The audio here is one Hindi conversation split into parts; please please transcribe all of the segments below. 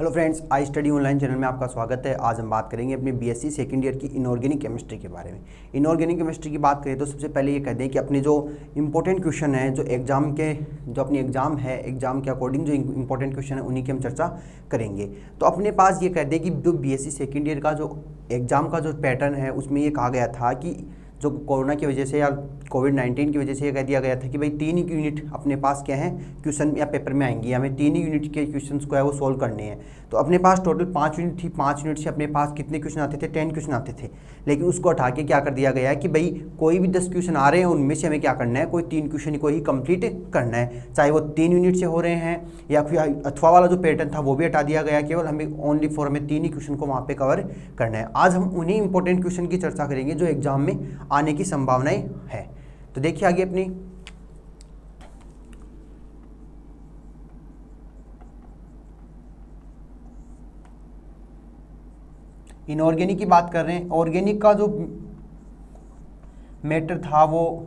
Hello friends, I study online channel में आपका स्वागत है। आज हम बात करेंगे अपनी बीएससी सेकेंड ईयर की इनऑर्गेनिक केमिस्ट्री के बारे में। इनऑर्गेनिक केमिस्ट्री की बात करें तो सबसे पहले ये कह दें कि अपने जो इंपॉर्टेंट क्वेश्चन है, जो एग्जाम के अकॉर्डिंग जो इंपॉर्टेंट क्वेश्चन है उन्हीं की हम चर्चा करेंगे। तो अपने पास ये कह दें कि जो बीएससी सेकेंड ईयर का जो एग्ज़ाम का जो पैटर्न है उसमें ये कहा गया था कि जो कोरोना की वजह से या कोविड-19 की वजह से ये कह दिया गया था कि भाई 3 ही यूनिट अपने पास क्या है क्वेश्चन या पेपर में आएंगी, हमें 3 ही यूनिट के क्वेश्चंस को है वो सॉल्व करने हैं। तो अपने पास टोटल 5 यूनिट थी। 5 यूनिट से अपने पास कितने क्वेश्चन आते थे? 10 क्वेश्चन आते थे। लेकिन उसको हटा के क्या कर दिया गया है कि भाई कोई भी 10 क्वेश्चन आ रहे हैं उनमें से हमें क्या करना है, कोई 3 क्वेश्चन को ही कंप्लीट करना है, चाहे वो 3 यूनिट से हो रहे हैं या फिर अथवा वाला जो पैटर्न था वो भी हटा दिया गया। केवल हमें हमें 3 ही क्वेश्चन को वहाँ पे कवर करना है। आज हम उन्हीं इंपॉर्टेंट क्वेश्चन की चर्चा करेंगे जो एग्जाम में आने की संभावनाएं है। तो देखिए आगे अपनी इनऑर्गेनिक की बात कर रहे हैं। ऑर्गेनिक का जो मैटर था वो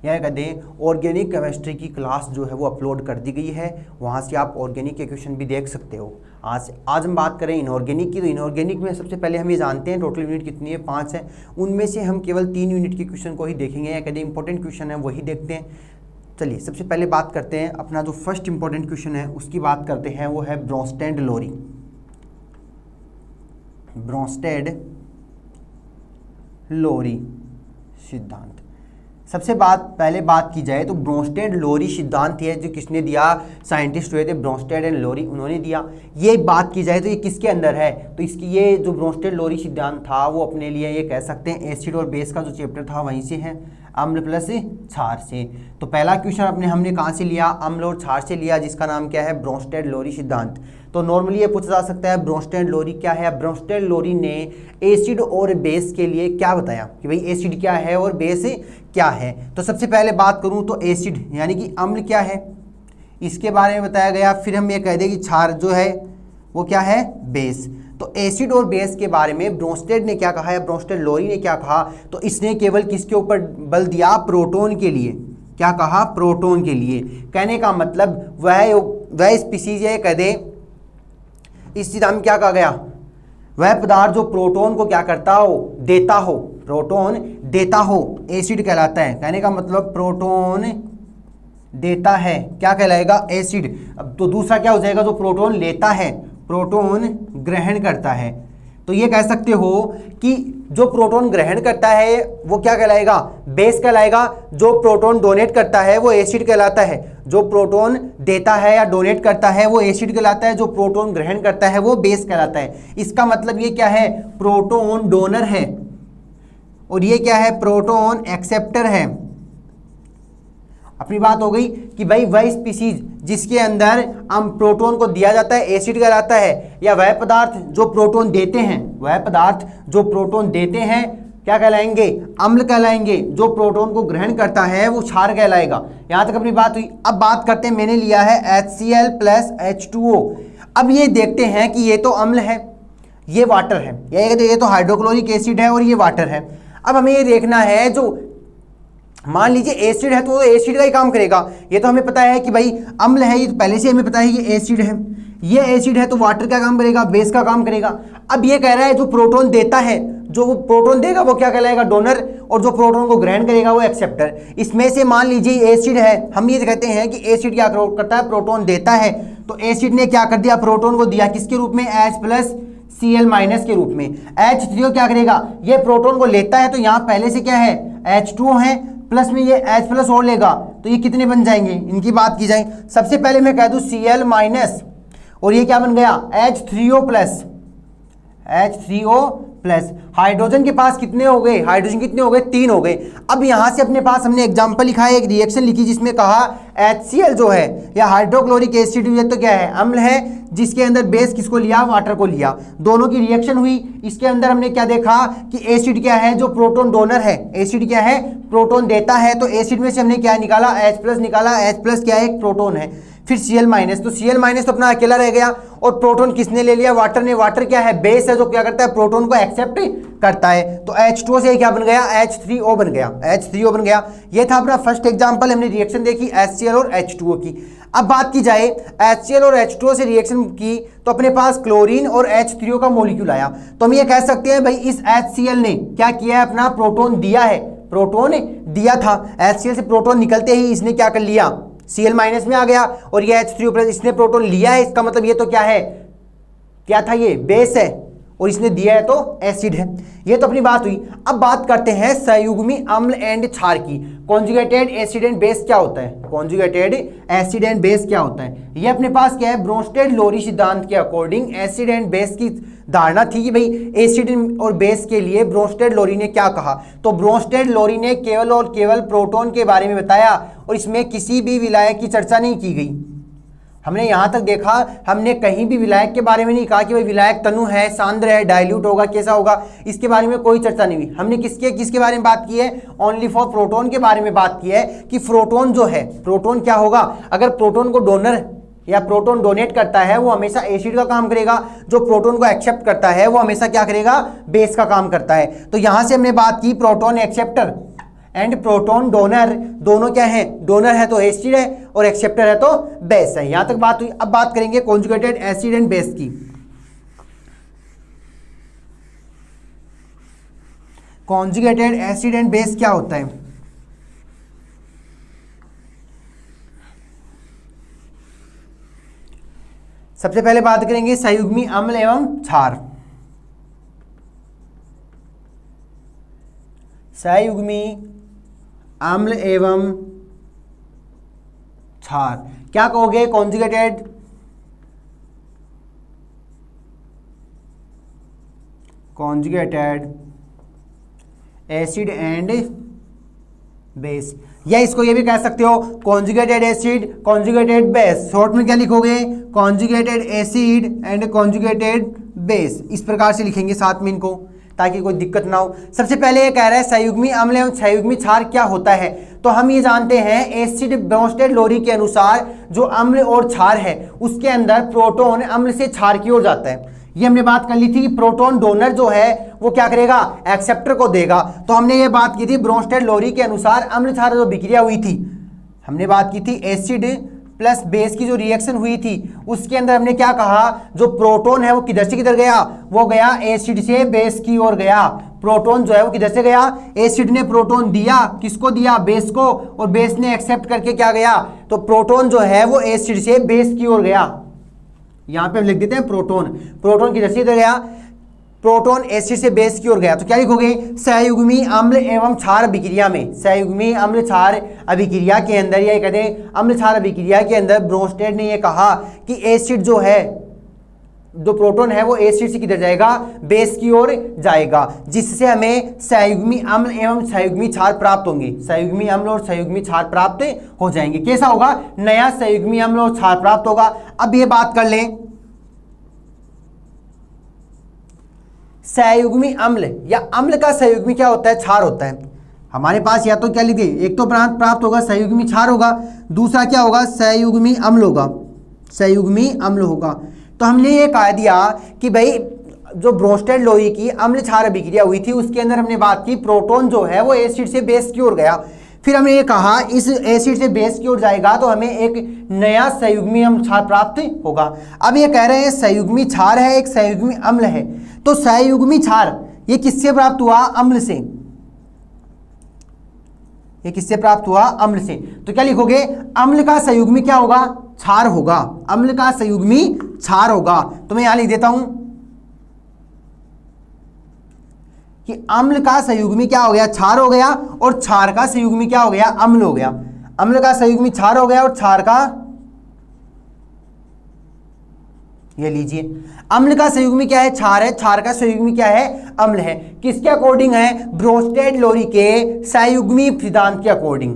यह कह दें ऑर्गेनिक केमिस्ट्री की क्लास जो है वो अपलोड कर दी गई है, वहाँ से आप ऑर्गेनिक के क्वेश्चन भी देख सकते हो। आज हम बात करें इनऑर्गेनिक की। तो इनऑर्गेनिक में सबसे पहले हम ये जानते हैं टोटल यूनिट कितनी है, 5 है। उनमें से हम केवल 3 यूनिट के क्वेश्चन को ही देखेंगे या कह दें इंपॉर्टेंट क्वेश्चन है वही देखते हैं। चलिए सबसे पहले बात करते हैं अपना जो फर्स्ट इंपॉर्टेंट क्वेश्चन है उसकी बात करते हैं, वो है ब्रोंस्टेड-लोरी सिद्धांत। सबसे पहले बात की जाए तो ब्रोंस्टेड-लोरी सिद्धांत है जो किसने दिया, साइंटिस्ट हुए थे ब्रोंस्टेड एंड लोरी, उन्होंने दिया। ये बात की जाए तो ये किसके अंदर है, तो इसकी ये जो ब्रोंस्टेड-लोरी सिद्धांत था वो अपने लिए ये कह सकते हैं एसिड और बेस का जो चैप्टर था वहीं से है, अम्ल प्लस क्षार से। तो पहला क्वेश्चन हमने कहाँ से लिया, अम्ल और क्षार से लिया, जिसका नाम क्या है, ब्रोंस्टेड-लोरी सिद्धांत। तो नॉर्मली ये पूछा जा सकता है ब्रोंस्टेड-लोरी क्या है। ब्रोंस्टेड-लोरी ने एसिड और बेस के लिए क्या बताया कि भाई एसिड क्या है और बेस क्या है। तो सबसे पहले बात करूं तो एसिड यानी कि अम्ल क्या है इसके बारे में बताया गया। फिर हम ये कह दें कि क्षार जो है वो क्या है, बेस। तो एसिड और बेस के बारे में ब्रोंस्टेड ने क्या कहा है, ब्रोंस्टेड-लोरी ने क्या कहा, तो इसने केवल किसके ऊपर बल दिया, प्रोटॉन के लिए। क्या कहा, प्रोटॉन के लिए। कहने का मतलब वह स्पीसीज है, कह दे इस सिद्धांत में क्या कहा गया, वह पदार्थ जो प्रोटॉन को क्या करता हो, देता हो, प्रोटॉन देता हो, एसिड कहलाता है। कहने का मतलब प्रोटॉन देता है क्या कहलाएगा, एसिड। अब तो दूसरा क्या हो जाएगा, जो प्रोटॉन लेता है, प्रोटॉन ग्रहण करता है। तो ये कह सकते हो कि जो प्रोटॉन ग्रहण करता है वो क्या कहलाएगा, बेस कहलाएगा। जो प्रोटॉन डोनेट करता है वो एसिड कहलाता है। जो प्रोटॉन देता है या डोनेट करता है वो एसिड कहलाता है। जो प्रोटॉन ग्रहण करता है वो बेस कहलाता है। इसका मतलब ये क्या है, प्रोटॉन डोनर है और ये क्या है, प्रोटॉन एक्सेप्टर है। अपनी बात हो गई कि भाई वह स्पीसीज जिसके अंदर प्रोटॉन को दिया जाता है एसिड कहलाता है, या वह पदार्थ जो प्रोटॉन देते हैं, वह पदार्थ जो प्रोटॉन देते हैं क्या कहलाएंगे, अम्ल कहलाएंगे। जो प्रोटॉन को ग्रहण करता है वो क्षार कहलाएगा। यहां तक अपनी बात हुई। अब बात करते हैं, मैंने लिया है HCl प्लस H2O। अब ये देखते हैं कि ये तो अम्ल है, ये वाटर है, ये तो हाइड्रोक्लोरिक एसिड है और ये वाटर है। अब हमें ये देखना है, जो मान लीजिए एसिड है तो एसिड का ही काम करेगा। ये तो हमें पता है कि भाई अम्ल है, ये तो पहले से हमें पता है ये एसिड है। ये एसिड है तो वाटर का काम करेगा, बेस का काम करेगा। अब ये कह रहा है जो प्रोटॉन देता है, जो वो प्रोटॉन देगा वो क्या कहलाएगा, डोनर, और जो प्रोटॉन को ग्रहण करेगा वो एक्सेप्टर। इसमें से मान लीजिए एसिड है, हम ये कहते हैं कि एसिड क्या करता है, प्रोटॉन देता है। तो एसिड ने क्या कर दिया, प्रोटॉन को दिया किसके रूप में, H+Cl- के रूप में। H3O क्या करेगा, ये प्रोटॉन को लेता है तो यहाँ पहले से क्या है, H2O है, प्लस में ये H+ और लेगा, तो ये कितने बन जाएंगे, इनकी बात की जाए। सबसे पहले मैं कह दूं Cl- और ये क्या बन गया, H3O+। हाइड्रोजन के पास कितने हो गए, हाइड्रोजन कितने हो गए, 3 हो गए। अब यहां से अपने पास हमने एग्जांपल लिखा है, एक रिएक्शन लिखी जिसमें कहा HCl जो है या हाइड्रोक्लोरिक एसिड, ये तो क्या है, अम्ल है, जिसके अंदर बेस किसको लिया, वाटर को लिया। दोनों की रिएक्शन हुई। इसके अंदर हमने क्या देखा कि एसिड क्या है, जो प्रोटॉन डोनर है, एसिड क्या है, प्रोटॉन देता है। तो एसिड में से हमने क्या निकाला, H+ निकाला। H+ क्या है, एक प्रोटॉन है। फिर Cl-, तो Cl- तो अपना अकेला रह गया और प्रोटॉन किसने ले लिया, वाटर ने। वाटर क्या है, बेस है, जो क्या करता है, प्रोटॉन को एक्सेप्ट करता है। तो H2O से क्या बन गया, H3O बन गया। ये था अपना फर्स्ट एग्जांपल, हमने रिएक्शन देखी HCl और H2O की। अब बात की जाए HCl और H2O से रिएक्शन की तो अपने पास क्लोरीन और H3O का मॉलिक्यूल आया, तो हम ये कह सकते हैं भाई इस HCl ने क्या किया है, अपना प्रोटॉन दिया है, प्रोटॉन दिया था। HCl से प्रोटॉन निकलते ही इसने क्या कर लिया, Cl माइनस में आ गया और ये H3O प्लस, इसने प्रोटॉन लिया है, इसका मतलब ये तो क्या है, क्या था, ये बेस है और इसने दिया है तो एसिड है। ये तो अपनी बात हुई। अब बात करते हैं संयुग्मी अम्ल एंड क्षार की। कॉन्जुगेटेड एसिड एंड बेस क्या होता है, कॉन्जुगेटेड एसिड एंड बेस क्या होता है, ये अपने पास क्या है, ब्रोंस्टेड लोरी सिद्धांत के अकॉर्डिंग एसिड एंड बेस की धारणा थी कि भाई एसिड और बेस के लिए ब्रोंस्टेड लोरी ने क्या कहा, तो ब्रोंस्टेड लोरी ने केवल और केवल प्रोटॉन के बारे में बताया और इसमें किसी भी विलायक की चर्चा नहीं की गई। हमने यहाँ तक देखा, हमने कहीं भी विलायक के बारे में नहीं कहा कि भाई विलायक तनु है, सांद्र है, डाइल्यूट होगा, कैसा होगा, इसके बारे में कोई चर्चा नहीं हुई। हमने किसके बारे में बात की है, ओनली फॉर प्रोटॉन के बारे में बात की है कि प्रोटॉन जो है, प्रोटॉन क्या होगा, अगर प्रोटॉन को डोनर या प्रोटॉन डोनेट करता है वो हमेशा एसिड का काम करेगा, जो प्रोटॉन को एक्सेप्ट करता है वो हमेशा क्या करेगा, बेस का काम करता है। तो यहाँ से हमने बात की proton acceptor and proton donor, दोनों क्या है, डोनर है तो एसिड है और एक्सेप्टर है तो बेस है। यहां तक बात हुई। अब बात करेंगे कॉन्जुगेटेड एसिड एंड बेस की। कॉन्जुगेटेड एसिड एंड बेस क्या होता है, सबसे पहले बात करेंगे संयुग्मी अम्ल एवं क्षार। संयुग्मी अम्ल एवं क्षार क्या कहोगे, कॉन्जुगेटेड एसिड एंड बेस, या इसको ये भी कह सकते हो conjugated acid, conjugated base. Short में क्या लिखोगे, conjugated acid and conjugated base, इस प्रकार से लिखेंगे साथ में इनको ताकि कोई दिक्कत ना हो। सबसे पहले ये कह रहा है संयुग्मी अम्ल एवं संयुग्मी क्षार क्या होता है, तो हम ये जानते हैं एसिड ब्रोंस्टेड लोरी के अनुसार जो अम्ल और क्षार है उसके अंदर प्रोटॉन अम्ल से क्षार की ओर जाता है। ये हमने बात कर ली थी कि प्रोटॉन डोनर जो है वो क्या करेगा, एक्सेप्टर को देगा। तो हमने ये बात की थी ब्रोंस्टेड लोरी के अनुसार अम्ल क्षार जो विक्रिया हुई थी, हमने बात की थी एसिड प्लस बेस की जो रिएक्शन हुई थी उसके अंदर हमने क्या कहा, जो प्रोटॉन है वो किधर से किधर गया, वो गया एसिड से बेस की ओर गया। प्रोटॉन जो है वो किधर से गया, एसिड ने प्रोटॉन दिया, किसको दिया, बेस को, और बेस ने एक्सेप्ट करके क्या गया, तो प्रोटॉन जो है वो एसिड से बेस की ओर गया। यहां पे हम लिख देते हैं प्रोटॉन किधर से इधर गया, प्रोटॉन एसिड से बेस की ओर गया। तो क्या लिखोगे, संयुग्मी अम्ल एवं क्षार अभिक्रिया में, संयुग्मी अम्ल क्षार अभिक्रिया के अंदर, ये कहते हैं अम्ल क्षार अभिक्रिया के अंदर ब्रोंस्टेड ने ये कहा कि एसिड जो है, जो प्रोटॉन है वो एसिड से किधर जाएगा, बेस की ओर जाएगा, जिससे हमें संयुग्मी अम्ल एवं संयुग्मी क्षार प्राप्त होंगे। संयुग्मी अम्ल और संयुग्मी क्षार प्राप्त हो जाएंगे। कैसा होगा, नया संयुग्मी अम्ल और क्षार प्राप्त होगा। अब ये बात कर लें, संयुग्मी अम्ल या अम्ल का संयुग्मी क्या होता है, क्षार होता है। हमारे पास या तो क्या लिखे, एक तो प्राप्त होगा संयुग्मी क्षार होगा, दूसरा क्या होगा, संयुग्मी अम्ल होगा, संयुग्मी अम्ल होगा। तो हमने ये कह दिया कि भाई जो ब्रोंस्टेड लोरी की अम्ल क्षार अभिक्रिया हुई थी उसके अंदर हमने बात की प्रोटॉन जो है वो एसिड से बेस की ओर गया। फिर हमने ये कहा इस एसिड से बेस की ओर जाएगा तो हमें एक नया संयुग्मी अम्ल क्षार प्राप्त होगा। अब ये कह रहे हैं संयुग्मी क्षार है, एक संयुग्मी अम्ल है, तो संयुग्मी क्षार ये किससे प्राप्त हुआ, अम्ल से। ये किससे प्राप्त हुआ, अम्ल से। तो क्या लिखोगे, अम्ल का संयुग्मी क्या होगा, क्षार होगा, अम्ल का संयुग्मी क्षार होगा। तो मैं यहां लिख देता हूं कि अम्ल का संयुग्मी क्या हो गया, क्षार हो गया, और क्षार का संयुग्मी क्या हो गया, अम्ल हो गया। अम्ल का संयुग्मी क्षार हो गया और क्षार का, ये लीजिए, अम्ल का संयुग्मी क्या है, क्षार है, क्षार का संयुग्मी क्या है, अम्ल है। किसके अकॉर्डिंग है, ब्रोंस्टेड लोरी के संयुग्मी सिद्धांत के अकॉर्डिंग।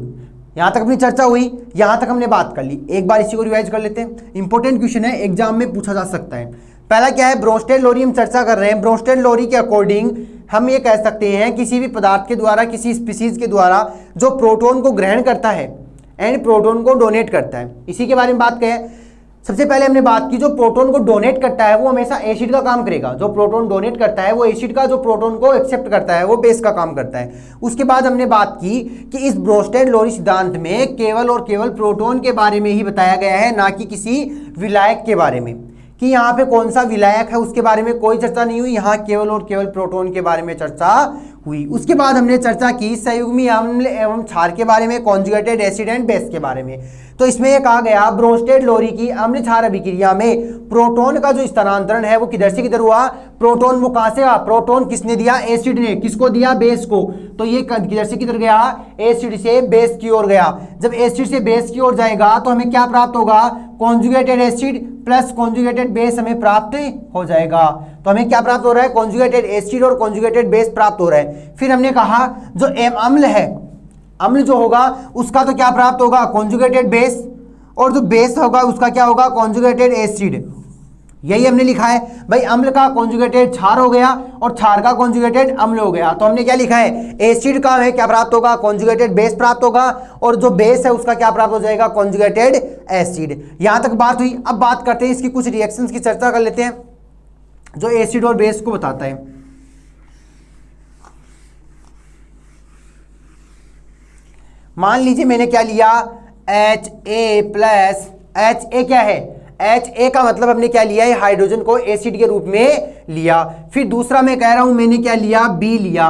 यहां तक अपनी चर्चा हुई, यहां तक हमने बात कर ली। एक बार इसी को रिवाइज कर लेते हैं, इंपॉर्टेंट क्वेश्चन है, एग्जाम में पूछा जा सकता है। पहला क्या है, ब्रोंस्टेड लोरी हम चर्चा कर रहे हैं। ब्रोंस्टेड लोरी के अकॉर्डिंग हम ये कह सकते हैं किसी भी पदार्थ के द्वारा, किसी स्पीसीज के द्वारा जो प्रोटॉन को ग्रहण करता है एंड प्रोटॉन को डोनेट करता है, इसी के बारे में बात करें। सबसे पहले हमने बात की जो प्रोटॉन को डोनेट करता है वो हमेशा एसिड का काम करेगा। जो प्रोटॉन डोनेट करता है वो एसिड का, जो प्रोटॉन को एक्सेप्ट करता है वो बेस का काम करता है। उसके बाद हमने बात की कि इस ब्रोंस्टेड-लोरी सिद्धांत में केवल और केवल प्रोटॉन के बारे में ही बताया गया है, ना कि किसी विलायक के बारे में, कि यहाँ पे कौन सा विलायक है उसके बारे में कोई चर्चा नहीं हुई। यहाँ केवल और केवल प्रोटॉन के बारे में चर्चा हुई। उसके बाद हमने चर्चा की संयुग्मी अम्ल एवं क्षार के बारे में, कॉन्जुगेटेड एसिड एंड बेस के बारे में। तो इसमें यह कहा गया ब्रोंस्टेड-लोरी की अम्ल क्षार अभिक्रिया में प्रोटॉन का जो स्थानांतरण है वो किधर से किधर हुआ। प्रोटॉन वो कहां से आ, प्रोटॉन किसने दिया, एसिड ने। किसको दिया, बेस को। तो ये किधर से किधर गया, एसिड से बेस की ओर गया। जब एसिड से बेस की ओर जाएगा तो हमें क्या प्राप्त होगा, conjugated acid plus conjugated base हमें प्राप्त हो जाएगा। तो हमें क्या प्राप्त हो रहा है, कॉन्जुगेटेड एसिड और कॉन्जुगेटेड बेस प्राप्त हो रहा है। फिर हमने कहा जो अम्ल है, अम्ल जो होगा उसका तो क्या प्राप्त होगा, कॉन्जुगेटेड बेस, और जो बेस होगा उसका क्या होगा, कॉन्जुगेटेड एसिड। यही हमने लिखा है भाई, अम्ल का कॉन्जुगेटेड क्षार हो गया और क्षार का कॉन्जुगेटेड अम्ल हो गया। तो हमने क्या लिखा है, एसिड का हमें क्या प्राप्त होगा, कॉन्जुगेटेड बेस प्राप्त होगा, और जो बेस है उसका क्या प्राप्त हो जाएगा, कॉन्जुगेटेड एसिड। यहां तक बात हुई। अब बात करते हैं इसकी कुछ रिएक्शंस की चर्चा कर लेते हैं जो एसिड और बेस को बताता है। मान लीजिए मैंने क्या लिया, HA प्लस, HA क्या है, HA का मतलब हमने क्या लिया है, हाइड्रोजन को एसिड के रूप में लिया। फिर दूसरा मैं कह रहा हूं मैंने क्या लिया, B लिया।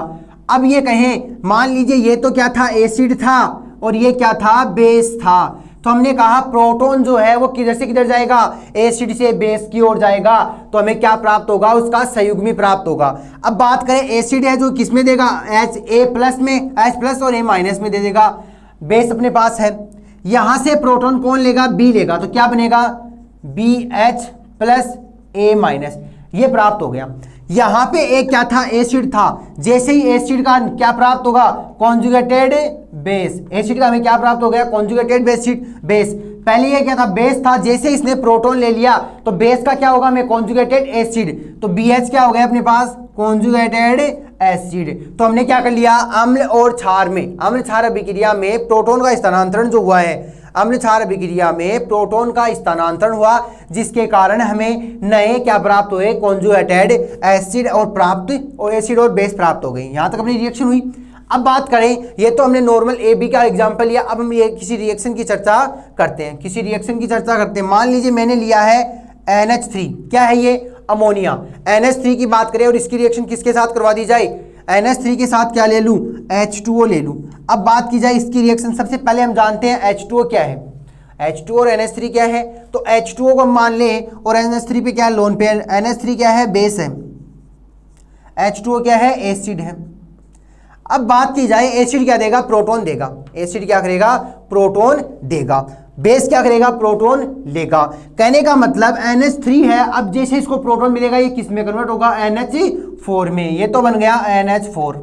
अब ये कहें, मान लीजिए ये तो क्या था, एसिड था, और ये क्या था, बेस था। तो हमने कहा प्रोटॉन जो है वो किधर से किधर जाएगा, एसिड से बेस की ओर जाएगा। तो हमें क्या प्राप्त होगा, उसका संयुग्मी प्राप्त होगा। अब बात करें, एसिड है जो किसमें देगा, HA प्लस में, H प्लस और A माइनस में दे देगा। बेस अपने पास है, यहां से प्रोटॉन कौन लेगा, B लेगा। तो क्या बनेगा, BH प्लस A माइनस, ये प्राप्त हो गया। यहां पे एक क्या था, एसिड था। जैसे ही एसिड का क्या प्राप्त होगा, कॉन्जुगेटेड बेस। एसिड का हमें क्या प्राप्त हो गया, कॉन्जुगेटेड बेस। पहले ये क्या था, बेस था। जैसे इसने प्रोटॉन ले लिया तो बेस का क्या होगा, हमें कॉन्जुगेटेड एसिड। तो BH क्या हो गया अपने पास, कॉन्जुगेटेड एसिड। तो हमने क्या कर लिया, अम्ल और क्षार में, अम्ल क्षार अभिक्रिया में प्रोटॉन का स्थानांतरण जो हुआ है, अम्ल क्षार अभिक्रिया में प्रोटॉन का स्थानांतरण हुआ, जिसके कारण हमें नए क्या प्राप्त हुए, कॉन्जुगेटेड एसिड और प्राप्त, और एसिड और बेस प्राप्त हो गई। यहां तक अपनी रिएक्शन हुई। अब बात करें, ये तो हमने नॉर्मल AB का एग्जांपल लिया। अब हम ये किसी रिएक्शन की चर्चा करते हैं, किसी रिएक्शन की चर्चा करते हैं। मान लीजिए मैंने लिया है NH3, क्या है ये, अमोनिया। NH3 की बात करें और इसकी रिएक्शन किसके साथ करवा दी जाए, NH3 के साथ क्या ले लूं, H2O ले लूं। अब बात की जाए इसकी रिएक्शन, सबसे पहले हम जानते हैं H2O क्या है। H2O और NH3 क्या है, तो H2O को हम मान लें और NH3 पे क्या है, लोन पेयर। NH3 क्या है, बेस है। H2O क्या है, एसिड है। अब बात की जाए, एसिड क्या देगा, प्रोटॉन देगा। एसिड क्या करेगा, प्रोटॉन देगा। बेस क्या करेगा, प्रोटॉन लेगा। कहने का मतलब NH3 है, अब जैसे इसको प्रोटॉन मिलेगा ये किस में कन्वर्ट होगा, NH4 में। ये तो बन गया NH4।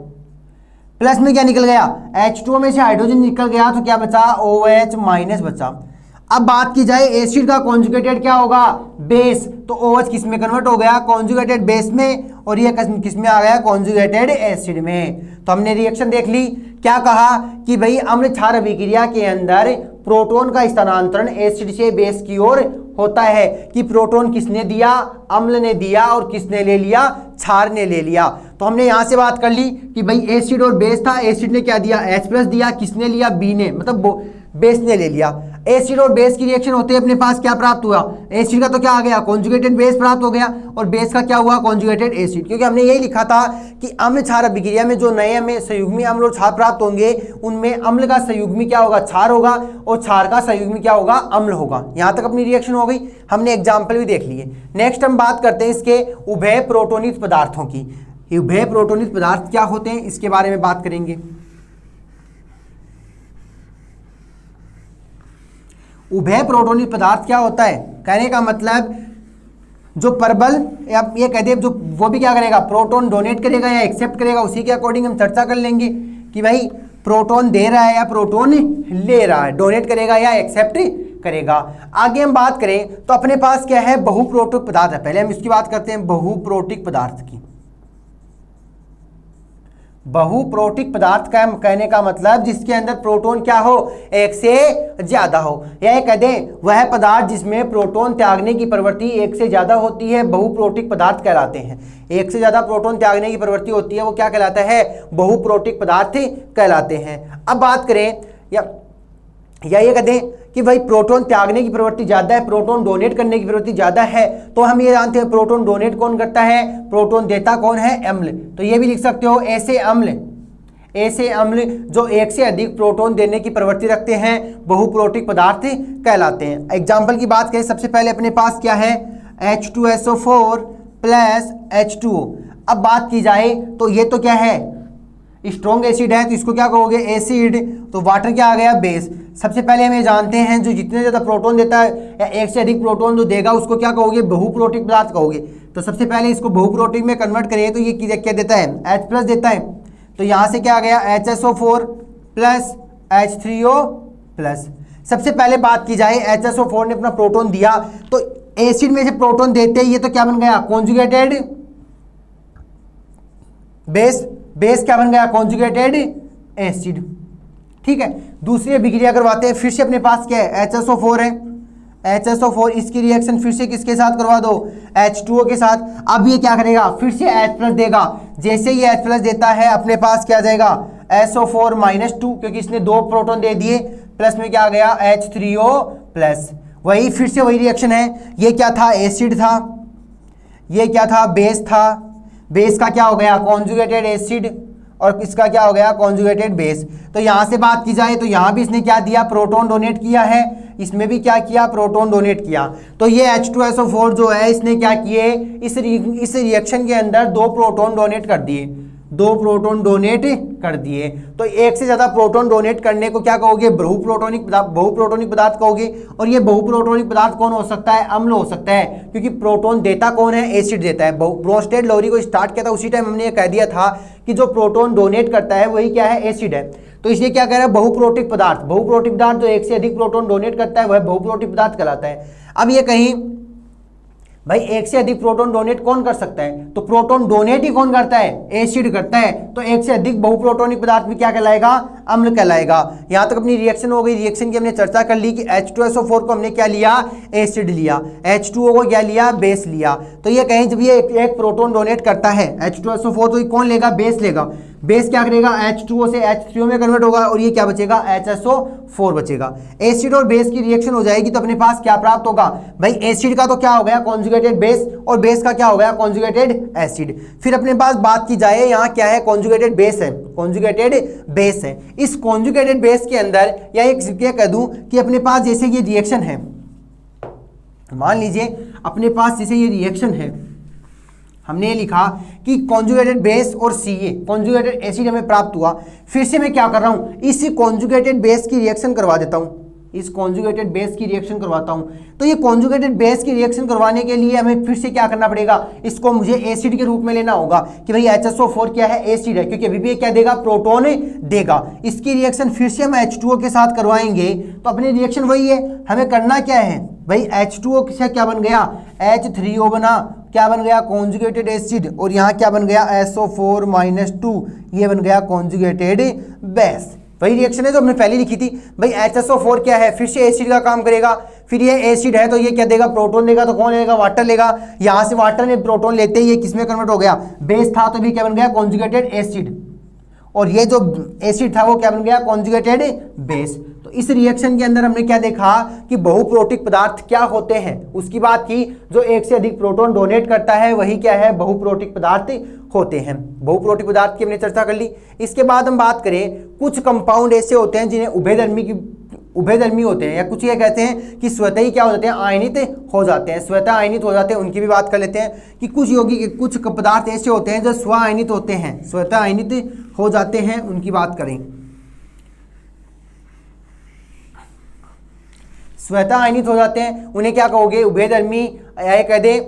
प्लस में क्या निकल गया, H2O में से हाइड्रोजन निकल गया, तो क्या बचा, OH माइनस बचा। अब बात की जाए, एसिड का कॉन्जुगेटेड क्या होगा, बेस। तो OH किस में कन्वर्ट हो गया, कॉन्जुगेटेड बेस में, और ये किस में आ गया, कॉन्जुगेटेड एसिड में। तो हमने रिएक्शन देख ली। क्या कहा कि भाई अम्ल क्षार अभिक्रिया के अंदर प्रोटॉन का स्थानांतरण एसिड से बेस की ओर होता है, कि प्रोटॉन किसने दिया, अम्ल ने दिया, और किसने ले लिया, क्षार ने ले लिया। तो हमने यहां से बात कर ली कि भाई एसिड और बेस था, एसिड ने क्या दिया, H प्लस दिया, किसने लिया, B ने, मतलब बेस ने ले लिया। एसिड और बेस की रिएक्शन होते अपने पास क्या प्राप्त हुआ, एसिड का तो क्या आ गया, कॉन्जुगेटेड बेस प्राप्त हो गया, और बेस का क्या हुआ, कॉन्जुगेटेड एसिड। क्योंकि हमने यही लिखा था कि अम्ल क्षार अभिक्रिया में जो नए हमें संयुग्मी अम्ल और क्षार प्राप्त होंगे, उनमें अम्ल का संयुग्मी क्या होगा, क्षार होगा, और क्षार का संयुग्मी क्या होगा, अम्ल होगा। यहां तक अपनी रिएक्शन हो गई। हमने एग्जाम्पल भी देख लिए। नेक्स्ट हम बात करते हैं इसके उभय प्रोटोनित पदार्थों की। उभय प्रोटोनित पदार्थ क्या होते हैं, इसके बारे में बात करेंगे। उभय प्रोटोनित पदार्थ क्या होता है, कहने का मतलब जो परबल, या ये कहते हैं जो वो भी क्या करेगा, प्रोटॉन डोनेट करेगा या एक्सेप्ट करेगा, उसी के अकॉर्डिंग हम चर्चा कर लेंगे कि भाई प्रोटॉन दे रहा है या प्रोटॉन ले रहा है, डोनेट करेगा या एक्सेप्ट करेगा। आगे हम बात करें तो अपने पास क्या है, बहुप्रोटिक पदार्थ है। पहले हम इसकी बात करते हैं बहुप्रोटिक पदार्थ की। बहुप्रोटिक पदार्थ का कहने का मतलब जिसके अंदर प्रोटॉन क्या हो, एक से ज्यादा हो, या कह दें वह पदार्थ जिसमें प्रोटॉन त्यागने की प्रवृत्ति एक से ज्यादा होती है बहुप्रोटिक पदार्थ कहलाते हैं। एक से ज्यादा प्रोटॉन त्यागने की प्रवृत्ति होती है वो क्या कहलाता है, बहुप्रोटिक पदार्थ कहलाते हैं। अब बात करें या ये कह दें कि भाई प्रोटॉन त्यागने की प्रवृत्ति ज्यादा है, प्रोटॉन डोनेट करने की प्रवृत्ति ज्यादा है, तो हम ये जानते हैं प्रोटॉन डोनेट कौन करता है, प्रोटॉन देता कौन है, अम्ल। तो ये भी लिख सकते हो ऐसे अम्ल जो एक से अधिक प्रोटॉन देने की प्रवृत्ति रखते हैं बहुप्रोटिक पदार्थ कहलाते हैं। एग्जाम्पल की बात करें, सबसे पहले अपने पास क्या है, H2SO4 प्लस H2O। अब बात की जाए तो ये तो क्या है, स्ट्रॉन्ग एसिड है, तो इसको क्या कहोगे, एसिड। तो वाटर क्या आ गया, बेस। सबसे पहले हम ये जानते हैं जो जितने ज़्यादा प्रोटॉन देता है या एक से अधिक प्रोटॉन जो देगा उसको क्या कहोगे, बहुप्रोटिक पदार्थ कहोगे। तो सबसे पहले इसको बहुप्रोटिक में कन्वर्ट करें तो ये क्या देता है, H प्लस देता है। तो यहाँ से क्या आ गया, HSO4 प्लस H3O प्लस। सबसे पहले बात की जाए HSO4 ने अपना प्रोटॉन दिया तो एसिड में से प्रोटॉन देते ही ये तो क्या बन गया, कॉन्जुगेटेड बेस। बेस क्या बन गया, कॉन्जुगेटेड एसिड। ठीक है, दूसरी अभिक्रिया करवाते हैं, फिर से अपने पास क्या है, HSO4 है, HSO4 इसकी रिएक्शन फिर से किसके साथ करवा दो, H2O के साथ। अब ये क्या करेगा, फिर से H प्लस देगा। जैसे ये H प्लस देता है अपने पास क्या आ जाएगा, SO4 माइनस 2, क्योंकि इसने 2 प्रोटॉन दे दिए, प्लस में क्या आ गया, H3O प्लस। वही फिर से वही रिएक्शन है, ये क्या था, एसिड था, ये क्या था, बेस था। बेस का क्या हो गया, कॉन्जुगेटेड एसिड, और इसका क्या हो गया, कॉन्जुगेटेड बेस। तो यहाँ से बात की जाए तो यहाँ भी इसने क्या दिया, प्रोटॉन डोनेट किया है, इसमें भी क्या किया, प्रोटॉन डोनेट किया। तो ये H2SO4 जो है इसने क्या किए, इस रिएक्शन के अंदर 2 प्रोटॉन डोनेट कर दिए, 2 प्रोटॉन डोनेट कर दिए। तो एक से ज्यादा प्रोटॉन डोनेट करने को क्या कहोगे, बहुप्रोटॉनिक पदार्थ कहोगे। और ये बहुप्रोटॉनिक पदार्थ कौन हो सकता है, अम्ल हो सकता है, क्योंकि प्रोटॉन देता कौन है, एसिड देता है। ब्रोंस्टेड लोरी को स्टार्ट किया था उसी टाइम हमने ये कह दिया था कि जो प्रोटॉन डोनेट करता है वही क्या है, एसिड है। तो इसलिए क्या कह रहा है, बहुप्रोटिक पदार्थ जो एक से अधिक प्रोटॉन डोनेट करता है वह बहुप्रोटिक पदार्थ कहलाता है। अब ये कहीं भाई एक से अधिक प्रोटॉन डोनेट कौन कर सकता है, तो प्रोटॉन डोनेट ही कौन करता है, एसिड करता है। तो एक से अधिक बहुप्रोटॉनिक पदार्थ भी क्या कहलाएगा, अम्ल कहलाएगा। यहां तक अपनी रिएक्शन हो गई। रिएक्शन की हमने चर्चा कर ली कि H2SO4 को हमने क्या लिया, एसिड लिया, H2O को क्या लिया, बेस लिया। तो ये कहीं जब ये एक प्रोटॉन डोनेट करता है H2SO4 तो ये कौन लेगा, बेस लेगा। बेस क्या करेगा, H2O से H3O में कन्वर्ट होगा और ये क्या बचेगा, HSO4 बचेगा। एसिड और बेस की रिएक्शन हो जाएगी तो अपने पास क्या प्राप्त होगा, भाई एसिड का तो क्या हो गया, कॉन्जुगेटेड बेस, और बेस का क्या हो गया, कॉन्जुगेटेड एसिड। फिर अपने पास बात की जाए यहाँ क्या है, कॉन्जुगेटेड बेस है, कॉन्जुगेटेड बेस है। इस कॉन्जुगेटेड बेस के अंदर या एक क्या कह दूं कि अपने पास जैसे ये रिएक्शन है, मान लीजिए अपने पास जैसे ये रिएक्शन है, हमने लिखा कि कॉन्जुगेटेड बेस और CA कॉन्जुगेटेड एसिड हमें प्राप्त हुआ। फिर से मैं क्या कर रहा हूं, इसी कॉन्जुगेटेड बेस की रिएक्शन करवा देता हूं, इस कॉन्जुगेटेड बेस की रिएक्शन करवाता हूं। तो ये कॉन्जुगेटेड बेस की रिएक्शन करवाने के लिए हमें फिर से क्या करना पड़ेगा, इसको मुझे एसिड के रूप में लेना होगा कि भाई HSO4 क्या है, एसिड है, क्योंकि अभी भी क्या देगा, प्रोटॉन देगा। इसकी रिएक्शन फिर से हम H2O के साथ करवाएंगे तो अपनी रिएक्शन वही है। हमें करना क्या है भाई, H2O से क्या बन गया, H3O बना, क्या बन गया, कॉन्जुगेटेड एसिड, और यहाँ क्या बन गया, SO4 माइनस 2, ये बन गया कॉन्जुगेटेड बेस। वही रिएक्शन है जो हमने पहले लिखी थी। भाई HSO4 क्या है, फिर से एसिड का काम करेगा, फिर ये एसिड है तो ये क्या देगा, प्रोटॉन देगा। तो कौन लेगा, वाटर लेगा। यहाँ से वाटर ने प्रोटॉन लेते ही ये किसमें कन्वर्ट हो गया, बेस था तो भी क्या बन गया, कॉन्जुगेटेड एसिड, और ये जो एसिड था वो क्या बन गया, कॉन्जुगेटेड बेस। तो इस रिएक्शन के अंदर हमने क्या देखा कि बहुप्रोटिक पदार्थ क्या होते हैं, उसकी बात की। जो एक से अधिक प्रोटॉन डोनेट करता है वही क्या है, बहुप्रोटिक पदार्थ होते हैं। बहुप्रोटिक पदार्थ की हमने चर्चा कर ली। इसके बाद हम बात करें, कुछ कंपाउंड ऐसे होते हैं जिन्हें उभयधर्मी होते हैं, या कुछ ये कहते हैं कि स्वतः ही क्या हो जाते हैं, आयनित हो जाते हैं, स्वतः आयनित हो जाते हैं। उनकी भी बात कर लेते हैं कि कुछ यौगिक कुछ पदार्थ ऐसे होते हैं जो स्व आयनित होते हैं, स्वतः आयनित हो जाते हैं, उनकी बात करें। स्वतः आयनित हो जाते हैं उन्हें क्या कहोगे, उभयधर्मी, या कह दे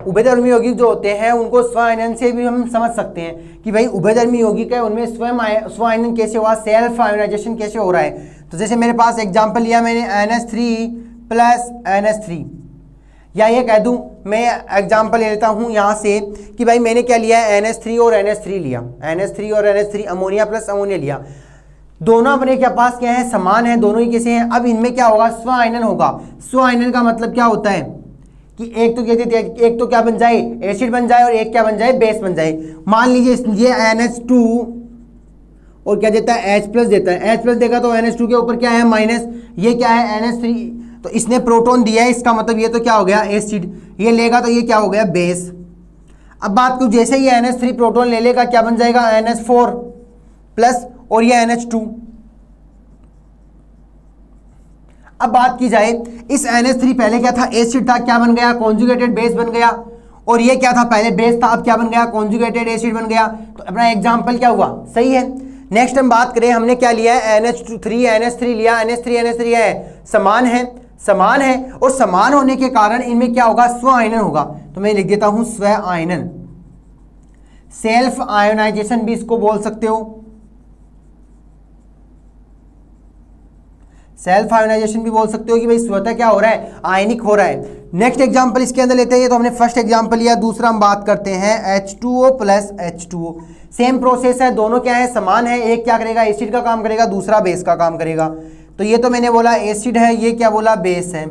उभयधर्मी यौगिक जो होते हैं उनको स्व आयनन से भी हम समझ सकते हैं कि भाई उभयधर्मी यौगिक है, उनमें स्व आयनन कैसे हुआ, सेल्फ आयोनाइजेशन कैसे हो रहा है। तो जैसे मेरे पास एग्जांपल लिया मैंने NH3 प्लस NH3, या ये कह दूं, मैं एग्जांपल ले लेता हूं यहां से कि भाई मैंने क्या लिया है, NH3 और NH3 लिया, NH3 और NH3 अमोनिया प्लस अमोनिया लिया, दोनों अपने क्या पास क्या है, समान है, दोनों ही कैसे हैं। अब इनमें क्या होगा, स्व आयनन होगा। स्व आयनन का मतलब क्या होता है कि एक तो एक तो क्या बन जाए, एसिड बन जाए, और एक क्या बन जाए, बेस बन जाए। मान लीजिए ये NH2 और क्या देता है, H प्लस देता है, H प्लस देगा तो NH2 के ऊपर क्या है, माइनस, ये क्या है NH3, तो इसने प्रोटॉन दिया है, इसका मतलब ये तो क्या हो गया, एसिड, ये लेगा तो ये क्या हो गया, बेस। अब बात करूं, जैसे ये NH3 प्रोटॉन ले लेगा क्या बन जाएगा, NH4 प्लस, और ये NH2। अब बात की जाए, इस NH3 पहले क्या था, एसिड था, क्या बन गया, कॉन्जुगेटेड बेस बन गया, और ये क्या था, पहले बेस था, अब क्या बन गया, कॉन्जुगेटेड एसिड बन गया। तो अपना एग्जांपल क्या हुआ, सही है। नेक्स्ट हम बात करें, हमने क्या लिया है, NH3 लिया, NH3 है, समान है, और समान होने के कारण इनमें क्या होगा, स्व आयनन होगा। तो मैं लिख देता हूं स्व आयनन, सेल्फ आयोनाइजेशन भी इसको बोल सकते हो, सेल्फ आयोनाइजेशन भी बोल सकते हो कि भाई स्वतः क्या हो रहा है, आयनिक हो रहा है। नेक्स्ट एग्जांपल इसके अंदर लेते हैं, तो हमने फर्स्ट एग्जांपल लिया, दूसरा हम बात करते हैं H2O plus H2O। Same process है, दोनों क्या है, समान है, एक क्या करेगा, एसिड का काम करेगा, दूसरा बेस का काम करेगा। तो ये तो मैंने बोला एसिड है, ये क्या बोला, बेस है।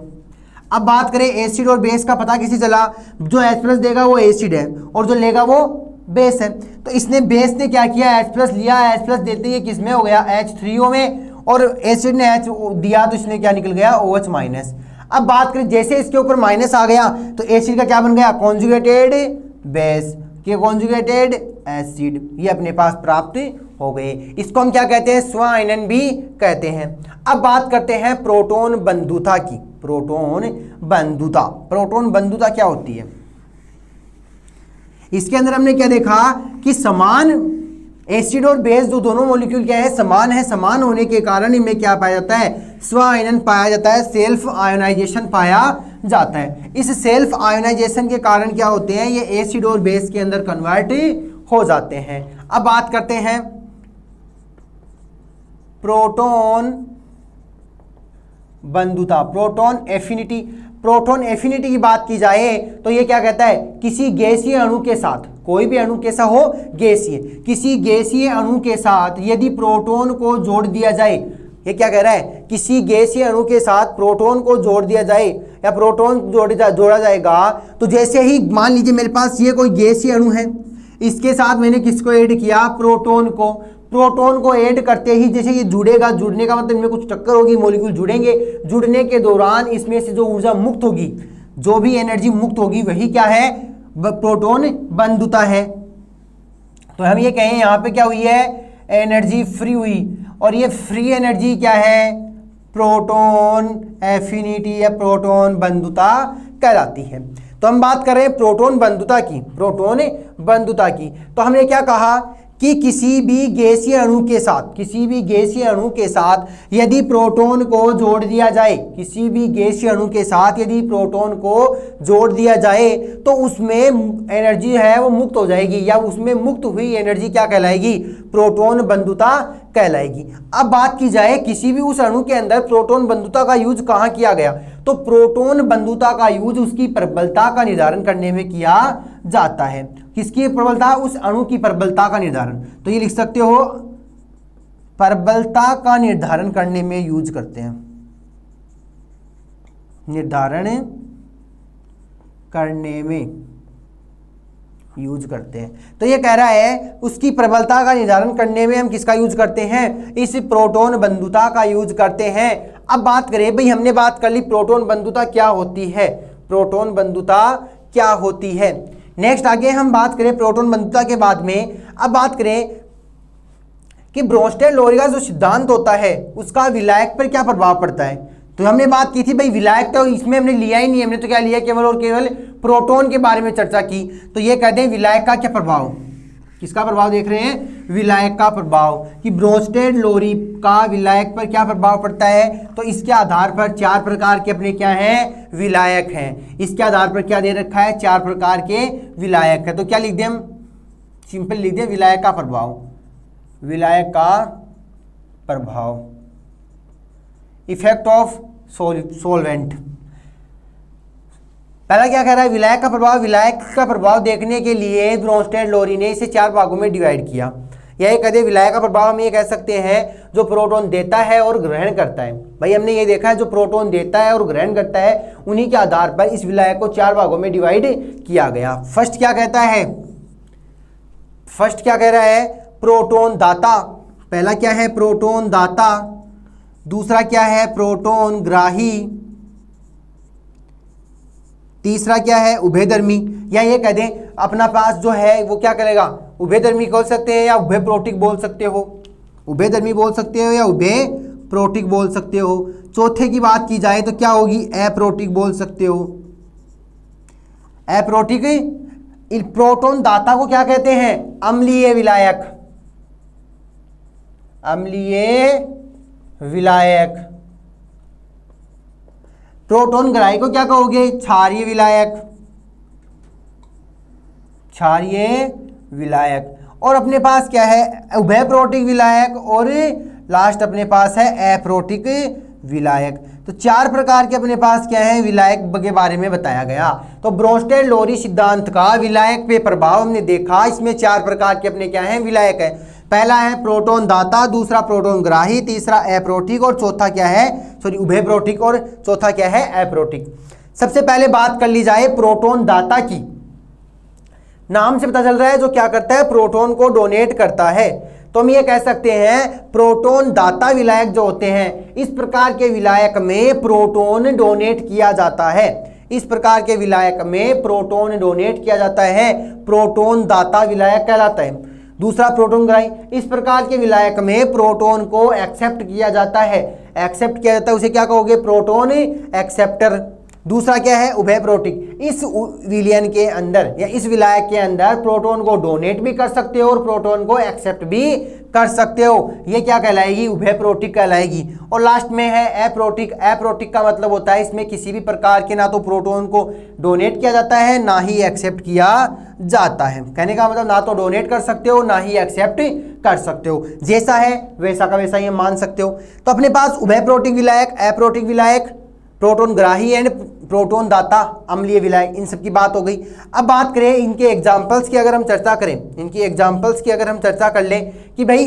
अब बात करें एसिड और बेस का, पता किसी चला, जो H प्लस देगा वो एसिड है और जो लेगा वो बेस है। तो इसने बेस ने क्या किया, H प्लस लिया, H प्लस देते ही किस में हो गया, H3O में, और एसिड ने H दिया तो इसने क्या निकल गया, OH माइनस। अब बात करें, जैसे इसके ऊपर माइनस आ गया तो एसिड का क्या बन गया, कॉन्जुगेटेड बेस के कॉन्जुगेटेड एसिड, ये अपने पास प्राप्त हो गए। इसको हम क्या कहते हैं, स्व आयनन भी कहते हैं। अब बात करते हैं प्रोटॉन बंधुता की। प्रोटॉन बंधुता क्या होती है, इसके अंदर हमने क्या देखा कि समान एसिड और बेस जो दोनों मॉलिक्यूल क्या है, समान होने के कारण इनमें क्या पाया जाता है, स्व आयनन पाया जाता है, सेल्फ आयोनाइजेशन पाया जाता है। इस सेल्फ आयोनाइजेशन के कारण क्या होते हैं, ये एसिड और बेस के अंदर कन्वर्ट हो जाते हैं। अब बात करते हैं प्रोटॉन बंधुता, प्रोटॉन एफिनिटी की बात की जाए तो ये क्या कहता है, किसी गैसीय अणु के साथ, कोई भी अणु कैसा हो, गैसीय, किसी गैसीय अणु के साथ यदि प्रोटॉन को जोड़ दिया जाए, ये क्या कह रहा है, किसी गैसीय अणु के साथ प्रोटॉन को जोड़ दिया जाए या प्रोटॉन जोड़ा जाएगा, तो जैसे ही मान लीजिए मेरे पास ये कोई गैसीय अणु है, इसके साथ मैंने किसको ऐड किया, प्रोटॉन को ऐड करते ही जैसे ये जुड़ेगा, जुड़ने का मतलब इनमें कुछ टक्कर होगी, मॉलिक्यूल जुड़ेंगे, जुड़ने के दौरान इसमें से जो ऊर्जा मुक्त होगी, जो भी एनर्जी मुक्त होगी, वही क्या है, प्रोटॉन बंधुता है। तो हम ये कहें यहाँ पे क्या हुई है, एनर्जी फ्री हुई, और ये फ्री एनर्जी क्या है, प्रोटॉन एफिनिटी या प्रोटॉन बंधुता कहलाती है। तो हम बात कर रहे हैं प्रोटॉन बंधुता की। तो हमने क्या कहा कि किसी भी गैसीय अणु के साथ यदि प्रोटॉन को जोड़ दिया जाए, तो उसमें एनर्जी है वो मुक्त हो जाएगी, या उसमें मुक्त हुई एनर्जी क्या कहलाएगी, प्रोटॉन बंधुता कहलाएगी। अब बात की जाए किसी भी उस अणु के अंदर प्रोटॉन बंधुता का यूज कहाँ किया गया, तो प्रोटॉन बंधुता का यूज उसकी प्रबलता का निर्धारण करने में किया जाता है। किसकी प्रबलता, उस अणु की प्रबलता का निर्धारण। तो ये लिख सकते हो, प्रबलता का निर्धारण करने में यूज करते हैं, निर्धारण करने में यूज करते हैं। तो ये कह रहा है उसकी प्रबलता का निर्धारण करने में हम किसका यूज करते हैं, इस प्रोटॉन बंधुता का यूज करते हैं। अब बात करें भाई, हमने बात कर ली प्रोटॉन बंधुता क्या होती है, नेक्स्ट आगे हम बात करें प्रोटॉन बंधुता के बाद में। अब बात करें कि ब्रोंस्टेड-लोरी का जो सिद्धांत होता है उसका विलायक पर क्या प्रभाव पड़ता है। तो हमने बात की थी भाई विलायक, तो इसमें हमने लिया ही नहीं, हमने तो क्या लिया, केवल और केवल प्रोटॉन के बारे में चर्चा की। तो ये कहते हैं विलायक का क्या प्रभाव, किसका प्रभाव देख रहे हैं, विलायक का प्रभाव, कि ब्रोंस्टेड-लोरी का विलायक पर क्या प्रभाव पड़ता है। तो इसके आधार पर 4 प्रकार के अपने क्या हैं, विलायक हैं। इसके आधार पर क्या दे रखा है, 4 प्रकार के विलायक है। तो क्या लिख दें हम, सिंपल लिख दें विलायक का प्रभाव, इफेक्ट ऑफ सॉल्वेंट, पहला क्या कह रहा है, विलायक का प्रभाव। विलायक का प्रभाव देखने के लिए ब्रोंस्टेड लोरी ने इसे 4 भागों में डिवाइड किया। यह कहते हैं विलायक का प्रभाव हम ये कह सकते हैं जो प्रोटॉन देता है और ग्रहण करता है। भाई हमने ये देखा है जो प्रोटॉन देता है और ग्रहण करता है उन्हीं के आधार पर इस विलायक को 4 भागों में डिवाइड किया गया। फर्स्ट क्या कहता है, फर्स्ट क्या कह रहा है, प्रोटॉन दाता। पहला क्या है, प्रोटॉन दाता। दूसरा क्या है, प्रोटॉन ग्राही। तीसरा क्या है, उभयधर्मी। या ये कह दें अपना पास जो है वो क्या करेगा, उभयधर्मी बोल सकते हैं या उभयप्रोटिक बोल सकते हो, उभयधर्मी बोल सकते हो या उभयप्रोटिक बोल सकते हो। चौथे की बात की जाए तो क्या होगी, अप्रोटिक बोल सकते हो। अप्रोटिक प्रोटॉन दाता को क्या कहते हैं, अम्लीय विलायक। अम्लीय विलायक। प्रोटॉन ग्राही को क्या कहोगे, क्षारीय विलायक। क्षारीय विलायक। और अपने पास क्या है, उभयप्रोटिक विलायक। और लास्ट अपने पास है अप्रोटिक विलायक। तो 4 प्रकार के अपने पास क्या है, विलायक के बारे में बताया गया। तो ब्रोंस्टेड लोरी सिद्धांत का विलायक पे प्रभाव हमने देखा। इसमें 4 प्रकार के अपने क्या है, विलायक है। पहला है प्रोटॉन दाता, दूसरा प्रोटॉन ग्राही, तीसरा अप्रोटिक और चौथा क्या है, उभयप्रोटिक और चौथा क्या है, अप्रोटिक। सबसे पहले बात कर ली जाए प्रोटॉन दाता की। नाम से पता चल रहा है जो क्या करता है, प्रोटॉन को डोनेट करता है। तो हम ये कह सकते हैं प्रोटॉन दाता विलायक जो होते हैं, इस प्रकार के विलायक में प्रोटॉन डोनेट किया जाता है। इस प्रकार के विलायक में प्रोटॉन डोनेट किया जाता है, प्रोटॉन दाता विलायक कहलाता है। दूसरा प्रोटॉन ग्राही, इस प्रकार के विलायक में प्रोटॉन को एक्सेप्ट किया जाता है। एक्सेप्ट किया जाता है उसे क्या कहोगे, प्रोटॉन एक्सेप्टर। दूसरा क्या है, उभयप्रोटिक। इस विलयन के अंदर या इस विलायक के अंदर प्रोटॉन को डोनेट भी कर सकते हो और प्रोटॉन को एक्सेप्ट भी कर सकते हो। ये क्या कहलाएगी, उभयप्रोटिक कहलाएगी। और लास्ट में है अप्रोटिक। अप्रोटिक का मतलब होता है इसमें किसी भी प्रकार के ना तो प्रोटॉन को डोनेट किया जाता है ना ही एक्सेप्ट किया जाता है। कहने का मतलब ना तो डोनेट कर सकते हो ना ही एक्सेप्ट कर सकते हो, जैसा है वैसा का वैसा ही मान सकते हो। तो अपने पास उभयप्रोटिक विलायक, अप्रोटिक विलायक, प्रोटॉन ग्राही एंड प्रोटॉन दाता अम्लीय विलायक, इन सब की बात हो गई। अब बात करें इनके एग्जाम्पल्स की। अगर हम चर्चा करें इनकी एग्जाम्पल्स की, अगर हम चर्चा कर लें कि भाई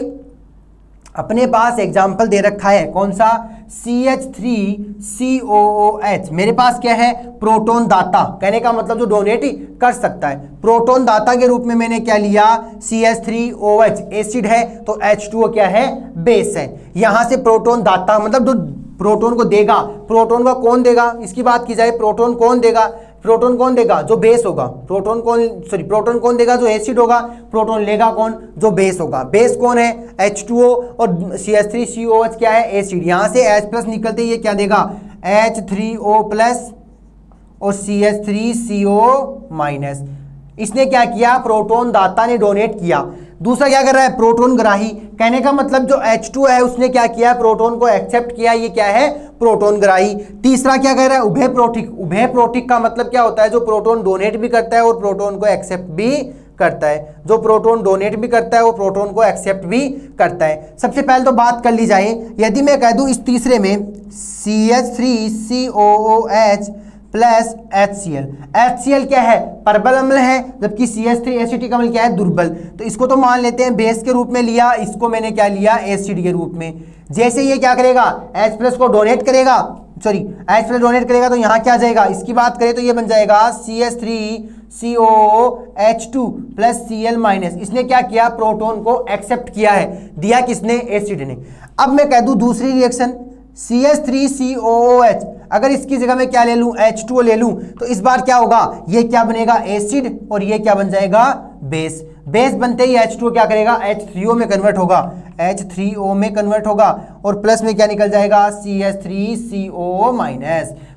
अपने पास एग्जाम्पल दे रखा है कौन सा, CH3COOH। मेरे पास क्या है, प्रोटॉन दाता। कहने का मतलब जो डोनेट कर सकता है। प्रोटॉन दाता के रूप में मैंने क्या लिया, CH3OH एसिड है, तो H2O क्या है, बेस है। यहां से प्रोटॉन दाता मतलब जो प्रोटॉन को देगा, प्रोटॉन को कौन देगा, इसकी बात की जाए प्रोटॉन कौन देगा, प्रोटॉन कौन देगा, जो बेस होगा। प्रोटॉन कौन देगा, जो एसिड होगा। प्रोटॉन लेगा कौन, जो बेस होगा। बेस कौन है, H2O और CH3COH क्या है, एसिड। यहां से H+ निकलते ही ये क्या देगा, H3O+ और CH3CO-। इसने क्या किया, प्रोटॉन दाता ने डोनेट किया। दूसरा क्या कर रहा है, प्रोटॉन ग्राही। कहने का मतलब जो H2 है उसने क्या किया, प्रोटॉन को एक्सेप्ट किया, ये क्या है, प्रोटॉन ग्राही। तीसरा क्या कह रहा है, उभयप्रोटिक। उभयप्रोटिक का मतलब क्या होता है, जो प्रोटॉन डोनेट भी करता है और प्रोटॉन को एक्सेप्ट भी करता है। जो प्रोटॉन डोनेट भी करता है वो प्रोटॉन को एक्सेप्ट भी करता है। सबसे पहले तो बात कर ली जाए, यदि मैं कह दूं इस तीसरे में CH3COOH प्लस HCl। HCl क्या है, प्रबल अम्ल है, जबकि CH3 एसिटिक अम्ल क्या है, दुर्बल। तो इसको तो मान लेते हैं बेस के रूप में लिया, इसको मैंने क्या लिया, एसिड के रूप में। जैसे ये क्या करेगा, H+ को डोनेट करेगा, H+ डोनेट करेगा तो यहाँ क्या जाएगा, इसकी बात करें तो ये बन जाएगा CH3COOH2 प्लस Cl-। इसने क्या किया, प्रोटॉन को एक्सेप्ट किया है, दिया किसने, एसिड ने। अब मैं कह दूं दूसरी रिएक्शन CH3COOH, अगर इसकी जगह में क्या ले लूं, H2O ले लूं, तो इस बार क्या होगा, ये क्या बनेगा, एसिड, और ये क्या बन जाएगा, बेस। बेस बनते ही H2O क्या करेगा, H3O में कन्वर्ट होगा, H3O में कन्वर्ट होगा, और प्लस में क्या निकल जाएगा, CH3CO-।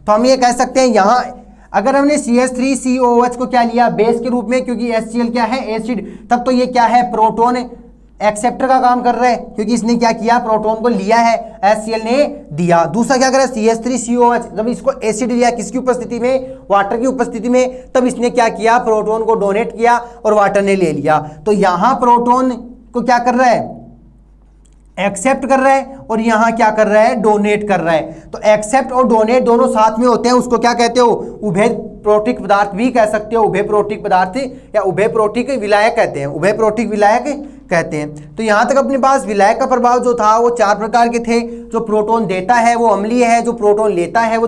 तो हम ये कह सकते हैं यहाँ अगर हमने CH3COOH को क्या लिया, बेस के रूप में, क्योंकि HCl क्या है, एसिड, तब तो ये क्या है, प्रोटॉन एक्सेप्टर का काम कर रहा है, क्योंकि इसने क्या किया, प्रोटॉन को लिया है, HCl ने दिया। दूसरा क्या करा, CH3COOH, जब इसको एसिड लिया किसकी उपस्थिति में, वाटर की उपस्थिति में, तब इसने क्या किया, प्रोटॉन को डोनेट किया और वाटर ने ले लिया। तो यहां प्रोटॉन को क्या कर रहा है, एक्सेप्ट कर रहा है, और यहां क्या कर रहा है, डोनेट कर रहा है। तो एक्सेप्ट और डोनेट दोनों साथ में होते हैं, उसको क्या कहते हो, प्रोटिक पदार्थ भी कह सकते हो, उभय प्रोटिक पदार्थ या उभय प्रोटिक विलायक कहते हैं, उभय प्रोटिक विलायक कहते हैं। तो यहाँ तक अपने पास विलायक का प्रभाव जो था वो 4 प्रकार के थे। जो प्रोटॉन देता है वो अम्लीय है, जो प्रोटॉन लेता है वो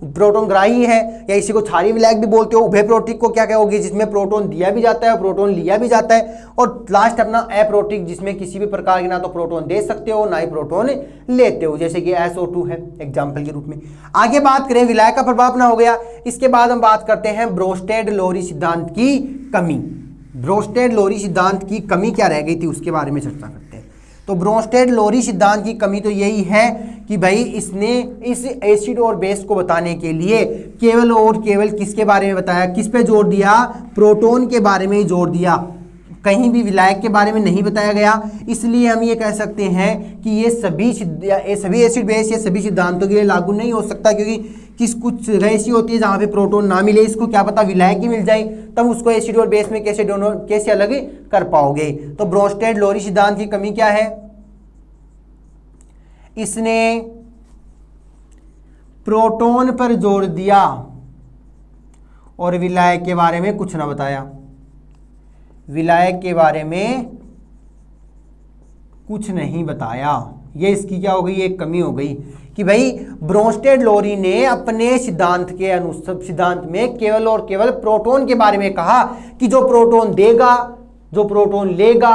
प्रोटॉन ग्राही है, या इसी को क्षारीय विलायक भी बोलते हो। उभय प्रोटिक को क्या कहोगे, जिसमें प्रोटॉन दिया भी जाता है और प्रोटॉन लिया भी जाता है। और लास्ट अपना अप्रोटिक, जिसमें किसी भी प्रकार के ना तो प्रोटॉन दे सकते हो ना ही प्रोटॉन लेते हो, जैसे कि SO2 है एग्जाम्पल के रूप में। आगे बात करें, विलायक का प्रभाव अपना हो गया। इसके बाद हम बात करते हैं ब्रोस्टेड लोरी सिद्धांत की कमी। ब्रोस्टेड लोरी सिद्धांत की कमी क्या रह गई थी उसके बारे में चर्चा करते हैं। तो ब्रोस्टेड लोरी सिद्धांत की कमी तो यही है कि भाई इसने इस एसिड और बेस को बताने के लिए केवल और केवल किसके बारे में बताया, किस पे जोर दिया, प्रोटॉन के बारे में ही जोर दिया, कहीं भी विलायक के बारे में नहीं बताया गया। इसलिए हम ये कह सकते हैं कि ये सभी एसिड बेस ये सभी सिद्धांतों के लिए लागू नहीं हो सकता, क्योंकि कुछ जगह ऐसी होती है जहाँ पे प्रोटॉन ना मिले, इसको क्या पता विलायक ही मिल जाए, तब उसको एसिड और बेस में कैसे अलग कर पाओगे। तो ब्रोस्टेड लोरी सिद्धांत की कमी क्या है, इसने प्रोटॉन पर जोर दिया और विलायक के बारे में कुछ ना बताया, विलायक के बारे में कुछ नहीं बताया। ये इसकी क्या हो गई, एक कमी हो गई कि भाई ब्रोस्टेड लोरी ने अपने सिद्धांत में केवल और केवल प्रोटॉन के बारे में कहा कि जो प्रोटॉन देगा, जो प्रोटॉन लेगा,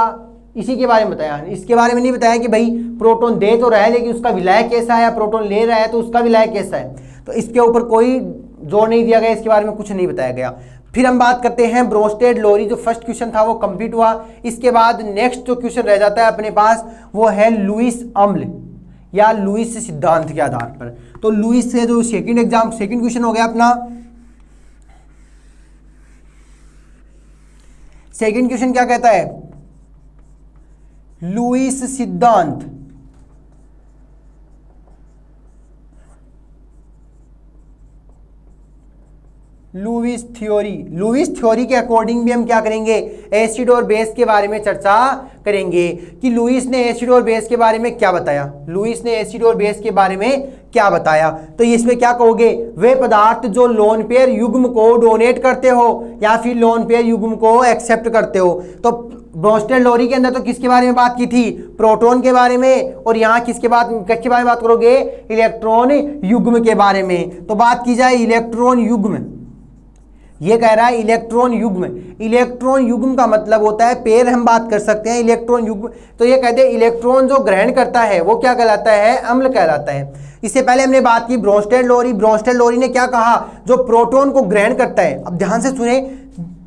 इसी के बारे में बताया। इसके बारे में नहीं बताया कि भाई प्रोटॉन दे तो रहा है लेकिन उसका विलायक कैसा है, या प्रोटॉन ले रहा है तो उसका विलायक कैसा है। तो इसके ऊपर कोई जोर नहीं दिया गया, इसके बारे में कुछ नहीं बताया गया। फिर हम बात करते हैं ब्रोस्टेड लोरी, जो फर्स्ट क्वेश्चन था वो कंप्लीट हुआ। इसके बाद नेक्स्ट जो क्वेश्चन रह जाता है अपने पास वो है लुईस अम्ल या लुईस सिद्धांत के आधार पर। तो लुईस से जो सेकंड क्वेश्चन हो गया अपना, सेकंड क्वेश्चन क्या कहता है, लुईस सिद्धांत। लुईस थ्योरी के अकॉर्डिंग भी हम क्या करेंगे, एसिड और बेस के बारे में चर्चा करेंगे कि लुईस ने एसिड और बेस के बारे में क्या बताया, लुईस ने एसिड और बेस के बारे में क्या बताया। तो इसमें क्या कहोगे, वे पदार्थ जो लोन पेयर युग्म को डोनेट करते हो या फिर लोन पेयर युग्म को एक्सेप्ट करते हो। तो ब्रोस्टेड लोरी के अंदर तो किसके बारे में बात की थी, प्रोटॉन के बारे में, और यहाँ किसके बारे में बात करोगे, इलेक्ट्रॉन युग्म के बारे में। तो बात की जाए इलेक्ट्रॉन युग्म, ये कह रहा है इलेक्ट्रॉन युग्म। इलेक्ट्रॉन युग्म का मतलब होता है पेयर, हम बात कर सकते हैं इलेक्ट्रॉन युग्म। तो ये कहते हैं इलेक्ट्रॉन जो ग्रहण करता है वो क्या कहलाता है, अम्ल कहलाता है। इससे पहले हमने बात की ब्रोस्टेड लोरी ने क्या कहा, जो प्रोटॉन को ग्रहण करता है। अब ध्यान से सुने,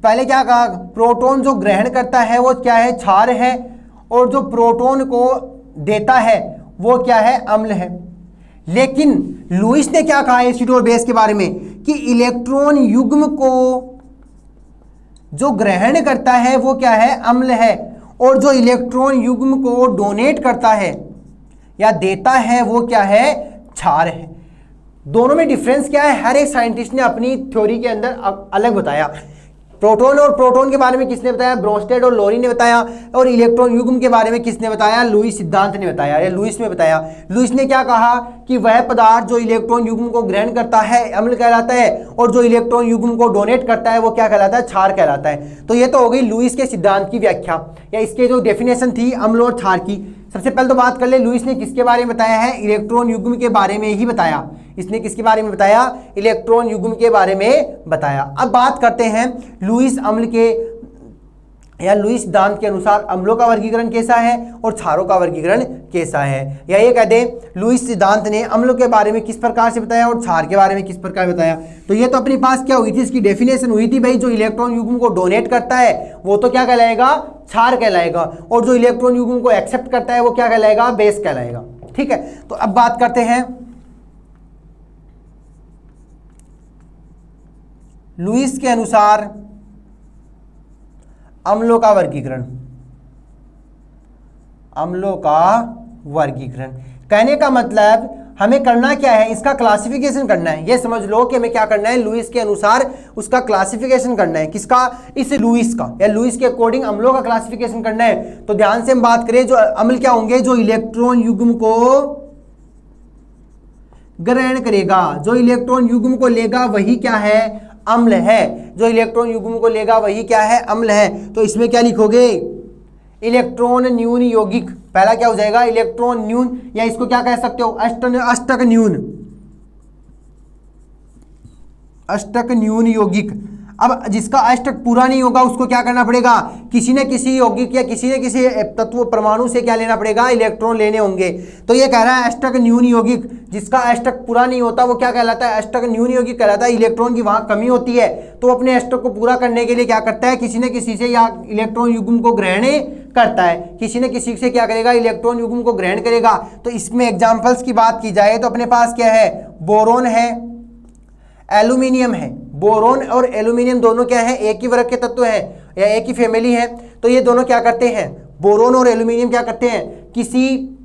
पहले क्या कहा, प्रोटॉन जो ग्रहण करता है वो क्या है, क्षार है, और जो प्रोटॉन को देता है वो क्या है, अम्ल है। लेकिन लुईस ने क्या कहा एसिड और बेस के बारे में कि इलेक्ट्रॉन युग्म को जो ग्रहण करता है वो क्या है, अम्ल है, और जो इलेक्ट्रॉन युग्म को डोनेट करता है या देता है वो क्या है, क्षार है। दोनों में डिफरेंस क्या है, हर एक साइंटिस्ट ने अपनी थ्योरी के अंदर अलग बताया। प्रोटॉन और प्रोटॉन के बारे में किसने बताया, ब्रोस्टेड और लोरी ने बताया, और इलेक्ट्रॉन युग्म के बारे में किसने बताया, लुईस सिद्धांत ने बताया या लुईस ने बताया। लुईस ने क्या कहा कि वह पदार्थ जो इलेक्ट्रॉन युग्म को ग्रहण करता है अम्ल कहलाता है, और जो इलेक्ट्रॉन युग्म को डोनेट करता है वो क्या कहलाता है, क्षार कहलाता है। तो ये तो हो गई लुईस के सिद्धांत की व्याख्या या इसके जो डेफिनेशन थी अम्ल और क्षार की। सबसे पहले तो बात कर ले लुईस ने किसके बारे में बताया है, इलेक्ट्रॉन युग्म के बारे में ही बताया। इसने किसके बारे में बताया, इलेक्ट्रॉन युग्म के बारे में बताया। अब बात करते हैं लुईस अम्ल के या लुईस सिद्धांत के अनुसार अम्लों का वर्गीकरण कैसा है और क्षारों का वर्गीकरण कैसा है। या ये कह दें लुईस सिद्धांत ने अम्लों के बारे में किस प्रकार से बताया और क्षार के बारे में किस प्रकार बताया। तो ये तो अपने पास क्या हुई थी, इसकी डेफिनेशन हुई थी भाई, जो इलेक्ट्रॉन युग्म को डोनेट करता है वो तो क्या कहलाएगा, क्षार कहलाएगा, और जो इलेक्ट्रॉन युग्म को एक्सेप्ट करता है वो क्या कहलाएगा, बेस कहलाएगा। ठीक है, तो अब बात करते हैं लुईस के अनुसार अम्लों का वर्गीकरण। अम्लों का वर्गीकरण कहने का मतलब हमें करना क्या है, इसका क्लासिफिकेशन करना है। ये समझ लो कि हमें क्या करना है, लुईस के अनुसार उसका क्लासिफिकेशन करना है। किसका, इस लुईस का या लुईस के अकॉर्डिंग अम्लों का क्लासिफिकेशन करना है। तो ध्यान से हम बात करें, जो अम्ल क्या होंगे, जो इलेक्ट्रॉन युग्म को ग्रहण करेगा, जो इलेक्ट्रॉन युग्म को लेगा वही क्या है, अम्ल है, जो इलेक्ट्रॉन युग्म को लेगा वही क्या है, अम्ल है। तो इसमें क्या लिखोगे, इलेक्ट्रॉन न्यून यौगिक। पहला क्या हो जाएगा, इलेक्ट्रॉन न्यून, या इसको क्या कह सकते हो, अष्टक न्यून, अष्टक न्यून यौगिक। अब जिसका अष्टक पूरा नहीं होगा उसको क्या करना पड़ेगा, किसी न किसी यौगिक या किसी न किसी तत्व परमाणु से क्या लेना पड़ेगा, इलेक्ट्रॉन लेने होंगे। तो ये कह रहा है अष्टक न्यून यौगिक, जिसका अष्टक पूरा नहीं होता वो क्या कहलाता है, अष्टक न्यून यौगिक कहलाता है। इलेक्ट्रॉन की वहां कमी होती है तो अपने अष्टक को पूरा करने के लिए क्या करता है, किसी न किसी से या इलेक्ट्रॉन युग्म को ग्रहण करता है, किसी न किसी से क्या करेगा, इलेक्ट्रॉन युग्म को ग्रहण करेगा। तो इसमें एग्जाम्पल्स की बात की जाए तो अपने पास क्या है, बोरोन है, एल्यूमिनियम है। बोरोन और एल्यूमिनियम दोनों क्या है, एक ही वर्ग के तत्व हैं या एक ही फैमिली है। तो ये दोनों क्या करते हैं, बोरोन और एल्यूमिनियम क्या करते हैं, किसी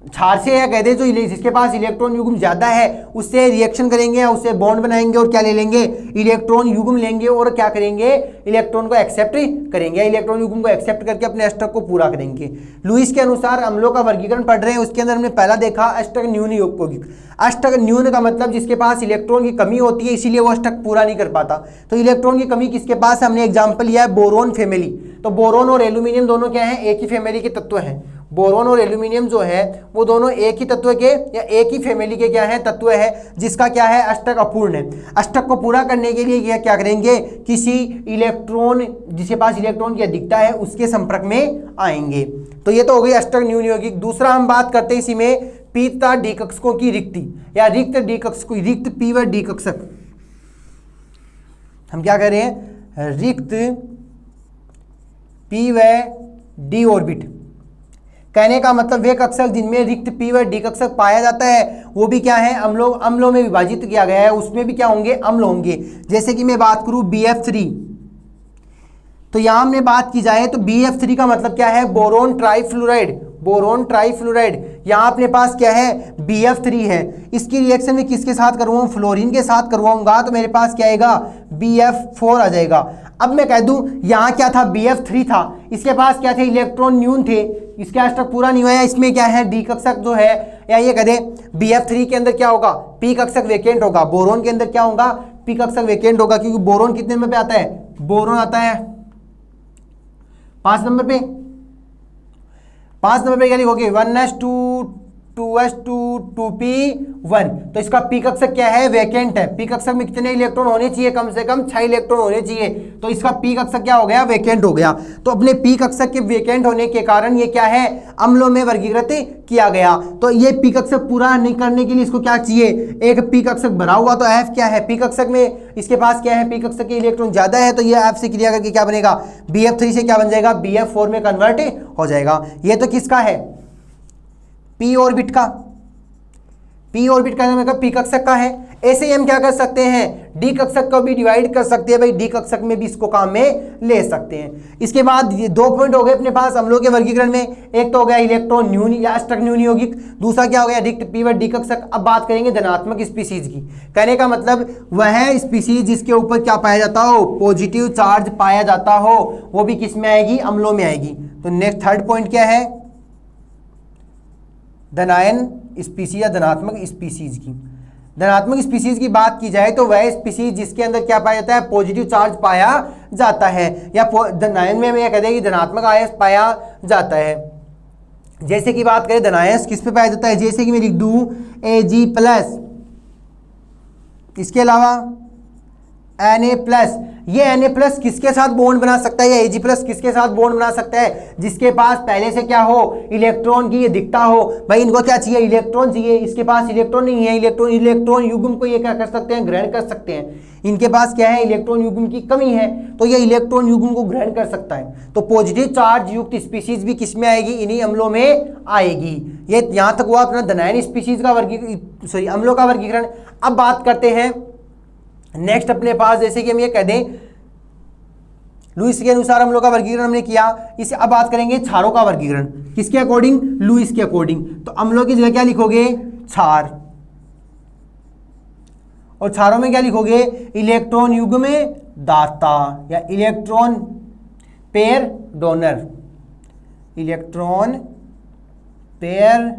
क्षार से या कह दे जो जिसके पास इलेक्ट्रॉन युग्म ज्यादा है उससे रिएक्शन करेंगे या उससे बॉन्ड बनाएंगे और क्या ले लेंगे, इलेक्ट्रॉन युग्म लेंगे और क्या करेंगे, इलेक्ट्रॉन को एक्सेप्ट करेंगे, इलेक्ट्रॉन युग्म को एक्सेप्ट करके अपने अष्टक को पूरा करेंगे। लुईस के अनुसार अम्लों का वर्गीकरण पढ़ रहे हैं, उसके अंदर हमने पहला देखा अष्टक न्यून यौगिक। अष्टक न्यून का मतलब जिसके पास इलेक्ट्रॉन की कमी होती है इसीलिए वो अष्टक पूरा नहीं कर पाता। तो इलेक्ट्रॉन की कमी किसके पास, हमने एग्जाम्पल लिया है बोरोन फैमिली। तो बोरोन और एल्यूमिनियम दोनों क्या है, एक ही फैमिली के तत्व हैं। बोरोन और एल्यूमिनियम जो है वो दोनों एक ही तत्व के या एक ही फैमिली के क्या है, तत्व है, जिसका क्या है, अष्टक अपूर्ण है। अष्टक को पूरा करने के लिए यह क्या करेंगे, किसी इलेक्ट्रॉन जिसके पास इलेक्ट्रॉन की अधिकता है उसके संपर्क में आएंगे। तो ये तो हो गई अष्टक न्यून यौगिक। दूसरा हम बात करते हैं इसी में पी तथा डी कक्षकों की रिक्ति या रिक्त डी कक्षक, रिक्त पी व डी कक्षक। हम क्या कह रहे हैं, रिक्त पी व डी ऑर्बिट। कहने का मतलब वे कक्षक जिनमें रिक्त पी व डी कक्षक पाया जाता है वो भी क्या है, अम्लों में विभाजित किया गया है, उसमें भी क्या होंगे, अम्ल होंगे। जैसे कि मैं बात करूं BF3, तो यहां हमने बात की जाए तो BF3 का मतलब क्या है, बोरोन ट्राइफ्लोराइड। बोरोन ट्राइफ्लोराइड, यहाँ अपने पास क्या है, BF3 है। इसकी रिएक्शन में किसके साथ करवाऊँ, फ्लोरीन के साथ करवाऊंगा तो मेरे पास क्या आएगा, BF4 आ जाएगा। अब मैं कह दूं यहाँ क्या था, BF3 था, इसके पास क्या थे, इलेक्ट्रॉन न्यून थे, इसके अष्टक पूरा नहीं हुआ, इसमें क्या है, डी कक्षक जो है, या ये कह दे BF3 के अंदर क्या होगा, पी कक्षक वैकेंट होगा। बोरोन के अंदर क्या होगा, पी कक्षक वैकेंट होगा, क्योंकि बोरोन कितने नंबर पे आता है, बोरोन आता है 5 नंबर पे। 5 नंबर पे क्या लिखोगे, 1s2 2s2 2p1। तो इसका पी कक्षक क्या है, वैकेंट है। पी कक्षक में कितने इलेक्ट्रॉन होने चाहिए, कम से कम 6 इलेक्ट्रॉन होने चाहिए। तो इसका पी कक्षक क्या हो गया, वैकेंट हो गया। तो अपने पी कक्षक के वैकेंट होने के कारण ये क्या है, अम्लों में वर्गीकृत किया गया। तो ये पी कक्षक पूरा नहीं करने के लिए इसको क्या चाहिए, एक पी कक्षक भरा हुआ। तो एफ क्या है, पी कक्षक में इसके पास क्या है, पी कक्षक के इलेक्ट्रॉन ज्यादा है, तो ये एफ से क्रिया करके क्या बनेगा, BF3 से क्या बन जाएगा, BF4 में कन्वर्ट हो जाएगा। ये तो किसका है, पी ऑर्बिट का। पी ऑर्बिट का मतलब पी कक्षक का है। ऐसे ही हम क्या कर सकते हैं, डी कक्षक को भी डिवाइड कर सकते हैं भाई, डी कक्षक में भी इसको काम में ले सकते हैं। इसके बाद ये 2 पॉइंट हो गए अपने पास अम्लों के वर्गीकरण में। एक तो हो गया इलेक्ट्रॉन न्यून या अष्टक न्यून यौगिक, दूसरा क्या हो गया, रिक्त पी व डी कक्षक। अब बात करेंगे धनात्मक स्पीसीज की। कहने का मतलब वह स्पीसीज जिसके ऊपर क्या पाया जाता हो, पॉजिटिव चार्ज पाया जाता हो, वो भी किस में आएगी, अम्लों में आएगी। तो नेक्स्ट थर्ड पॉइंट क्या है, धनायन स्पीसीज या धनात्मक स्पीसीज की। धनात्मक स्पीसीज की बात की जाए तो वह स्पीसीज जिसके अंदर क्या पाया जाता है, पॉजिटिव चार्ज पाया जाता है, या धनायन में मैं कहते हैं कि धनात्मक आयस पाया जाता है। जैसे कि बात करें धनायस किस पे पाया जाता है, जैसे कि मैं लिख दूं Ag+, इसके अलावा Na+। ये Na+ किसके साथ बॉन्ड बना सकता है, या Ag+ किसके साथ बॉन्ड बना सकता है, जिसके पास पहले से क्या हो, इलेक्ट्रॉन की अधिकता हो। भाई इनको क्या चाहिए, इलेक्ट्रॉन चाहिए, इसके पास इलेक्ट्रॉन नहीं है, इलेक्ट्रॉन युग्म को ये क्या कर सकते हैं, ग्रहण कर सकते हैं। इनके पास क्या है, इलेक्ट्रॉन युग्म की कमी है, तो ये इलेक्ट्रॉन युग्म को ग्रहण कर सकता है। तो पॉजिटिव चार्ज युक्त स्पीसीज भी किस में आएगी, इन्हीं अम्लों में आएगी। ये यहाँ तक हुआ अपना धनायन स्पीसीज का अम्लों का वर्गीकरण। अब बात करते हैं नेक्स्ट अपने पास, जैसे कि हम ये कह दें लुईस के अनुसार अम्लों का वर्गीकरण हमने किया, इसे अब बात करेंगे क्षारों का वर्गीकरण। किसके अकॉर्डिंग, लुईस के अकॉर्डिंग। तो अम्लों की जगह क्या लिखोगे, क्षार, और क्षारों में क्या लिखोगे, इलेक्ट्रॉन युग्म में दाता या electron pair donor, electron pair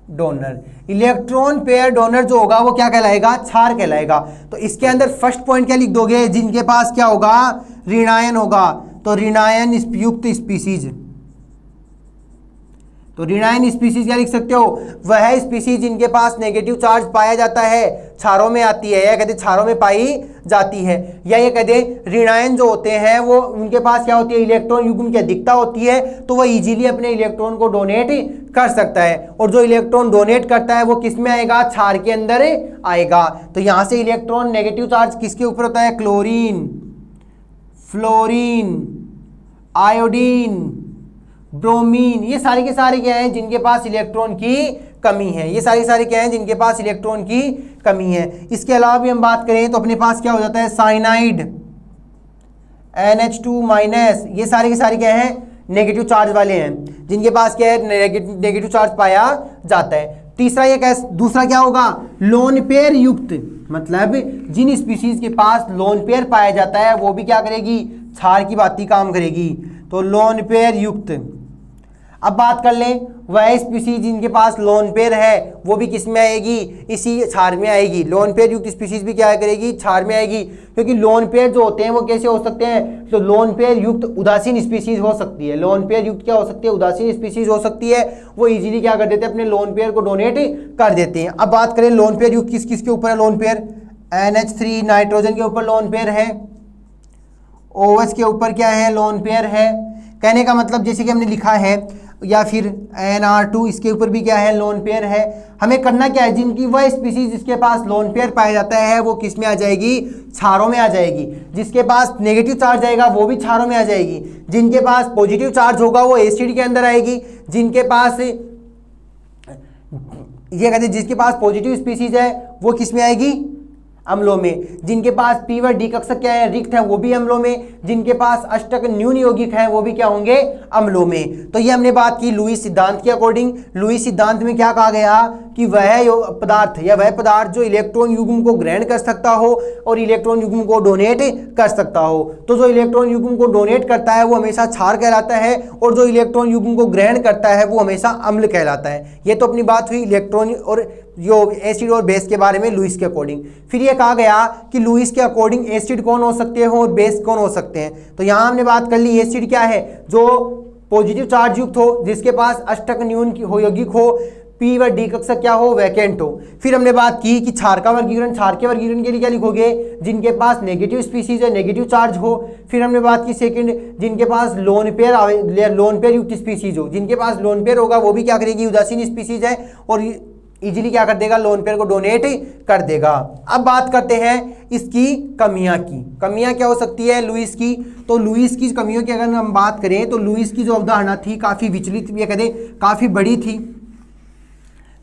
donor. Electron pair donor जो होगा वो क्या कहलाएगा, क्षार कहलाएगा। तो इसके अंदर फर्स्ट पॉइंट क्या लिख दोगे, जिनके पास क्या होगा, ऋणायन होगा। तो ऋणायन युक्त स्पीसीज, तो ऋणायन स्पीसीज क्या लिख सकते हो, वह स्पीसीज जिनके पास नेगेटिव चार्ज पाया जाता है, क्षारों में आती है, या कहते क्षारों में पाई जाती है। या ये कहते ऋणायन जो होते हैं वो उनके पास क्या होती है, इलेक्ट्रॉन युग्म की अधिकता होती है, तो वह इजीली अपने इलेक्ट्रॉन को डोनेट कर सकता है। और जो इलेक्ट्रॉन डोनेट करता है वो किस में आएगा, क्षार के अंदर आएगा। तो यहां से इलेक्ट्रॉन नेगेटिव चार्ज किसके ऊपर होता है, क्लोरीन, फ्लोरीन, आयोडीन, ब्रोमीन, ये सारे के सारे क्या हैं, जिनके पास इलेक्ट्रॉन की कमी है। ये सारे सारे क्या हैं, जिनके पास इलेक्ट्रॉन की कमी है। इसके अलावा भी हम बात करें तो अपने पास क्या हो जाता है, साइनाइड, NH2-, ये सारे के सारे क्या हैं, नेगेटिव चार्ज वाले हैं, जिनके पास क्या है, नेगेटिव चार्ज पाया जाता है। तीसरा ये कैसे, दूसरा क्या होगा, लोन पेयर युक्त, मतलब जिन स्पीशीज के पास लोन पेयर पाया जाता है वो भी क्या करेगी, क्षार की बात ही काम करेगी। तो लोन पेयर युक्त। अब बात कर लें वह स्पीसीज जिनके पास लोन पेयर है वो भी किस में आएगी, इसी क्षार में आएगी। लोन पेयर युक्त स्पीसीज भी क्या करेगी, क्षार में आएगी। क्योंकि लोन पेयर जो होते हैं वो कैसे हो सकते हैं, तो लोन पेयर युक्त उदासीन स्पीसीज हो सकती है। लोन पेयर युक्त क्या हो सकती है, उदासीन स्पीसीज हो सकती है। वो इजीली क्या कर देते हैं, अपने लोन पेयर को डोनेट कर देते हैं। अब बात करें लोन पेयर युक्त किस किस के ऊपर है लोन पेयर, NH3 नाइट्रोजन के ऊपर लोन पेयर है, OH के ऊपर क्या है, लोन पेयर है। कहने का मतलब जैसे कि हमने लिखा है, या फिर NR2 इसके ऊपर भी क्या है, लोन पेयर है। हमें करना क्या है, जिनकी वह स्पीसीज जिसके पास लोन पेयर पाया जाता है वो किस में आ जाएगी, क्षारों में आ जाएगी। जिसके पास नेगेटिव चार्ज आएगा वो भी क्षारों में आ जाएगी। जिनके पास पॉजिटिव चार्ज होगा वो एसिड के अंदर आएगी। जिनके पास ये कहते हैं जिसके पास पॉजिटिव स्पीसीज है वो किस में आएगी, अम्लों में। जिनके पास P व D कक्षक क्या है, रिक्त है, वो भी अम्लों में। जिनके पास अष्टक न्यून यौगिक है वो भी क्या होंगे, अम्लों में। तो ये हमने बात की लुईस सिद्धांत के अकॉर्डिंग। लुईस सिद्धांत में क्या कहा गया कि वह पदार्थ या वह पदार्थ जो इलेक्ट्रॉन युग्म को ग्रहण कर सकता हो और इलेक्ट्रॉन युग्म को डोनेट कर सकता हो। तो जो इलेक्ट्रॉन युग्म को डोनेट करता है वो हमेशा क्षार कहलाता है, और जो इलेक्ट्रॉन युग्म को ग्रहण करता है वो हमेशा अम्ल कहलाता है। ये तो अपनी बात हुई इलेक्ट्रॉन और जो एसिड और बेस के बारे में लुईस के अकॉर्डिंग। फिर ये कहा गया कि लुईस के अकॉर्डिंग एसिड कौन हो सकते हैं और बेस कौन हो सकते हैं। तो यहाँ हमने बात कर ली एसिड क्या है, जो पॉजिटिव चार्ज युक्त हो, जिसके पास अष्टक न्यून यौगिक हो, P व D कक्षक क्या हो, वैकेंट हो। फिर हमने बात की कि क्षार का वर्गीकरण, क्षार के वर्गीकरण के लिए क्या लिखोगे, जिनके पास नेगेटिव स्पीसीज है, नेगेटिव चार्ज हो। फिर हमने बात की सेकंड, जिनके पास लोन पेयर युक्त स्पीसीज हो। जिनके पास लोन पेयर होगा वो भी क्या करेगी, उदासीन स्पीसीज है, और इजीली क्या कर देगा, लोन पेयर को डोनेट कर देगा। अब बात करते हैं इसकी कमियां की। कमियां क्या हो सकती है लुईस की, तो लुईस की कमियों की अगर हम बात करें तो लुईस की जो अवधारणा थी काफ़ी विचलित, ये कहते काफ़ी बड़ी थी।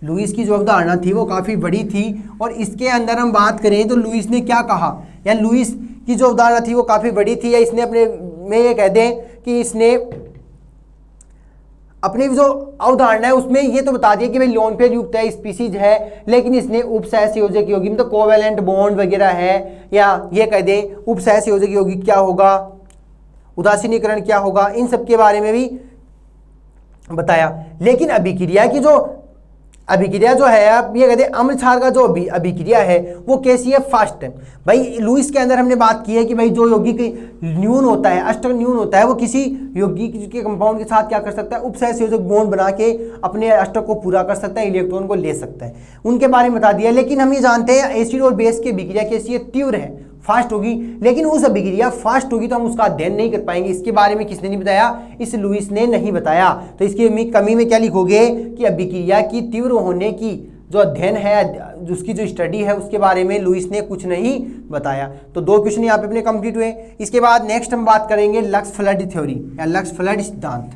लुईस की जो अवधारणा थी वो काफ़ी बड़ी थी, और इसके अंदर हम बात करें तो लुईस ने क्या कहा, या लुईस की जो अवधारणा थी वो काफ़ी बड़ी थी, या इसने अपने में ये कह दें कि इसने अपनी जो अवधारणा है उसमें ये तो बता दिया कि भाई लोन पेयर युक्त है, स्पीसीज है, लेकिन इसने उपसहसंयोजक यौगिक, मतलब कोवेलेंट बॉन्ड वगैरह है, या ये कह दें उपसहसंयोजक यौगिक क्या होगा, उदासीनीकरण क्या होगा, इन सब के बारे में भी बताया। लेकिन अभिक्रिया की जो अभिक्रिया जो है, आप ये कहते हैं अम्ल क्षार का जो अभिक्रिया है वो कैसी है, फास्ट है। भाई लुईस के अंदर हमने बात की है कि भाई जो यौगिक न्यून होता है, अष्टक न्यून होता है, वो किसी यौगिक के कंपाउंड के साथ क्या कर सकता है, उपसहसंयोजक बॉन्ड बना के अपने अष्टक को पूरा कर सकता है, इलेक्ट्रॉन को ले सकता है। उनके बारे में बता दिया। लेकिन हम ये जानते हैं एसिड और बेस की अभिक्रिया कैसी है, तीव्र है, फास्ट होगी। लेकिन उस अभिक्रिया फास्ट होगी तो हम उसका अध्ययन नहीं कर पाएंगे। इसके बारे में किसने नहीं बताया, इस लुईस ने नहीं बताया। तो इसकी कमी में क्या लिखोगे कि अभिक्रिया की तीव्र होने की जो अध्ययन है, उसकी जो स्टडी है, उसके बारे में लुईस ने कुछ नहीं बताया। तो दो क्वेश्चन यहाँ पे अपने कंप्लीट हुए। इसके बाद नेक्स्ट हम बात करेंगे लक्स फ्लड थ्योरी या लक्स फ्लड सिद्धांत।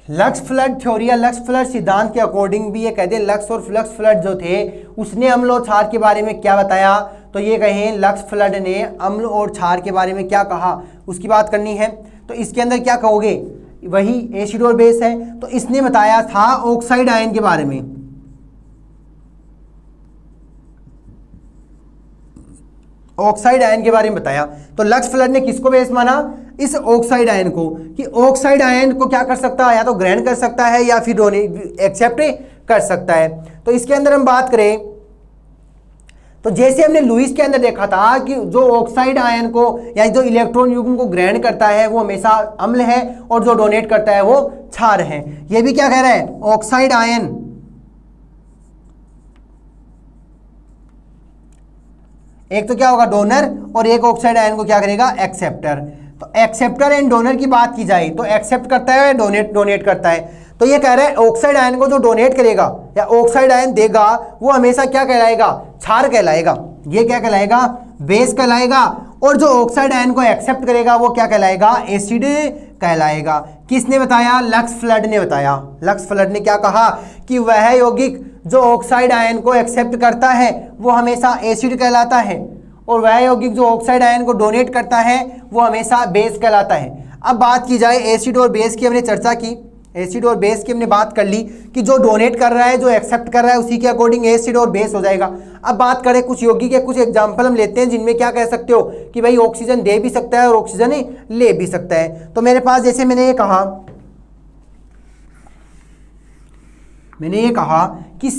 लक्स फ्लड थ्योरी या लक्स फ्लड सिद्धांत के अकॉर्डिंग भी ये कहते हैं लक्स और फ्लक्स फ्लड जो थे उसने अम्ल और क्षार के बारे में क्या बताया, तो ये कहें लक्स फ्लड ने अम्ल और क्षार के बारे में क्या कहा उसकी बात करनी है। तो इसके अंदर क्या कहोगे, वही एसिड और बेस है। तो इसने बताया था ऑक्साइड आयन के बारे में। ऑक्साइड आयन के बारे में बताया। तो लक्स फ्लड ने किसको बेस माना? इस ऑक्साइड आयन को, कि ऑक्साइड आयन को क्या कर सकता है, या तो ग्रहण कर सकता है या फिर एक्सेप्ट कर सकता है। तो इसके अंदर हम बात करें तो जैसे हमने लुईस के अंदर देखा था कि जो ऑक्साइड आयन को या जो इलेक्ट्रॉन युग्म को ग्रहण करता है वो हमेशा अम्ल है और जो डोनेट करता है वो क्षार है। ये भी क्या कह रहा है? ऑक्साइड आयन एक तो क्या होगा? डोनर, और एक ऑक्साइड आयन को क्या करेगा? एक्सेप्टर। तो एक्सेप्टर एंड डोनर की बात की जाए तो एक्सेप्ट करता है, डोनेट करता है। तो ये कह रहा है ऑक्साइड आयन को जो डोनेट करेगा या ऑक्साइड आयन देगा वो हमेशा क्या कहलाएगा? क्षार कहलाएगा। ये क्या कहलाएगा? बेस कहलाएगा। और जो ऑक्साइड आयन को एक्सेप्ट करेगा वो क्या कहलाएगा? एसिड कहलाएगा। किसने बताया? लक्स फ्लड ने बताया। लक्स फ्लड ने क्या कहा कि वह यौगिक जो ऑक्साइड आयन को एक्सेप्ट करता है वो हमेशा एसिड कहलाता है, और वह यौगिक जो ऑक्साइड आयन को डोनेट करता है वो हमेशा बेस कहलाता है। अब बात की जाए एसिड और बेस की, हमने चर्चा की, एसिड और बेस की हमने बात कर ली कि जो डोनेट कर रहा है, जो एक्सेप्ट कर रहा है, उसी के अकॉर्डिंग एसिड और बेस हो जाएगा। अब बात करें कुछ यौगिक के कुछ एग्जाम्पल हम लेते हैं जिनमें क्या कह सकते हो कि भाई ऑक्सीजन दे भी सकता है और ऑक्सीजन ले भी सकता है। तो मेरे पास जैसे मैंने ये कहा कि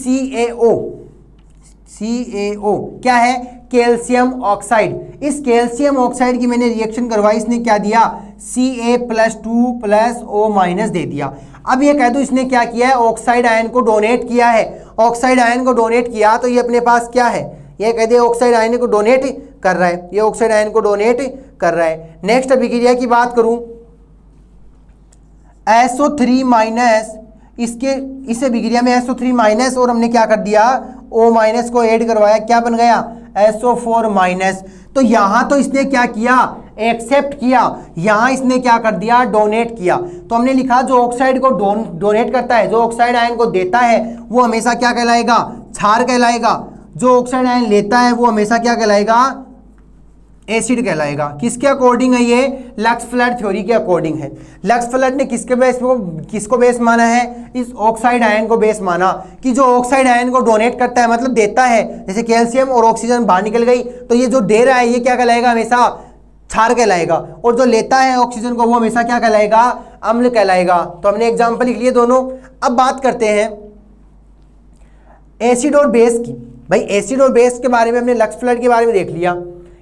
CaO क्या है? Calcium oxide. इस कैल्शियम ऑक्साइड की मैंने रिएक्शन करवाई, इसने क्या दिया? Ca+2+O- दे दिया। अब ये कह दो इसने क्या किया है? ऑक्साइड आयन को डोनेट किया है। ऑक्साइड आयन को डोनेट किया तो ये अपने पास क्या है? ये कह दे ऑक्साइड आयन को डोनेट कर रहा है, ये ऑक्साइड आयन को डोनेट कर रहा है। नेक्स्ट अभिक्रिया की बात करूं, SO3- इस अभिक्रिया में SO3- और हमने क्या कर दिया? O- को ऐड करवाया, क्या बन गया? SO4-। तो यहां तो इसने क्या किया? एक्सेप्ट किया। यहां इसने क्या कर दिया? डोनेट किया। तो हमने लिखा जो ऑक्साइड को डोनेट करता है, जो ऑक्साइड आयन को देता है वो हमेशा क्या कहलाएगा? क्षार कहलाएगा। जो ऑक्साइड आयन लेता है वो हमेशा क्या कहलाएगा? एसिड कहलाएगा। किसके अकॉर्डिंग है ये? लक्स फ्लड थ्योरी के अकॉर्डिंग है। लक्स फ्लड ने किसको बेस माना है? इस ऑक्साइड आयन को बेस माना कि जो ऑक्साइड आयन को डोनेट करता है, मतलब देता है, जैसे कैल्शियम और ऑक्सीजन बाहर निकल गई तो ये जो दे रहा है ये क्या कहलाएगा? हमेशा क्षार कहलाएगा। और जो लेता है ऑक्सीजन को वो हमेशा क्या कहलाएगा? अम्ल कहलाएगा। तो हमने एग्जाम्पल लिख लिए दोनों। अब बात करते हैं एसिड और बेस की। भाई एसिड और बेस के बारे में हमने लक्स फ्लड के बारे में देख लिया,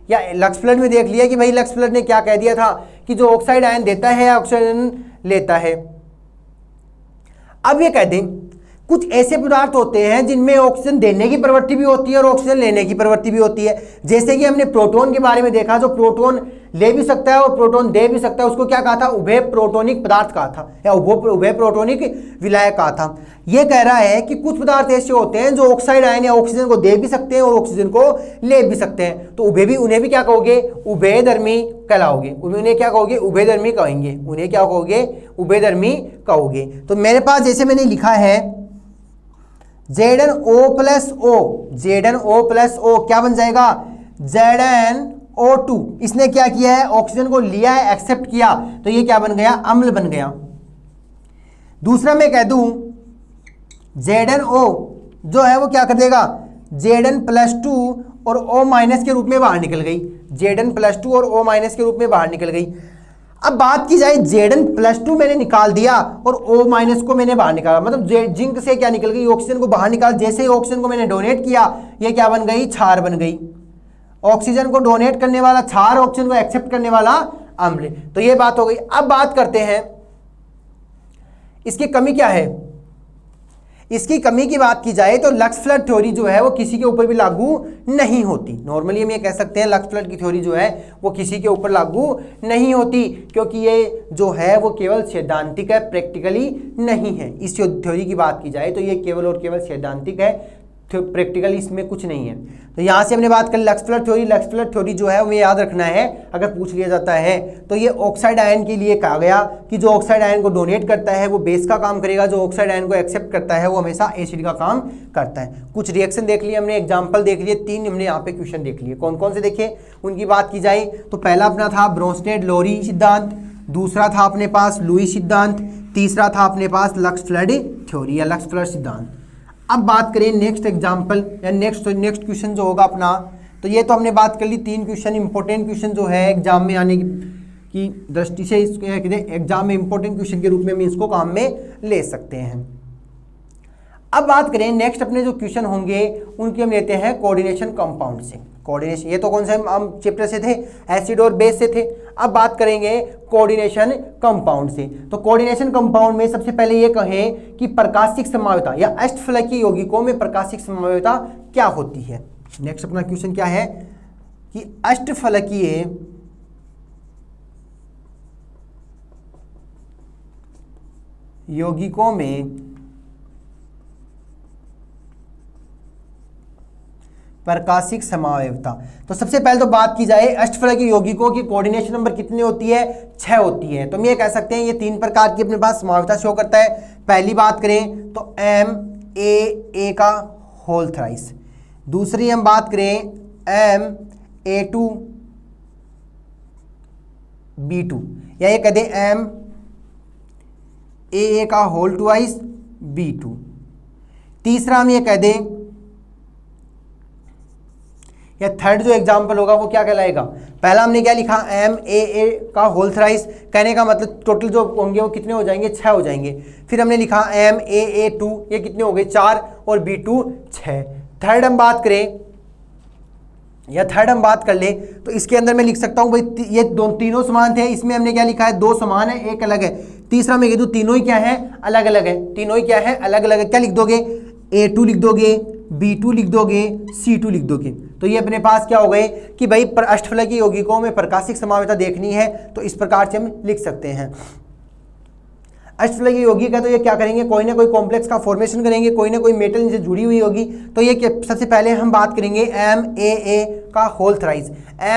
या लक्स फ्लड में देख लिया कि भाई लक्स फ्लड ने क्या कह दिया था कि जो ऑक्साइड आयन देता है या ऑक्सीजन लेता है। अब ये कह दें कुछ ऐसे पदार्थ होते हैं जिनमें ऑक्सीजन देने की प्रवृत्ति भी होती है और ऑक्सीजन लेने की प्रवृत्ति भी होती है। जैसे कि हमने प्रोटॉन के बारे में देखा, जो प्रोटॉन ले भी सकता है और प्रोटॉन दे भी सकता है, उसको क्या कहा था? उभय प्रोटोनिक पदार्थ कहा था, या उभय प्रोटोनिक विलायक कहा था। ये कह रहा है कि कुछ पदार्थ ऐसे होते हैं जो ऑक्साइड आयन या ऑक्सीजन को दे भी सकते हैं और ऑक्सीजन को ले भी सकते हैं। तो उन्हें भी क्या कहोगे? उभयधर्मी कहलाओगे। उन्हें क्या कहोगे? उभयधर्मी कहेंगे। उन्हें क्या कहोगे? उभयधर्मी कहोगे। तो मेरे पास जैसे मैंने लिखा है ZnO+O क्या बन जाएगा? ZnO2। इसने क्या किया है? ऑक्सीजन को लिया है, एक्सेप्ट किया, तो ये क्या बन गया? अम्ल बन गया। दूसरा मैं कह दूं ZnO जो है वो क्या कर देगा? Zn+2 और O- के रूप में बाहर निकल गई। Zn+2 और O- के रूप में बाहर निकल गई। अब बात की जाए Zn+2 मैंने निकाल दिया और O- को मैंने बाहर निकाला, मतलब जिंक से क्या निकल गई? ऑक्सीजन को बाहर निकाल। जैसे ही ऑक्सीजन को मैंने डोनेट किया ये क्या बन गई? क्षार बन गई। ऑक्सीजन को डोनेट करने वाला क्षार, ऑक्सीजन को एक्सेप्ट करने वाला अम्ल। तो ये बात हो गई। अब बात करते हैं इसकी कमी क्या है। इसकी कमी की बात की जाए तो लक्स फ्लड थ्योरी जो है वो किसी के ऊपर भी लागू नहीं होती। नॉर्मली हम ये कह सकते हैं लक्स फ्लड की थ्योरी जो है वो किसी के ऊपर लागू नहीं होती, क्योंकि ये जो है वो केवल सैद्धांतिक है, प्रैक्टिकली नहीं है। इस थ्योरी की बात की जाए तो ये केवल और केवल सैद्धांतिक है, प्रैक्टिकली इसमें कुछ नहीं है। तो यहाँ से हमने बात कर lux flood theory. Lux flood theory जो है हमें याद रखना है, अगर पूछ लिया जाता है तो ये ऑक्साइड आयन के लिए कहा गया कि जो ऑक्साइड आयन को डोनेट करता है वो बेस का काम करेगा, जो ऑक्साइड आयन को एक्सेप्ट करता है वो हमेशा एसिड का काम करता है। कुछ रिएक्शन देख लिए हमने, एग्जाम्पल देख लिए, 3 हमने यहाँ पे क्वेश्चन देख लिए। कौन कौन से देखे उनकी बात की जाए तो पहला अपना था ब्रोंस्टेड लोरी सिद्धांत, दूसरा था अपने पास लुईस सिद्धांत, तीसरा था अपने पास लक्स फ्लड थ्योरी या लक्स फ्लड सिद्धांत। अब बात करें नेक्स्ट एग्जाम्पल या नेक्स्ट क्वेश्चन जो होगा अपना, तो तो ये तो हमने बात कर ली 3 क्वेश्चन, इंपॉर्टेंट क्वेश्चन जो है एग्जाम में आने की दृष्टि से इसको एग्जाम में इंपॉर्टेंट क्वेश्चन के रूप में हम इसको काम में ले सकते हैं। अब बात करें नेक्स्ट अपने जो क्वेश्चन होंगे उनकी हम लेते हैं कोऑर्डिनेशन कंपाउंड से। कोऑर्डिनेशन ये तो कौन से हम चैप्टर से थे, एसिड और बेस से थे। अब बात करेंगे कोऑर्डिनेशन कंपाउंड से। तो कोऑर्डिनेशन कंपाउंड में सबसे पहले ये कहें कि प्रकाशिक संभाव्यता या अष्टफलकीय यौगिकों में प्रकाशिक संभाव्यता क्या होती है। नेक्स्ट अपना क्वेश्चन क्या है कि अष्टफलकीय यौगिकों में प्रकाशिक समावयवता। तो सबसे पहले तो बात की जाए अष्टफलकीय यौगिकों की कोऑर्डिनेशन नंबर कितनी होती है, 6 होती है। तो हम ये कह सकते हैं ये 3 प्रकार की अपने पास समावयवता शो करता है। पहली बात करें तो MAA का होल थ्राइस, दूसरी हम बात करें MA2B2 या ये कह दें MAA का होल ट्वाइस B2। तीसरा हम ये कह दें या थर्ड जो एग्जाम्पल होगा वो क्या कहलाएगा, पहला हमने क्या लिखा MAA का होल थ्राइस, कहने का मतलब टोटल जो होंगे वो कितने हो जाएंगे, 6 हो जाएंगे। फिर हमने लिखा MAA2, ये कितने हो गए 4 और B2 6। थर्ड हम बात करें या थर्ड हम बात कर ले तो इसके अंदर मैं लिख सकता हूँ भाई ये तीनों समान थे, इसमें हमने क्या लिखा है 2 समान है 1 अलग है। तीसरा मैं कह दूँ तीनों ही क्या है अलग अलग है, तीनों ही क्या है अलग अलग है। क्या लिख दोगे A2 लिख दोगे, B2 लिख दोगे, C2 लिख दोगे। तो ये अपने पास क्या हो गए कि भाई अष्टफलकीय यौगिकों में प्रकाशिक समावयवता देखनी है तो इस प्रकार से हम लिख सकते हैं। अष्टफलकीय यौगिक है तो ये क्या करेंगे, कोई ना कोई कॉम्प्लेक्स का फॉर्मेशन करेंगे, कोई ना कोई मेटल इनसे जुड़ी हुई होगी। तो ये सबसे पहले हम बात करेंगे MAA का होल थ्राइस।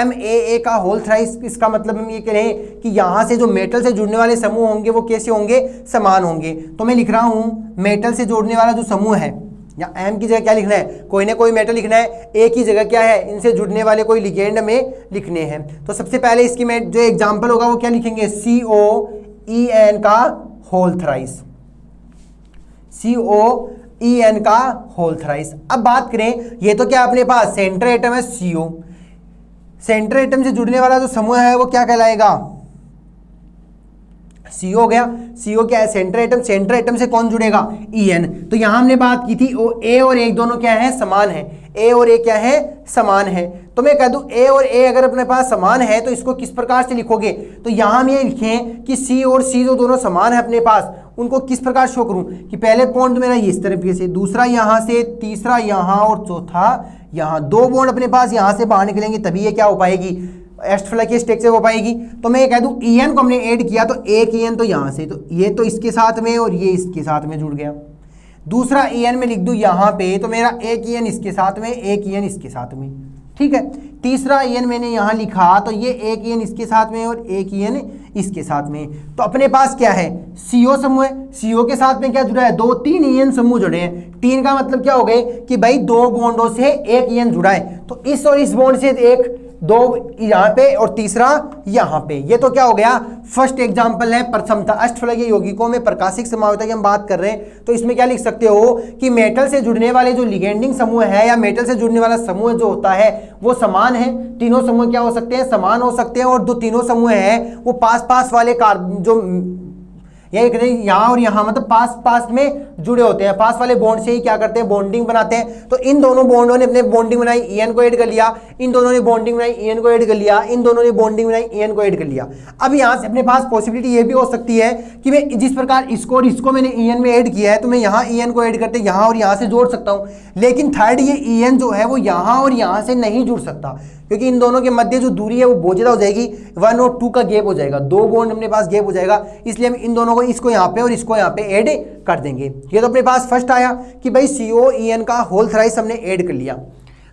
MAA का होल थ्राइस इसका मतलब हम ये कह रहे हैं कि यहाँ से जो मेटल से जुड़ने वाले समूह होंगे वो कैसे होंगे, समान होंगे। तो मैं लिख रहा हूँ मेटल से जोड़ने वाला जो समूह है या M की जगह क्या लिखना है, कोई ना कोई मेटल लिखना है, A की जगह क्या है इनसे जुड़ने वाले कोई लिगेंड में लिखने हैं। तो सबसे पहले इसकी में जो एग्जाम्पल होगा वो क्या लिखेंगे COEN का होल थ्राइस, COEN का होल थ्राइस। अब बात करें ये तो क्या अपने पास सेंटर एटम है CO, सेंटर एटम से जुड़ने वाला जो समूह है वो क्या कहलाएगा CO हो गया। CO क्या है सेंटर एटम, सेंटर एटम से कौन जुड़ेगा EN। तो यहां हमने बात की थी A और A दोनों क्या है समान है, A और A क्या है समान है। तो मैं कह दूं A और A अगर अपने पास समान है तो इसको किस प्रकार से लिखोगे, तो यहां हम ये लिखें कि C और C जो दोनों समान है अपने पास उनको किस प्रकार शो करूं कि पहले बॉन्ड मेरा इस तरीके से, दूसरा यहां से, तीसरा यहां और चौथा यहां। 2 बॉन्ड अपने पास यहां से बाहर निकलेंगे तभी ये क्या हो पाएगी अष्टफलकीय स्ट्रक्चर हो पाएगी। तो मैं ये कह दूं EN को हमने ऐड किया तो एक EN तो यहाँ से, तो ये तो इसके साथ में और ये इसके साथ में जुड़ गया। दूसरा EN में लिख दूं यहाँ पे तो मेरा एक EN इसके साथ में, एक EN इसके साथ में, ठीक है। तीसरा EN मैंने यहाँ लिखा तो ये एक EN इसके साथ में और एक EN इसके साथ में। तो अपने पास क्या है CO समूह है, CO के साथ में क्या जुड़ा है 2-3 EN समूह जुड़े हैं। 3 का मतलब क्या हो गए कि भाई 2 बॉन्डों से एक EN जुड़ा है। तो इस और इस बॉन्ड से एक 2 यहाँ पे और तीसरा यहाँ पे। ये तो क्या हो गया फर्स्ट एग्जांपल है प्रथमता अष्टफलकीय यौगिकों में प्रकाशिक समावयवता की हम बात कर रहे हैं। तो इसमें क्या लिख सकते हो कि मेटल से जुड़ने वाले जो लिगेंडिंग समूह है या मेटल से जुड़ने वाला समूह जो होता है वो समान है। तीनों समूह क्या हो सकते हैं समान हो सकते हैं और जो तीनों समूह है वो पास पास वाले जो यहाँ और यहाँ मतलब पास पास में जुड़े होते हैं, पास वाले बॉन्ड से ही क्या करते हैं बॉन्डिंग बनाते हैं। तो इन दोनों बॉन्डों ने अपने बॉन्डिंग बनाई EN को ऐड कर लिया, इन दोनों ने बॉन्डिंग बनाई EN को ऐड कर लिया, इन दोनों ने बॉन्डिंग बनाई EN को ऐड कर लिया। अब यहाँ से अपने पास पॉसिबिलिटी ये भी हो सकती है कि मैं जिस प्रकार इसको और इसको मैंने EN में ऐड किया है तो मैं यहाँ EN को ऐड करते यहाँ और यहाँ से जोड़ सकता हूँ। लेकिन थर्ड ये EN जो है वो यहाँ और यहाँ से नहीं जुड़ सकता क्योंकि इन दोनों के मध्य जो दूरी है वो बहुत ज़्यादा हो जाएगी, 1 और 2 का गैप हो जाएगा, 2 बॉन्ड अपने पास गैप हो जाएगा। इसलिए हम इन दोनों को इसको यहाँ पे और इसको यहाँ पे ऐड कर देंगे। ये तो अपने पास फर्स्ट आया कि भाई COEN का होल थ्राइस हमने ऐड कर लिया।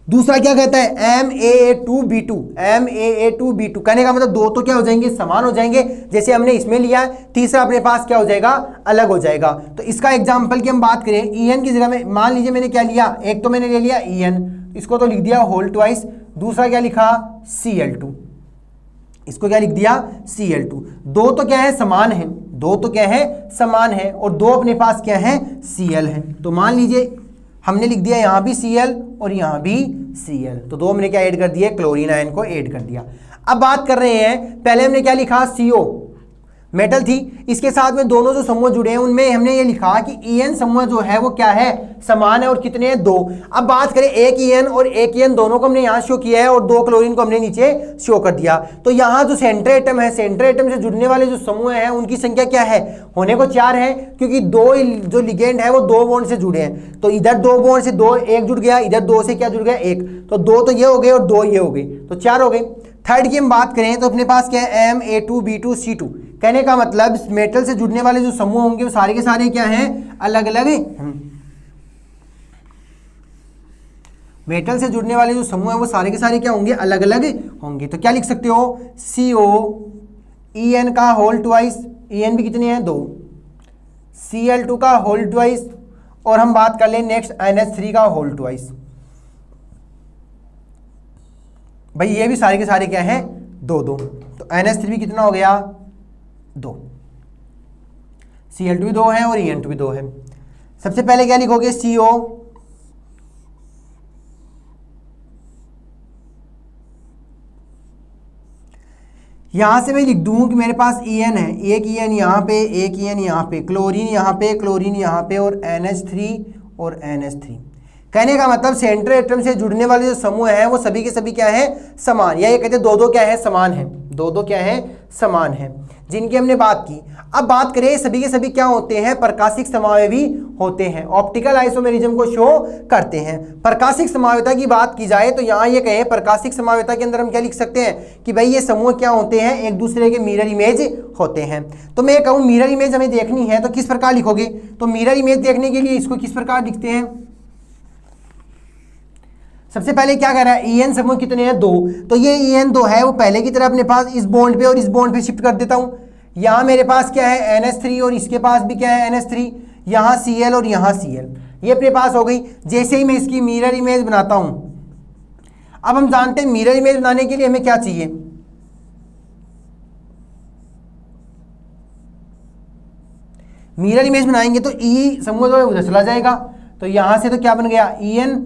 दूसरा क्या कहता है MAA2B2, MAA2B2 कहने का मतलब 2 तो क्या हो जाएंगे समान हो जाएंगे जैसे हमने इसमें लिया है। तीसरा अपने पास क्या हो जाएगा अलग हो जाएगा। तो इसका एग्जाम्पल की हम बात करें EN की जगह में मान लीजिए मैंने क्या लिया, एक तो मैंने ले लिया EN, इसको तो लिख दिया होल ट्वाइस, दूसरा क्या लिखा Cl2, इसको क्या लिख दिया Cl2। 2 तो क्या है समान है, 2 तो क्या है समान है और 2 अपने पास क्या है Cl है। तो मान लीजिए हमने लिख दिया यहाँ भी Cl और यहाँ भी Cl, तो दो हमने क्या ऐड कर दिया, क्लोरीन आयन को ऐड कर दिया। अब बात कर रहे हैं, पहले हमने क्या लिखा, CO मेटल थी, इसके साथ में दोनों जो समूह जुड़े हैं उनमें हमने ये लिखा कि EN समूह जो है वो क्या है, समान है, और कितने हैं, 2। अब बात करें एक EN और एक EN दोनों को हमने यहाँ शो किया है और 2 क्लोरीन को हमने नीचे शो कर दिया। तो यहाँ जो सेंटर एटम है, सेंटर एटम से जुड़ने वाले जो समूह हैं उनकी संख्या क्या है, होने को 4 है, क्योंकि 2 जो लिगेंड है वो 2 बॉन्ड से जुड़े हैं। तो इधर 2 बॉन्ड से 2 एक जुड़ गया, इधर 2 से क्या जुड़ गया, 1, तो 2 तो ये हो गए और 2 ये हो गए, तो 4 हो गए। थर्ड की हम बात करें तो अपने पास क्या है, Ma2B2C2। कहने का मतलब मेटल से जुड़ने वाले जो समूह होंगे वो सारे के सारे क्या हैं, अलग अलग हैं। मेटल से जुड़ने वाले जो समूह है वो सारे के सारे क्या होंगे, अलग अलग होंगे। तो क्या लिख सकते हो, CO En का होल ट्वाइस, En भी कितने हैं, 2, Cl2 का होल ट्वाइस, और हम बात कर लें नेक्स्ट NH3 का होल ट्वाइस। भाई ये भी सारे के सारे क्या हैं, 2 2, तो NH3 भी कितना हो गया, 2, Cl2 भी 2 है और En2 भी 2 है। सबसे पहले क्या लिखोगे, CO, यहां से मैं लिख दूं कि मेरे पास En है, एक En यहाँ पे, एक En यहाँ पे, क्लोरीन यहाँ पे, क्लोरीन यहाँ पे, और NH3 और NH3। कहने का मतलब सेंटर एटम से जुड़ने वाले जो समूह हैं वो सभी के सभी क्या है, समान, या ये कहते हैं 2 2 क्या है, समान है, 2 2 क्या है, समान है, जिनकी हमने बात की। अब बात करें सभी के सभी क्या होते हैं, प्रकाशिक समावयवी होते हैं, ऑप्टिकल आइसोमेरिज्म को शो करते हैं। प्रकाशिक समावयता की बात की जाए तो यहाँ ये कहे प्रकाशिक समावयता के अंदर हम क्या लिख सकते हैं कि भाई ये समूह क्या होते हैं, एक दूसरे के मिरर इमेज होते हैं। तो मैं कहूँ मिरर इमेज हमें देखनी है तो किस प्रकार लिखोगे, तो मिरर इमेज देखने के लिए इसको किस प्रकार लिखते हैं, सबसे पहले क्या कर रहा है, En समूह कितने हैं, 2, तो ये En 2 है वो पहले की तरह अपने पास इस बॉन्ड पे और इस बॉन्ड पे शिफ्ट कर देता हूं। यहाँ मेरे पास क्या है, NH3 और इसके पास भी क्या है, NH3, यहाँ Cl और यहाँ Cl, ये अपने पास हो गई। जैसे ही मैं इसकी मिरर इमेज बनाता हूं, अब हम जानते हैं मिरर इमेज बनाने के लिए हमें क्या चाहिए, मिरर इमेज बनाएंगे तो E समूह जो है उधर चला जाएगा, तो यहाँ से तो क्या बन गया, En,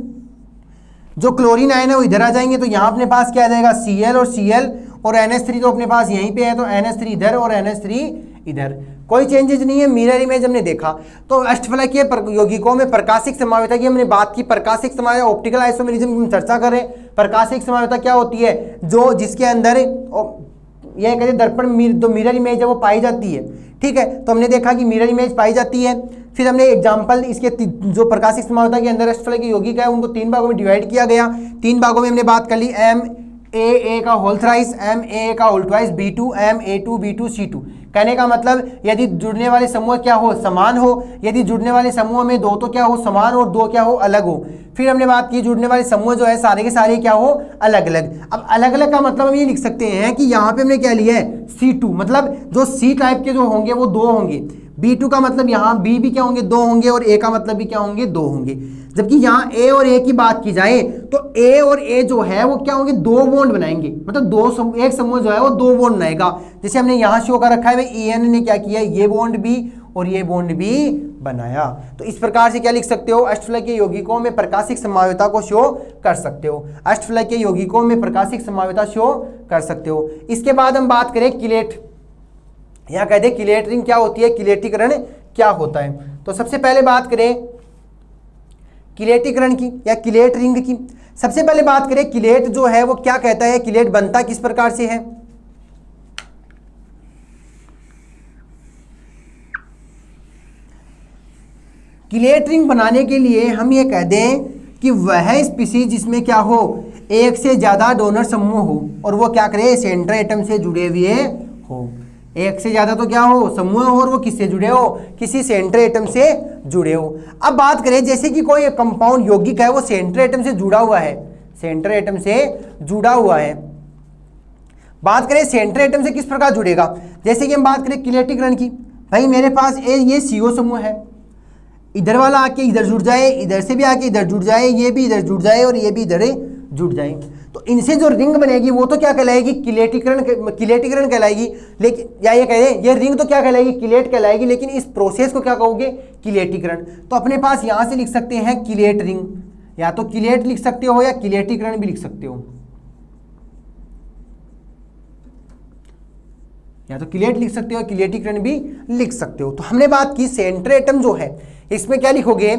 जो क्लोरीन आयन है वो इधर आ जाएंगे, तो यहाँ अपने पास क्या आ जाएगा, Cl और Cl, और NH3 तो अपने पास यहीं पे है, तो NH3 इधर और NH3 इधर, कोई चेंजेस नहीं है। मिरर इमेज हमने देखा। तो अष्टफलकीय यौगिकों में प्रकाशिक समावयता की हमने बात की, प्रकाशिक समावयता ऑप्टिकल आइसोमेरिज्म की हम चर्चा करें। प्रकाशिक समावयता क्या होती है, जो जिसके अंदर यह कहते हैं दर्पण, तो मिरर इमेज है वो पाई जाती है, ठीक है। तो हमने देखा कि मिरर इमेज पाई जाती है। फिर हमने एग्जाम्पल इसके जो प्रकाशिक समावयता के अंदर अष्टफलकीय यौगिक है उनको 3 भागों में डिवाइड किया गया। 3 भागों में हमने बात कर ली, MAA का होल थ्राइस, MAA का होल ट्वाइस, B2, Ma2B2C2। कहने का मतलब यदि जुड़ने वाले समूह क्या हो, समान हो, यदि जुड़ने वाले समूह में 2 तो क्या हो, समान, और 2 क्या हो, अलग हो। फिर हमने बात की जुड़ने वाले समूह जो है सारे के सारे क्या हो, अलग अलग। अब अलग अलग का मतलब हम ये लिख सकते हैं कि यहाँ पे हमने क्या लिया है, C2, मतलब जो C टाइप के जो होंगे वो 2 होंगे। B2 का मतलब यहाँ B भी क्या होंगे, 2 होंगे, और A का मतलब भी क्या होंगे, 2 होंगे। जबकि यहाँ A और A की बात की जाए तो A और A जो है वो क्या होंगे, 2 बॉन्ड बनाएंगे, मतलब एक समूह जो है वो 2 बॉन्ड बनाएगा। जैसे हमने यहाँ शो कर रखा है, En ने क्या किया, ये बॉन्ड भी और ये बॉन्ड भी बनाया। तो इस प्रकार से क्या लिख सकते हो, अष्टफलकीय यौगिकों में प्रकाशिक समावयता को शो कर सकते हो, अष्टफलकीय यौगिकों में प्रकाशिक समावयता शो कर सकते हो। इसके बाद हम बात करें किलेट, यहाँ कहते हैं किलेटरिंग क्या होती है, किलेटीकरण क्या होता है। तो सबसे पहले बात करें किलेटीकरण की या किलेट रिंग की। सबसे पहले बात करें किलेट जो है वो क्या कहता है, किलेट बनता किस प्रकार से है। किलेट रिंग बनाने के लिए हम ये कह दें कि वह स्पीसीज जिसमें क्या हो, एक से ज्यादा डोनर समूह हो, और वो क्या करे, सेंटर एटम से जुड़े हुए हो। एक से ज्यादा तो क्या हो, समूह हो, और वो किससे जुड़े हो, किसी सेंटर एटम से जुड़े हो। अब बात करें जैसे कि कोई कंपाउंड यौगिक है वो सेंटर एटम से जुड़ा हुआ है, सेंटर एटम से जुड़ा हुआ है। बात करें सेंटर एटम से किस प्रकार जुड़ेगा, जैसे कि हम बात करें किलेटीकरण की। भाई मेरे पास ये CO समूह है, इधर वाला आके इधर जुड़ जाए, इधर से भी आके इधर जुड़ जाए, ये भी इधर जुड़ जाए और ये भी इधर जुड़ जाए। तो इनसे जो रिंग बनेगी वो तो क्या कहलाएगी, किलेटीकरण कहलाएगी। लेकिन या ये कह दें ये रिंग तो क्या कहलाएगी, किलेट कहलाएगी, लेकिन इस प्रोसेस को क्या कहोगे, किलेटीकरण। तो अपने पास यहाँ से लिख सकते हैं किलेट रिंग, या तो किलेट लिख सकते हो या किलेटीकरण भी लिख सकते हो, या तो किलेट लिख सकते हो, किलेटीकरण भी लिख सकते हो। तो हमने बात की सेंट्रेटम जो है इसमें क्या लिखोगे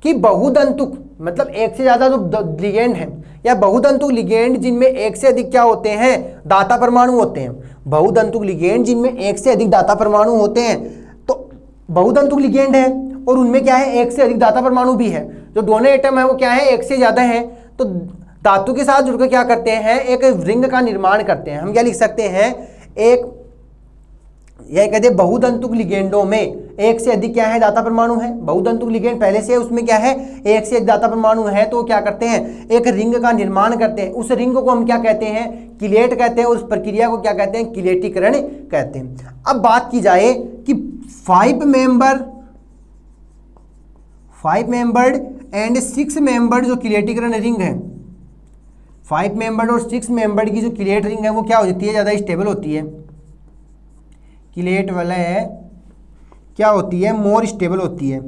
कि बहुदंतुक मतलब एक से ज्यादा जो लिगेंड है या बहुदंतुक लिगेंड जिनमें एक से अधिक क्या होते हैं, दाता परमाणु होते हैं। बहुदंतुक लिगेंड जिनमें एक से अधिक दाता परमाणु होते हैं, तो बहुदंतुक लिगेंड है और उनमें क्या है, एक से अधिक दाता परमाणु भी है। जो दोनों एटम है वो क्या है, एक से ज्यादा है, तो धातु के साथ जुड़कर क्या करते हैं, एक रिंग का निर्माण करते हैं। हम क्या लिख सकते हैं, एक यह कहते हैं बहुदंतुक लिगेंडों में एक से अधिक क्या है, दाता परमाणु है। बहुदंतुक लिगेंड पहले से उसमें क्या है, एक से अधिक दाता परमाणु है, तो क्या करते हैं, एक रिंग का निर्माण करते हैं। उस रिंग को हम क्या कहते हैं, किलेट कहते हैं, और उस प्रक्रिया को क्या कहते हैं, किलेटीकरण कहते हैं। अब बात की जाए कि 5 मेंबर्ड एंड 6 मेंबर्ड जो किलेटीकरण रिंग है, 5 मेंबर्ड और 6 मेंबर्ड की जो किलेट रिंग है वो क्या हो जाती है, ज़्यादा स्टेबल होती है। किलेट वाला है क्या होती है, मोर स्टेबल होती है।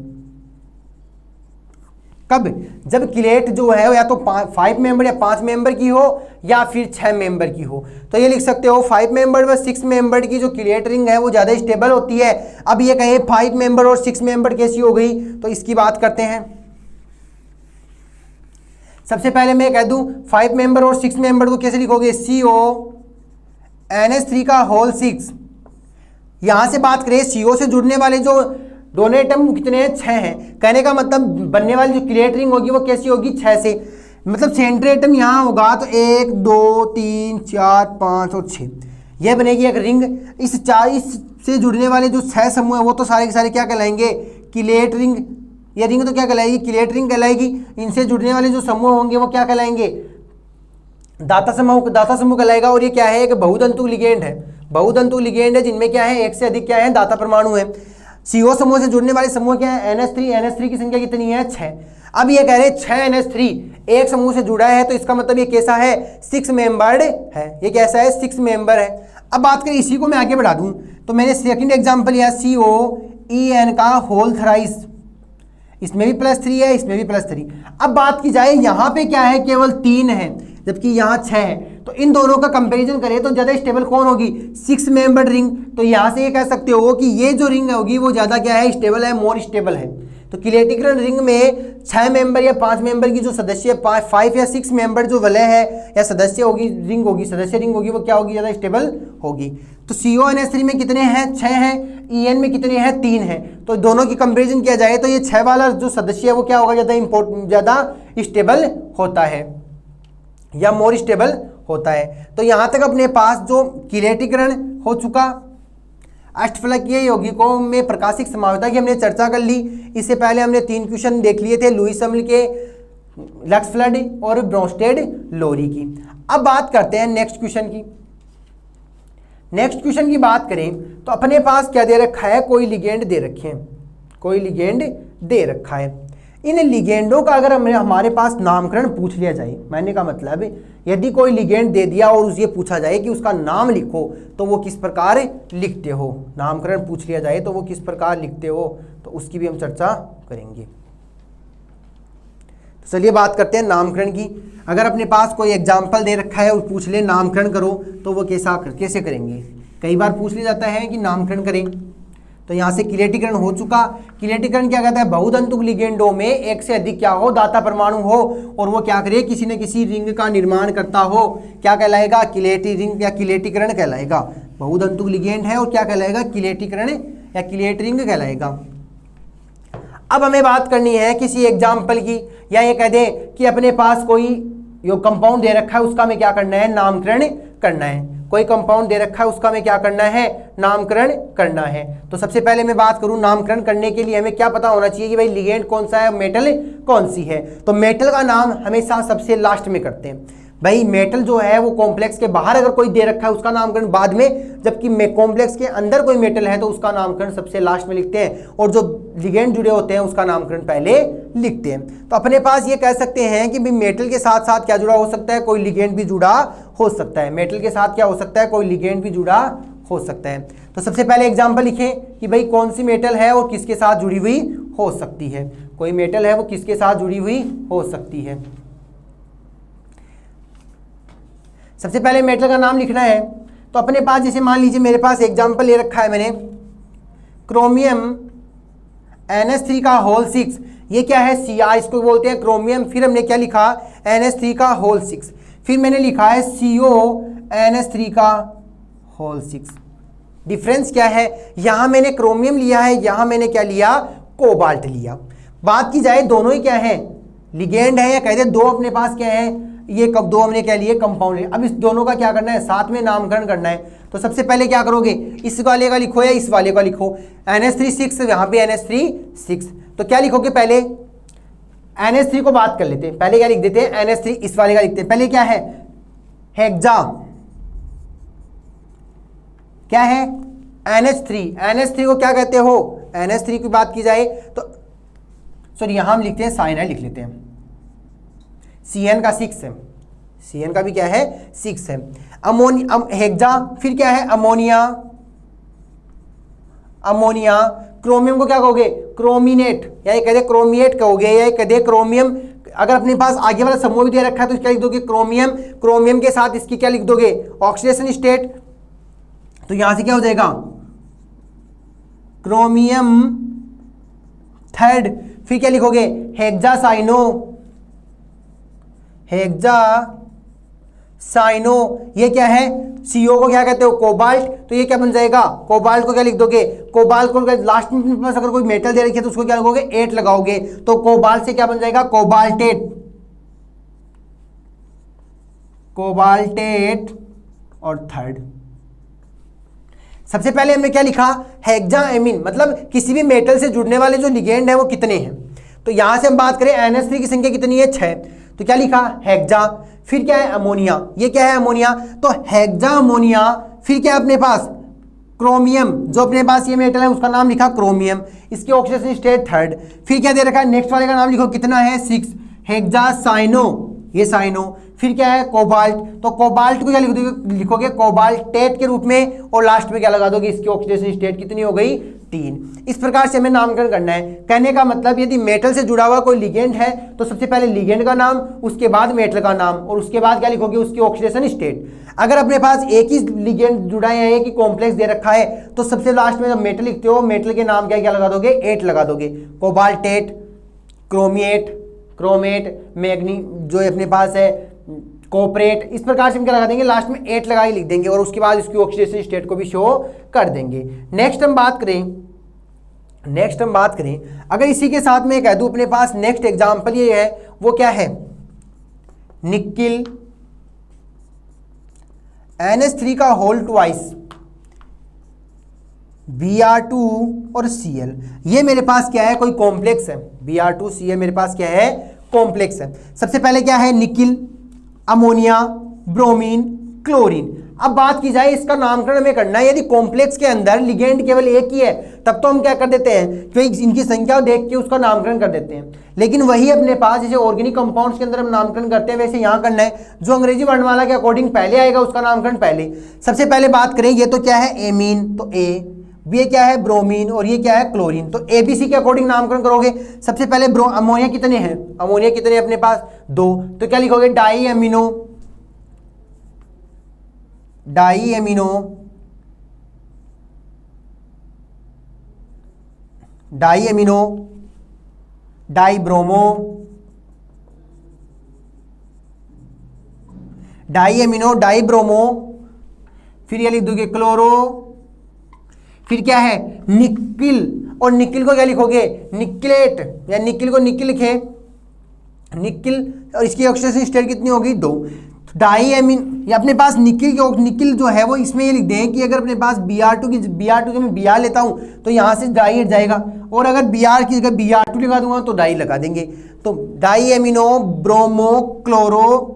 कब, जब किलेट जो है या तो 5 मेंबर या 5 मेंबर की हो या फिर 6 मेंबर की हो। तो ये लिख सकते हो 5 मेंबर व 6 मेंबर की जो किलेट रिंग है वो ज़्यादा स्टेबल होती है। अब ये कहे 5 मेंबर और 6 मेंबर कैसी हो गई, तो इसकी बात करते हैं। सबसे पहले मैं कह दूं 5 मेंबर और 6 मेंबर को कैसे लिखोगे, CONH3 का होल 6। यहां से बात करें CO से जुड़ने वाले जो दोनों एटम कितने हैं, 6 हैं। कहने का मतलब बनने वाली जो किलेट रिंग होगी वो कैसी होगी, 6 से। मतलब सेंटर एटम यहाँ होगा तो 1 2 3 4 5 और 6 यह बनेगी एक रिंग। इस 4 से जुड़ने वाले जो 6 समूह है वो तो सारे के सारे क्या कहलाएंगे, किलेट रिंग। ये रिंग तो क्या कहलाएगी, किलेट रिंग कहलाएगी। इनसे जुड़ने वाले जो समूह होंगे वो क्या कहलाएंगे, दाता समूह कहलाएगा। और ये क्या है, एक बहुदंतुक लिगेंड है। बहुदंतुक लिगेंड है जिनमें क्या है, एक से अधिक क्या है, दाता परमाणु है। CO समूह से जुड़ने वाले समूह क्या है, NH3 की संख्या कितनी है, 6। अब ये कह रहे हैं 6 NH3 एक समूह से जुड़ा है, तो इसका मतलब ये कैसा है, 6 मेंबर्ड है। ये कैसा है, 6 मेंबर है। अब बात करें इसी को मैं आगे बढ़ा दूं तो मैंने सेकंड एग्जांपल लिया COEN का होल थ्राइस। इसमें भी +3 है, इसमें भी +3। अब बात की जाए यहाँ पे क्या है, केवल 3 है जबकि यहाँ 6 है। तो इन दोनों का कंपैरिजन करें तो ज़्यादा स्टेबल कौन होगी, 6 मेंबर्ड रिंग। तो यहाँ से ये कह सकते हो कि ये जो रिंग होगी वो ज़्यादा क्या है, स्टेबल है, मोर स्टेबल है। तो किलेटीकरण रिंग में 6 मेंबर या 5 मेंबर की जो सदस्य 5 या 6 मेंबर जो वलय है या सदस्य होगी, रिंग होगी, सदस्य रिंग होगी, वो क्या होगी, ज़्यादा स्टेबल होगी। तो CONH3 में कितने हैं, 6 हैं। EN में कितने हैं, 3 हैं। तो दोनों की कंपेरिजन किया जाए तो ये 6 वाला जो सदस्य है वो क्या होगा, ज़्यादा स्टेबल होता है या मोर स्टेबल होता है। तो यहाँ तक अपने पास जो किलेटीकरण हो चुका, अष्टफलकीय यौगिकों में प्रकाशिक समावता की हमने चर्चा कर ली। इससे पहले हमने 3 क्वेश्चन देख लिए थे, लुईस अम्ल के, लक्स फ्लड और ब्रोंस्टेड लोरी की। अब बात करते हैं नेक्स्ट क्वेश्चन की। नेक्स्ट क्वेश्चन की बात करें तो अपने पास क्या दे रखा है, कोई लिगेंड दे रखे हैं, कोई लिगेंड दे रखा है। इन लिगेंडों का अगर हमारे पास नामकरण पूछ लिया जाए, मैंने का मतलब यदि कोई लिगेंड दे दिया और ये पूछा जाए कि उसका नाम लिखो तो वो किस प्रकार लिखते हो, नामकरण पूछ लिया जाए तो वो किस प्रकार लिखते हो, तो उसकी भी हम चर्चा करेंगे। तो चलिए बात करते हैं नामकरण की। अगर अपने पास कोई एग्जाम्पल दे रखा है और पूछ ले नामकरण करो तो वो कैसे करेंगे। कई बार पूछ लिया जाता है कि नामकरण करें। तो यहाँ से किलेटीकरण हो चुका। किलेटीकरण क्या कहता है, बहुदंतुक लिगेंडों में एक से अधिक क्या हो, दाता परमाणु हो और वो क्या करे, किसी न किसी रिंग का निर्माण करता हो, क्या कहलाएगा, किलेटी रिंग या किलेटीकरण कहलाएगा। बहुदंतुक लिगेंड है और क्या कहलाएगा, किलेटीकरण या किलेट रिंग कहलाएगा। अब हमें बात करनी है किसी एग्जाम्पल की, या ये कह दें कि अपने पास कोई जो कंपाउंड दे रखा है उसका हमें क्या करना है, नामकरण करना है। कोई कंपाउंड दे रखा है उसका हमें क्या करना है, नामकरण करना है। तो सबसे पहले मैं बात करूं नामकरण करने के लिए हमें क्या पता होना चाहिए कि भाई लिगेंड कौन सा है, मेटल कौन सी है। तो मेटल का नाम हमेशा सबसे लास्ट में करते हैं। भाई मेटल जो है वो कॉम्प्लेक्स के बाहर अगर कोई दे रखा है उसका नामकरण बाद में, जबकि कॉम्प्लेक्स के अंदर कोई मेटल है तो उसका नामकरण सबसे लास्ट में लिखते हैं, और जो लिगेंड जुड़े होते हैं उसका नामकरण पहले लिखते हैं। तो अपने पास ये कह सकते हैं कि भाई मेटल के साथ साथ क्या जुड़ा हो सकता है, कोई लिगेंड भी जुड़ा हो सकता है। मेटल के साथ क्या हो सकता है, कोई लिगेंड भी जुड़ा हो सकता है। तो सबसे पहले एग्जाम्पल लिखें कि भाई कौन सी मेटल है और किसके साथ जुड़ी हुई हो सकती है। कोई मेटल है वो किसके साथ जुड़ी हुई हो सकती है। सबसे पहले मेटल का नाम लिखना है। तो अपने पास जैसे मान लीजिए मेरे पास एग्जाम्पल ले रखा है मैंने, क्रोमियम NH3 का होल 6, ये क्या है Cr, इसको बोलते हैं क्रोमियम। फिर हमने क्या लिखा, NH3 का होल 6, फिर मैंने लिखा है CO NH3 का होल 6। डिफरेंस क्या है, यहां मैंने क्रोमियम लिया है, यहां मैंने क्या लिया, कोबाल्ट लिया। बात की जाए दोनों ही क्या है, लिगेंड है, या कहते हैं दो अपने पास क्या है, ये कब दो हमने क्या लिए, कंपाउंड है। अब इस दोनों का क्या करना है, साथ में नामकरण करना है। तो सबसे पहले क्या करोगे, इस वाले का लिखो या इस वाले का लिखो। NH3 6, यहाँ पे NH3 6, तो क्या लिखोगे, पहले NH3 को बात कर लेते हैं। पहले क्या लिख देते हैं, NH3, इस वाले का लिखते हैं। पहले क्या है, हेक्सा, क्या है NH3, NH3 को क्या कहते हो, NH3 की बात की जाए तो सॉरी यहां हम लिखते हैं साइनाइड लिख लेते हैं। Cn का 6 है, Cn का भी क्या है 6 है। अमोनिया, हेक्सा, फिर क्या है अमोनिया, अमोनिया। क्रोमियम को क्या कहोगे, क्रोमिनेट, या ये कहते क्रोमिएट कहोगे, या कहते क्रोमियम। अगर अपने पास आगे वाला समूह भी दे रखा है तो क्या लिख दोगे, क्रोमियम। क्रोमियम के साथ इसकी क्या लिख दोगे, ऑक्सीडेशन स्टेट। तो यहां से क्या हो जाएगा, क्रोमियम थर्ड। फिर क्या लिखोगे, हेक्सासाइनो, हेक्सासाइनो, ये क्या है, CO को क्या कहते हो, कोबाल्ट। तो ये क्या बन जाएगा, कोबाल्ट को क्या लिख दोगे, कोबाल्ट को लास्ट में पास अगर कोई मेटल दे रखी है तो उसको क्या लिखोगे, 8 लगाओगे। तो कोबाल्ट से क्या बन जाएगा, कोबाल्टेट, कोबाल्टेट और थर्ड। सबसे पहले हमने क्या लिखा, हेक्साएमीन, मतलब किसी भी मेटल से जुड़ने वाले जो लिगेंड है वो कितने हैं। तो यहां से हम बात करें NH3 की संख्या कितनी है, 6। तो क्या लिखा, हेक्सा। फिर क्या है अमोनिया, ये क्या है अमोनिया, तो हेक्सा अमोनिया। फिर क्या है अपने पास, क्रोमियम, जो अपने पास ये मेटल है उसका नाम लिखा क्रोमियम, इसकी ऑक्सीडेशन स्टेट थर्ड। फिर क्या दे रखा है, नेक्स्ट वाले का नाम लिखो, कितना है 6, हेक्सासाइनो, ये साइनो। फिर क्या है कोबाल्ट, तो कोबाल्ट को क्या लिखोगे, कोबाल्टेट के रूप में, और लास्ट में क्या लगा दोगे, इसकी ऑक्सीडेशन स्टेट कितनी हो गई, 3। इस प्रकार से हमें नामकरण करना है। कहने का मतलब यदि मेटल से जुड़ा हुआ कोई लिगेंड है तो सबसे पहले लिगेंड का नाम, उसके बाद मेटल का नाम, और उसके बाद क्या लिखोगे, उसकी ऑक्सीडेशन स्टेट। अगर अपने पास एक ही लिगेंड जुड़ा है, एक ही कॉम्प्लेक्स दे रखा है, तो सबसे लास्ट में जब मेटल लिखते हो, मेटल के नाम क्या लगा दोगे, 8 लगा दोगे। कोबाल्टेट, क्रोमिएट, क्रोमेट, मैग्नी, जो अपने पास है कोपरेट, इस प्रकार से हम क्या लगा देंगे, लास्ट में 8 लगा के लिख देंगे, और उसके बाद इसकी ऑक्सीडेशन स्टेट को भी शो कर देंगे। नेक्स्ट हम बात करें, अगर इसी के साथ में कह दूं अपने पास नेक्स्ट एग्जांपल ये है, वो क्या है, निकिल NH3 का होल ट्वाइस, Br2 और Cl। ये मेरे पास क्या है, कोई कॉम्प्लेक्स है, Br2 Cl मेरे पास क्या है, कॉम्प्लेक्स है। सबसे पहले क्या है, निकिल, अमोनिया, ब्रोमीन, क्लोरीन। अब बात की जाए इसका नामकरण हमें करना है। यदि कॉम्प्लेक्स के अंदर लिगेंड केवल एक ही है तब तो हम क्या कर देते हैं, क्योंकि इनकी संख्या देख के उसका नामकरण कर देते हैं। लेकिन वही अपने पास जैसे ऑर्गेनिक कंपाउंड्स के अंदर हम नामकरण करते हैं, वैसे यहाँ करना है। जो अंग्रेजी वर्णमाला के अकॉर्डिंग पहले आएगा उसका नामकरण पहले। सबसे पहले बात करें, ये तो क्या है एमीन, तो ए, ये क्या है ब्रोमीन, और ये क्या है क्लोरीन। तो ABC के अकॉर्डिंग नामकरण करोगे। सबसे पहले अमोनिया कितने हैं, अमोनिया कितने अपने पास 2, तो क्या लिखोगे, di amino, di amino, di amino, di bromo, di amino, di bromo. फिर ये लिख दोगे क्लोरो। फिर क्या है निकिल, और निकिल को क्या लिखोगे, निकलेट, या निकिल को निकिल लिखे, निकिल, और इसकी ऑक्सीडेशन स्टेट कितनी होगी 2। डाई एमीन, ये अपने पास निकिल जो है वो इसमें ये लिख दें कि अगर अपने पास Br2 की मैं Br लेता हूं तो यहां से डाई हट जाएगा, और अगर Br की जगह Br2 लगा दूंगा तो डाई लगा देंगे। तो di amino bromo chloro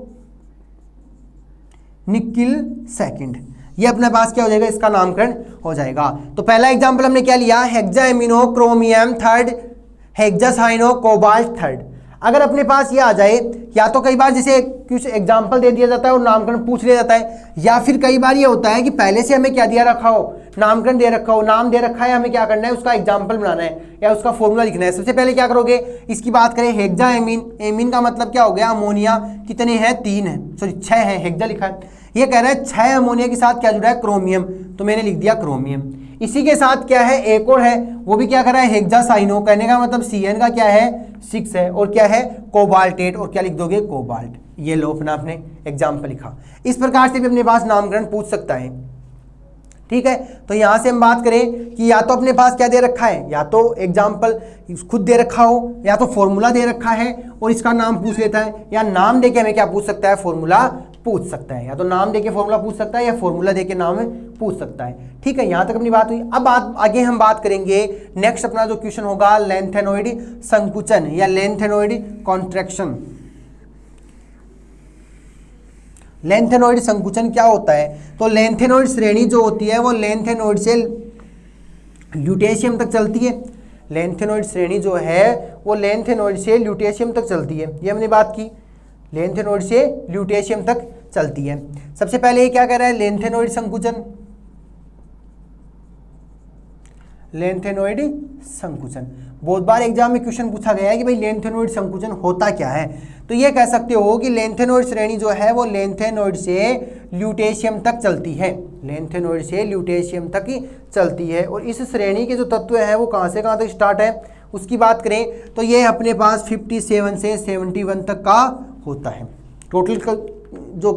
nickel second. ये अपने पास क्या हो जाएगा, इसका नामकरण हो जाएगा। तो पहला एग्जांपल हमने क्या लिया, hexaammino chromium third, hexacyano cobalt third. अगर अपने पास ये आ जाए, या तो कई बार जैसे कुछ एग्जांपल दे दिया जाता है और नामकरण पूछ लिया जाता है, या फिर कई बार ये होता है कि पहले से हमें क्या दिया रखा हो, नामकरण दे रखा हो, नाम दे रखा है, हमें क्या करना है, उसका एग्जाम्पल बनाना है या उसका फॉर्मूला लिखना है। सबसे पहले क्या करोगे, इसकी बात करें, हेक्साएमीन, एमीन का मतलब क्या हो गया, अमोनिया। कितने हैं, 3 है, सॉरी 6 है, हेक्सा लिखा है। ये कह रहा है 6 अमोनिया के साथ क्या जुड़ा है, क्रोमियम, तो मैंने लिख दिया क्रोमियम। इसी के साथ क्या है, एक और है, वो भी क्या कर रहा है, हेक्सासाइनो, कहने का मतलब Cn का क्या है, 6 है, और क्या है, कोबाल्टेट, और क्या लिख दोगे, कोबाल्ट। ये लो अपना आपने एग्जाम्पल लिखा। इस प्रकार से भी अपने पास नामकरण पूछ सकता है। ठीक है, तो यहां से हम बात करें कि या तो अपने पास क्या दे रखा है, या तो एग्जाम्पल खुद दे रखा हो, या तो फॉर्मूला दे रखा है और इसका नाम पूछ लेता है, या नाम देके हमें क्या पूछ सकता है, फॉर्मूला पूछ सकता है। या तो नाम देके फॉर्मूला पूछ सकता है या फॉर्मूला देके नाम पूछ सकता है। ठीक है, यहां तक अपनी बात हुई। अब आगे हम बात करेंगे, नेक्स्ट अपना जो क्वेश्चन होगा, लेंथेनोइड संकुचन या लेंथेनोइड कॉन्ट्रैक्शन। लेंथेनोइड संकुचन क्या होता है, तो लेंथेनोइड श्रेणी जो होती है वो लेंथेनोइड से ल्यूटेशियम तक चलती है। लेंथेनोइड श्रेणी जो है वो लेंथेनोइड से ल्यूटेशियम तक चलती है, ये हमने बात की, लेंथेनोइड से ल्यूटेशियम तक चलती है। सबसे पहले ये क्या कह रहा है, लेंथेनोइड संकुचन, लेंथेनोइड संकुचन। बहुत बार एग्जाम में क्वेश्चन पूछा गया है कि भाई लेंथेनोइड संकुचन होता क्या है, तो ये कह सकते हो कि लेंथेनोइड श्रेणी जो है वो लेंथेनोइड से ल्यूटेशियम तक चलती है, लेंथेनोइड से ल्यूटेशियम तक ही चलती है। और इस श्रेणी के जो तत्व है वो कहाँ से कहाँ तक स्टार्ट है, उसकी बात करें तो ये अपने पास 57 से 71 तक का होता है। टोटल जो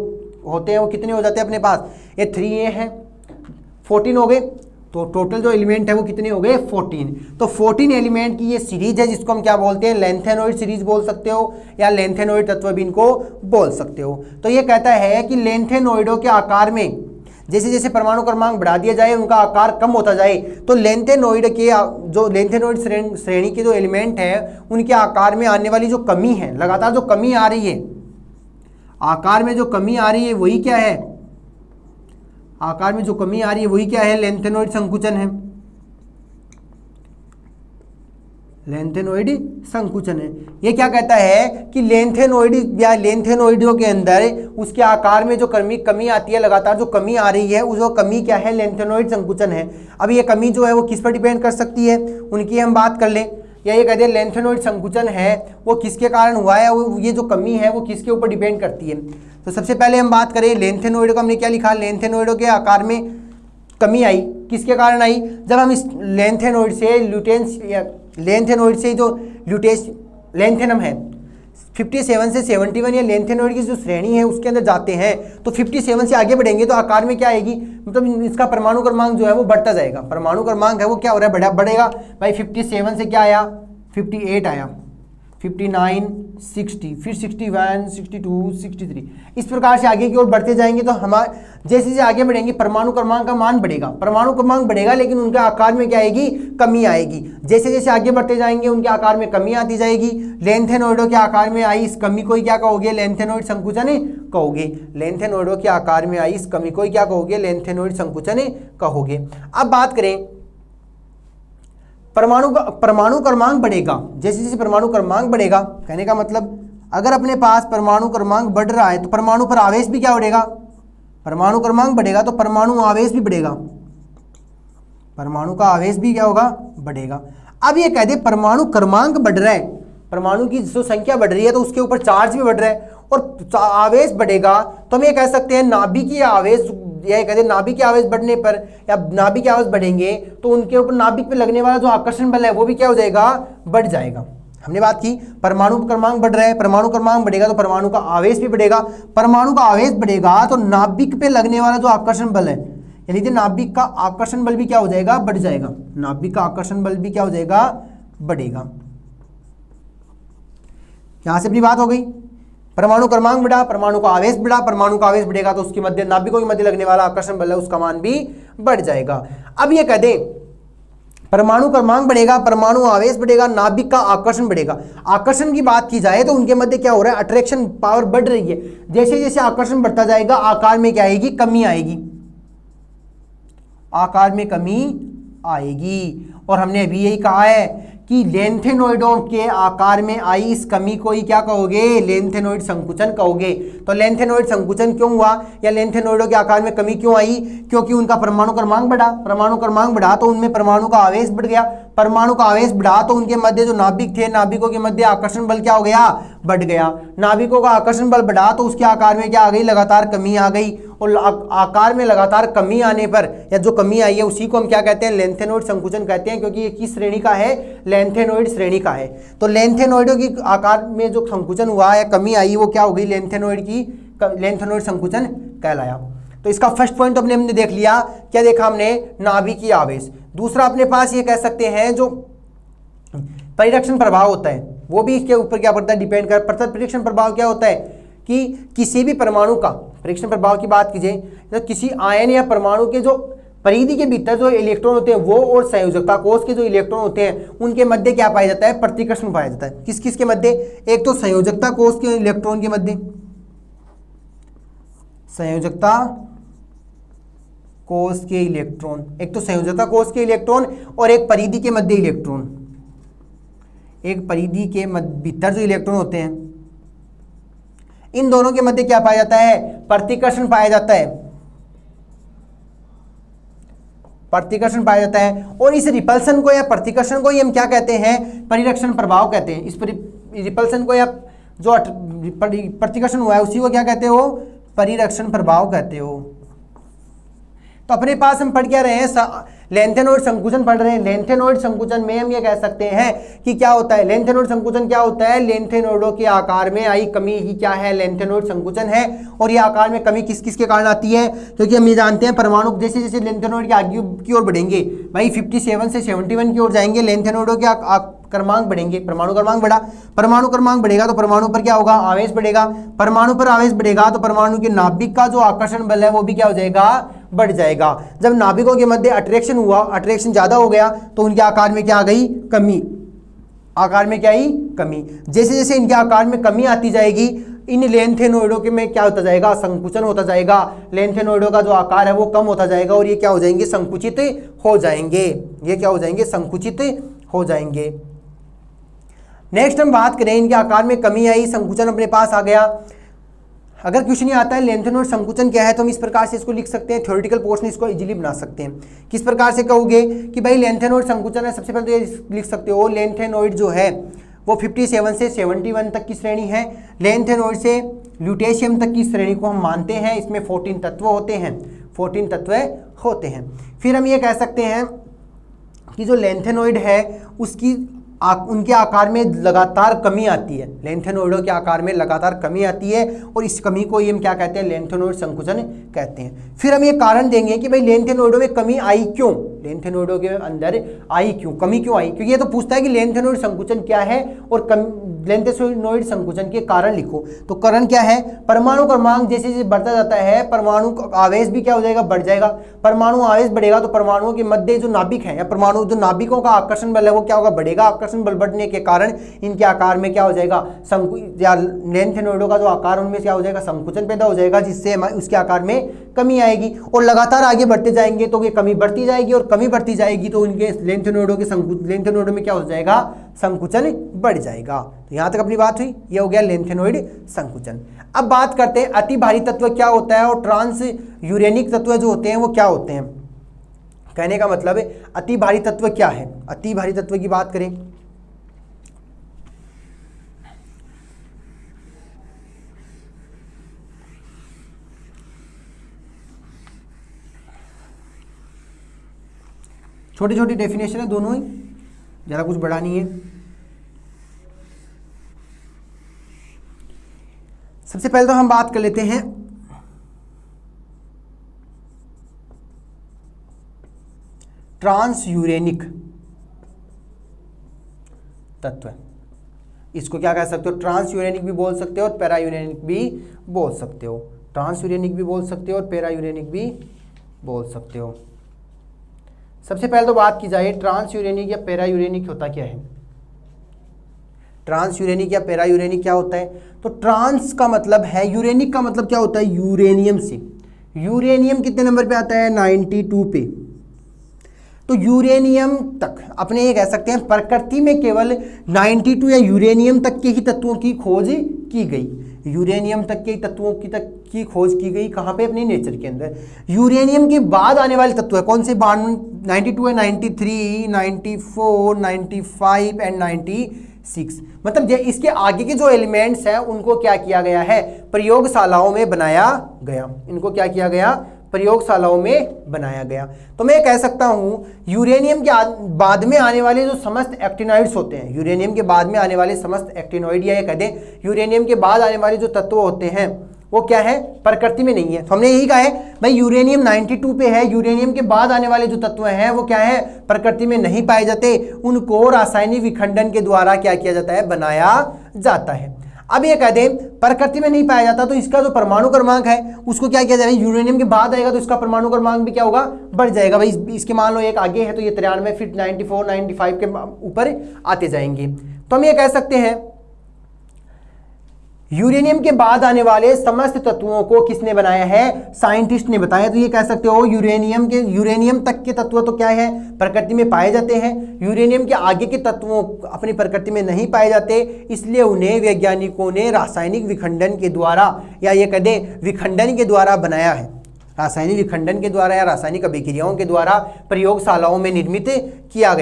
होते हैं वो कितने हो जाते हैं अपने पास, ये 3A है, 14 हो गए, तो टोटल जो एलिमेंट है वो कितने हो गए, 14। तो 14 एलिमेंट की ये सीरीज है जिसको हम क्या बोलते हैं, लेंथेनोइड सीरीज बोल सकते हो या लेंथेनोइड तत्व भी इनको बोल सकते हो। तो ये कहता है कि लेंथेनोइडों के आकार में जैसे जैसे परमाणु क्रमांक बढ़ा दिया जाए, उनका आकार कम होता जाए, तो लेंथेनोइड के जो लेंथेनोइड श्रेणी के जो एलिमेंट हैं उनके आकार में आने वाली जो कमी है, लगातार जो कमी आ रही है, आकार में जो कमी आ रही है वही क्या है, आकार में जो कमी आ रही है वही क्या है, लेंथेनोइड संकुचन है, लेंथेनोइड संकुचन है। ये क्या कहता है कि लेंथेनोइड या लेंथेनोइडों के अंदर उसके आकार में जो कमी आती है, लगातार जो कमी आ रही है, वो कमी क्या है, लेंथेनोइड संकुचन है। अब ये कमी जो है वो किस पर डिपेंड कर सकती है, उनकी हम बात कर लें, या ये कहते हैं लेंथेनोइड संकुचन है वो किसके कारण हुआ है, वो ये जो कमी है वो किसके ऊपर डिपेंड करती है। तो सबसे पहले हम बात करें लेंथेनोइड को, हमने क्या लिखा, लेंथेनोइडों के आकार में कमी आई, किसके कारण आई, जब हम इस लेंथेनोइड से ल्यूटेंस या लेंथेनोइड से जो लेंथेनम है 57 से 71 या लेंथेनोइड की जो श्रेणी है उसके अंदर जाते हैं, तो 57 से आगे बढ़ेंगे तो आकार में क्या आएगी, मतलब इसका परमाणु क्रमांक जो है वो बढ़ता जाएगा, परमाणु क्रमांक है वो क्या हो रहा है, बढ़ेगा भाई। 57 से क्या आया, 58 आया, 59, 60, फिर 61, 62, 63, इस प्रकार से आगे की ओर बढ़ते जाएंगे। तो हमारे जैसे जैसे आगे बढ़ेंगे परमाणु क्रमांक का मान बढ़ेगा, परमाणु क्रमांक बढ़ेगा लेकिन उनके आकार में क्या आएगी, कमी आएगी। जैसे जैसे आगे बढ़ते जाएंगे उनके आकार में कमी आती जाएगी। लेंथेनोइडों के आकार में आई इस कमी को क्या कहोगे, लेंथेनोइड संकुचन कहोगे। लेंथेनोइडों के आकार में आई इस कमी को क्या कहोगे, लेंथेनोइड संकुचन कहोगे। अब बात करें परमाणु क्रमांक बढ़ेगा, जैसे जैसे परमाणु क्रमांक बढ़ेगा, कहने का मतलब अगर अपने पास परमाणु क्रमांक बढ़ रहा है तो परमाणु पर आवेश भी क्या बढ़ेगा, परमाणु क्रमांक बढ़ेगा तो परमाणु आवेश भी बढ़ेगा, परमाणु का आवेश भी क्या होगा, बढ़ेगा। अब ये कह दे परमाणु क्रमांक बढ़ रहा है, परमाणु की जो संख्या बढ़ रही है तो उसके ऊपर चार्ज भी बढ़ रहा है और आवेश बढ़ेगा, तो हम ये कह सकते हैं नाभिकीय आवेश, यह कहते हैं नाभिक के आवेश बढ़ने पर या नाभिक के आवेश बढ़ेंगे तो उनके ऊपर नाभिक पे लगने वाला जो आकर्षण बल है वो भी क्या हो जाएगा, बढ़ जाएगा। हमने बात की परमाणु क्रमांक बढ़ रहा है, परमाणु क्रमांक बढ़ेगा तो परमाणु का आवेश भी बढ़ेगा, परमाणु का आवेश बढ़ेगा तो नाभिक पे लगने वाला जो आकर्षण बल है, यानी कि नाभिक का आकर्षण बल भी क्या हो जाएगा, बढ़ जाएगा, नाभिक का आकर्षण बल भी क्या हो जाएगा, बढ़ेगा। यहां से अपनी बात हो गई, परमाणु क्रमांक बढ़ा, परमाणु का आवेश बढ़ा, परमाणु का आवेश बढ़ेगा तो उसके मध्य नाभिकों के मध्य लगने वाला आकर्षण बल है उसका मान भी बढ़ जाएगा। अब ये कह दे परमाणु क्रमांक बढ़ेगा, परमाणु आवेश बढ़ेगा, नाभिक का आकर्षण बढ़ेगा। आकर्षण की बात की जाए तो उनके मध्य क्या हो रहा है, अट्रैक्शन पावर बढ़ रही है। जैसे जैसे आकर्षण बढ़ता जाएगा आकार में क्या आएगी, कमी आएगी, आकार में कमी आएगी। और हमने अभी यही कहा है कि लेंथेनोइडों के आकार में आई इस कमी को ही क्या कहोगे, लेंथेनोइड संकुचन कहोगे। तो लेंथेनोइड संकुचन क्यों हुआ या लेंथेनोइडों के आकार में कमी क्यों आई, क्योंकि उनका परमाणु क्रमांक बढ़ा। परमाणु क्रमांक बढ़ा तो उनमें परमाणु का आवेश बढ़ गया, परमाणु का आवेश बढ़ा तो उनके मध्य जो नाभिक थे, नाभिकों के मध्य आकर्षण बल क्या हो गया, बढ़ गया। नाभिकों का आकर्षण बल बढ़ा तो उसके आकार में क्या आ गई, लगातार कमी आ गई। और आकार में लगातार कमी आने पर या जो कमी आई है उसी को हम क्या कहते हैं, लेंथेनोइड संकुचन कहते हैं, क्योंकि ये किस श्रेणी का है, लेंथेनोइड श्रेणी का है। तो लेंथेनोइडों की आकार में जो संकुचन हुआ या कमी आई वो क्या हो गई, लेंथेनोइड संकुचन कहलाया। तो इसका फर्स्ट पॉइंट हमने देख लिया, क्या देखा हमने, नाभिकीय आवेश। दूसरा अपने पास ये कह सकते हैं जो परिरक्षण प्रभाव होता है वो भी इसके ऊपर क्या पड़ता है, डिपेंड कर पड़ता है। परिरक्षण प्रभाव क्या होता है कि किसी भी परमाणु का परिरक्षण प्रभाव की बात कीजिए तो किसी आयन या परमाणु के जो परिधि के भीतर जो इलेक्ट्रॉन होते हैं वो और संयोजकता कोष के जो इलेक्ट्रॉन होते हैं उनके मध्य क्या पाया जाता है, प्रतिकर्षण पाया जाता है। किस किस के मध्य, एक तो संयोजकता कोष के इलेक्ट्रॉन के मध्य, संयोजकता कोष के इलेक्ट्रॉन, एक तो संयोजकता कोष के इलेक्ट्रॉन और एक परिधि के मध्य इलेक्ट्रॉन। एक परिधि के भीतर जो इलेक्ट्रॉन होते हैं इन दोनों के मध्य क्या पाया जाता है, प्रतिकर्षण पाया जाता है, प्रतिकर्षण पाया जाता है। और इस रिपल्सन को या प्रतिकर्षण को ही हम क्या कहते हैं, परिरक्षण प्रभाव कहते हैं। इस रिपल्सन को या जो प्रतिकर्षण हुआ है उसी को क्या कहते हो, परिरक्षण प्रभाव कहते हो। तो अपने पास हम पढ़ क्या रहे हैं, लेंथेनोइड संकुचन पढ़ रहे हैं। लेंथेनोइड संकुचन में हम ये कह सकते हैं कि क्या होता है, लेंथेनोइड संकुचन क्या होता है, लेंथेनोइडों के आकार में आई कमी ही क्या है, लेंथेनोइड संकुचन है। और ये आकार में कमी किस किस के कारण आती है, क्योंकि हम ये जानते हैं परमाणु जैसे जैसे लेंथेनोइड के आगे की ओर बढ़ेंगे, भाई 57 से 71 की ओर जाएंगे, लेंथेनोइडों के क्रमांक बढ़ेंगे, परमाणु क्रमांक बढ़ा, परमाणु क्रमांक बढ़ेगा तो परमाणु पर क्या होगा, आवेश बढ़ेगा, परमाणु पर आवेश बढ़ेगा तो परमाणु के नाभिक का जो आकर्षण बल है वो भी क्या हो जाएगा, बढ़ जाएगा। जब नाभिकों के मध्य अट्रैक्शन हुआ, अट्रैक्शन ज्यादा हो गया तो उनके आकार में क्या आ गई, कमी, आकार में क्या आई, कमी। जैसे जैसे इनके आकार में कमी आती जाएगी इन लेंथेनोइडों के में क्या होता जाएगा, संकुचन होता जाएगा। लेंथेनोइडों का जो आकार है वो कम होता जाएगा और ये क्या हो जाएंगे, संकुचित हो जाएंगे, ये क्या हो जाएंगे, संकुचित हो जाएंगे। नेक्स्ट हम बात करें, इनके आकार में कमी आई, संकुचन अपने पास आ गया। अगर क्वेश्चन ये आता है लेंथेनोइड संकुचन क्या है तो हम इस प्रकार से इसको लिख सकते हैं, थ्योरेटिकल पोर्शन इसको इजीली बना सकते हैं। किस प्रकार से कहोगे कि भाई लेंथेनोइड संकुचन है, सबसे पहले तो ये लिख सकते हो लेंथेनोइड जो है वो 57 से 71 तक की श्रेणी है। लेंथेनोइड से ल्यूटेशियम तक की श्रेणी को हम मानते हैं, इसमें 14 तत्व होते हैं, 14 तत्व होते हैं। फिर हम ये कह सकते हैं कि जो लेंथेनोइड है उसकी उनके आकार में लगातार कमी आती है, लेंथेनोइडों के आकार में लगातार कमी आती है और इस कमी को ही हम क्या कहते हैं, लेंथेनोइड संकुचन कहते हैं। फिर हम ये कारण देंगे कि भाई लेंथेनोइडों में कमी आई क्यों, लेंथेनोइडों के अंदर आई क्यों, कमी क्यों आई, क्योंकि ये तो पूछता है कि लेंथेनोइड संकुचन क्या है और लेंथेनोइड संकुचन के कारण लिखो। तो कारण क्या है, परमाणु क्रमांक जैसे जैसे बढ़ता जाता है परमाणु का आवेश भी क्या हो जाएगा, बढ़ जाएगा। परमाणु आवेश बढ़ेगा तो परमाणुओं के मध्य जो नाभिक है या परमाणु जो नाभिकों का आकर्षण बल है वो क्या होगा, बढ़ेगा। आकर्षण बल बढ़ने के कारण इनके आकार में क्या हो जाएगा, या लेंथेनोइडों का जो आकार उनमें क्या हो जाएगा, संकुचन पैदा हो जाएगा, जिससे उसके आकार में कमी आएगी। और लगातार आगे बढ़ते जाएंगे तो ये कमी बढ़ती जाएगी और कमी बढ़ती जाएगी तो उनके लेंथेनोइडों में क्या हो जाएगा, संकुचन बढ़ जाएगा। तो यहाँ तक अपनी बात हुई, ये हो गया लेंथेनोइड संकुचन। अब बात करते हैं अति भारी तत्व क्या होता है और ट्रांस यूरेनिक तत्व जो होते हैं वो क्या होते हैं। कहने का मतलब है अति भारी तत्व क्या है। अति भारी तत्व की बात करें छोटी छोटी डेफिनेशन है दोनों ही, ज़्यादा कुछ बड़ा नहीं है। सबसे पहले तो हम बात कर लेते हैं ट्रांस यूरेनिक तत्व। इसको क्या कह सकते हो, ट्रांस यूरेनिक भी बोल सकते हो और पैरा यूरेनिक भी बोल सकते हो। ट्रांस यूरेनिक भी बोल सकते हो और पैरा यूरेनिक भी बोल सकते हो। सबसे पहले तो बात की जाए ट्रांस यूरेनिक या पैरा यूरेनिक होता क्या है। ट्रांस यूरेनिक या पैरा यूरेनिक क्या होता है? तो ट्रांस का मतलब है, यूरेनिक का मतलब क्या होता है? यूरेनियम से। यूरेनियम कितने नंबर पे आता है? 92 पे। तो यूरेनियम तक अपने ये कह सकते हैं प्रकृति में केवल 92 या यूरेनियम तक के ही तत्वों की खोज की गई। यूरेनियम तक के तत्वों की खोज की गई कहाँ पे? अपने नेचर के अंदर। यूरेनियम के बाद आने वाले तत्व है कौन से? 92 है, 93, 94, 95 एंड 96। मतलब इसके आगे के जो एलिमेंट्स हैं उनको क्या किया गया है? प्रयोगशालाओं में बनाया गया। इनको क्या किया गया? प्रयोगशालाओं में बनाया गया। तो मैं कह सकता हूं यूरेनियम के बाद में आने वाले जो समस्त एक्टिनॉइड्स होते हैं, यूरेनियम के बाद में आने वाले समस्त एक्टिनॉइड, या ये कह दें यूरेनियम के बाद आने वाले जो तत्व होते हैं वो क्या है? प्रकृति में नहीं है। तो हमने यही कहा है भाई यूरेनियम 92 पे है, यूरेनियम के बाद आने वाले जो तत्व हैं वो क्या है? प्रकृति में नहीं पाए जाते, उनको रासायनिक विखंडन के द्वारा क्या किया जाता है? बनाया जाता है। अब ये कह दें प्रकृति में नहीं पाया जाता तो इसका जो परमाणु क्रमांक है उसको क्या किया जाएगा? यूरेनियम के बाद आएगा तो इसका परमाणु क्रमांक भी क्या होगा? बढ़ जाएगा। भाई इसके मान लो एक आगे है तो ये 93, फिर 94, 95 के ऊपर आते जाएंगे। तो हम ये कह सकते हैं यूरेनियम के बाद आने वाले समस्त तत्वों को किसने बनाया है? साइंटिस्ट ने बताया। तो ये कह सकते हो यूरेनियम तक के तत्व तो क्या है? प्रकृति में पाए जाते हैं। यूरेनियम के आगे के तत्वों अपनी प्रकृति में नहीं पाए जाते, इसलिए उन्हें वैज्ञानिकों ने रासायनिक विखंडन के द्वारा, या ये कह दें विखंडन के द्वारा बनाया है। रासायनिक विखंडन के द्वारा या रासायनिक अभिक्रियाओं के द्वारा प्रयोगशालाओं में निर्मित किया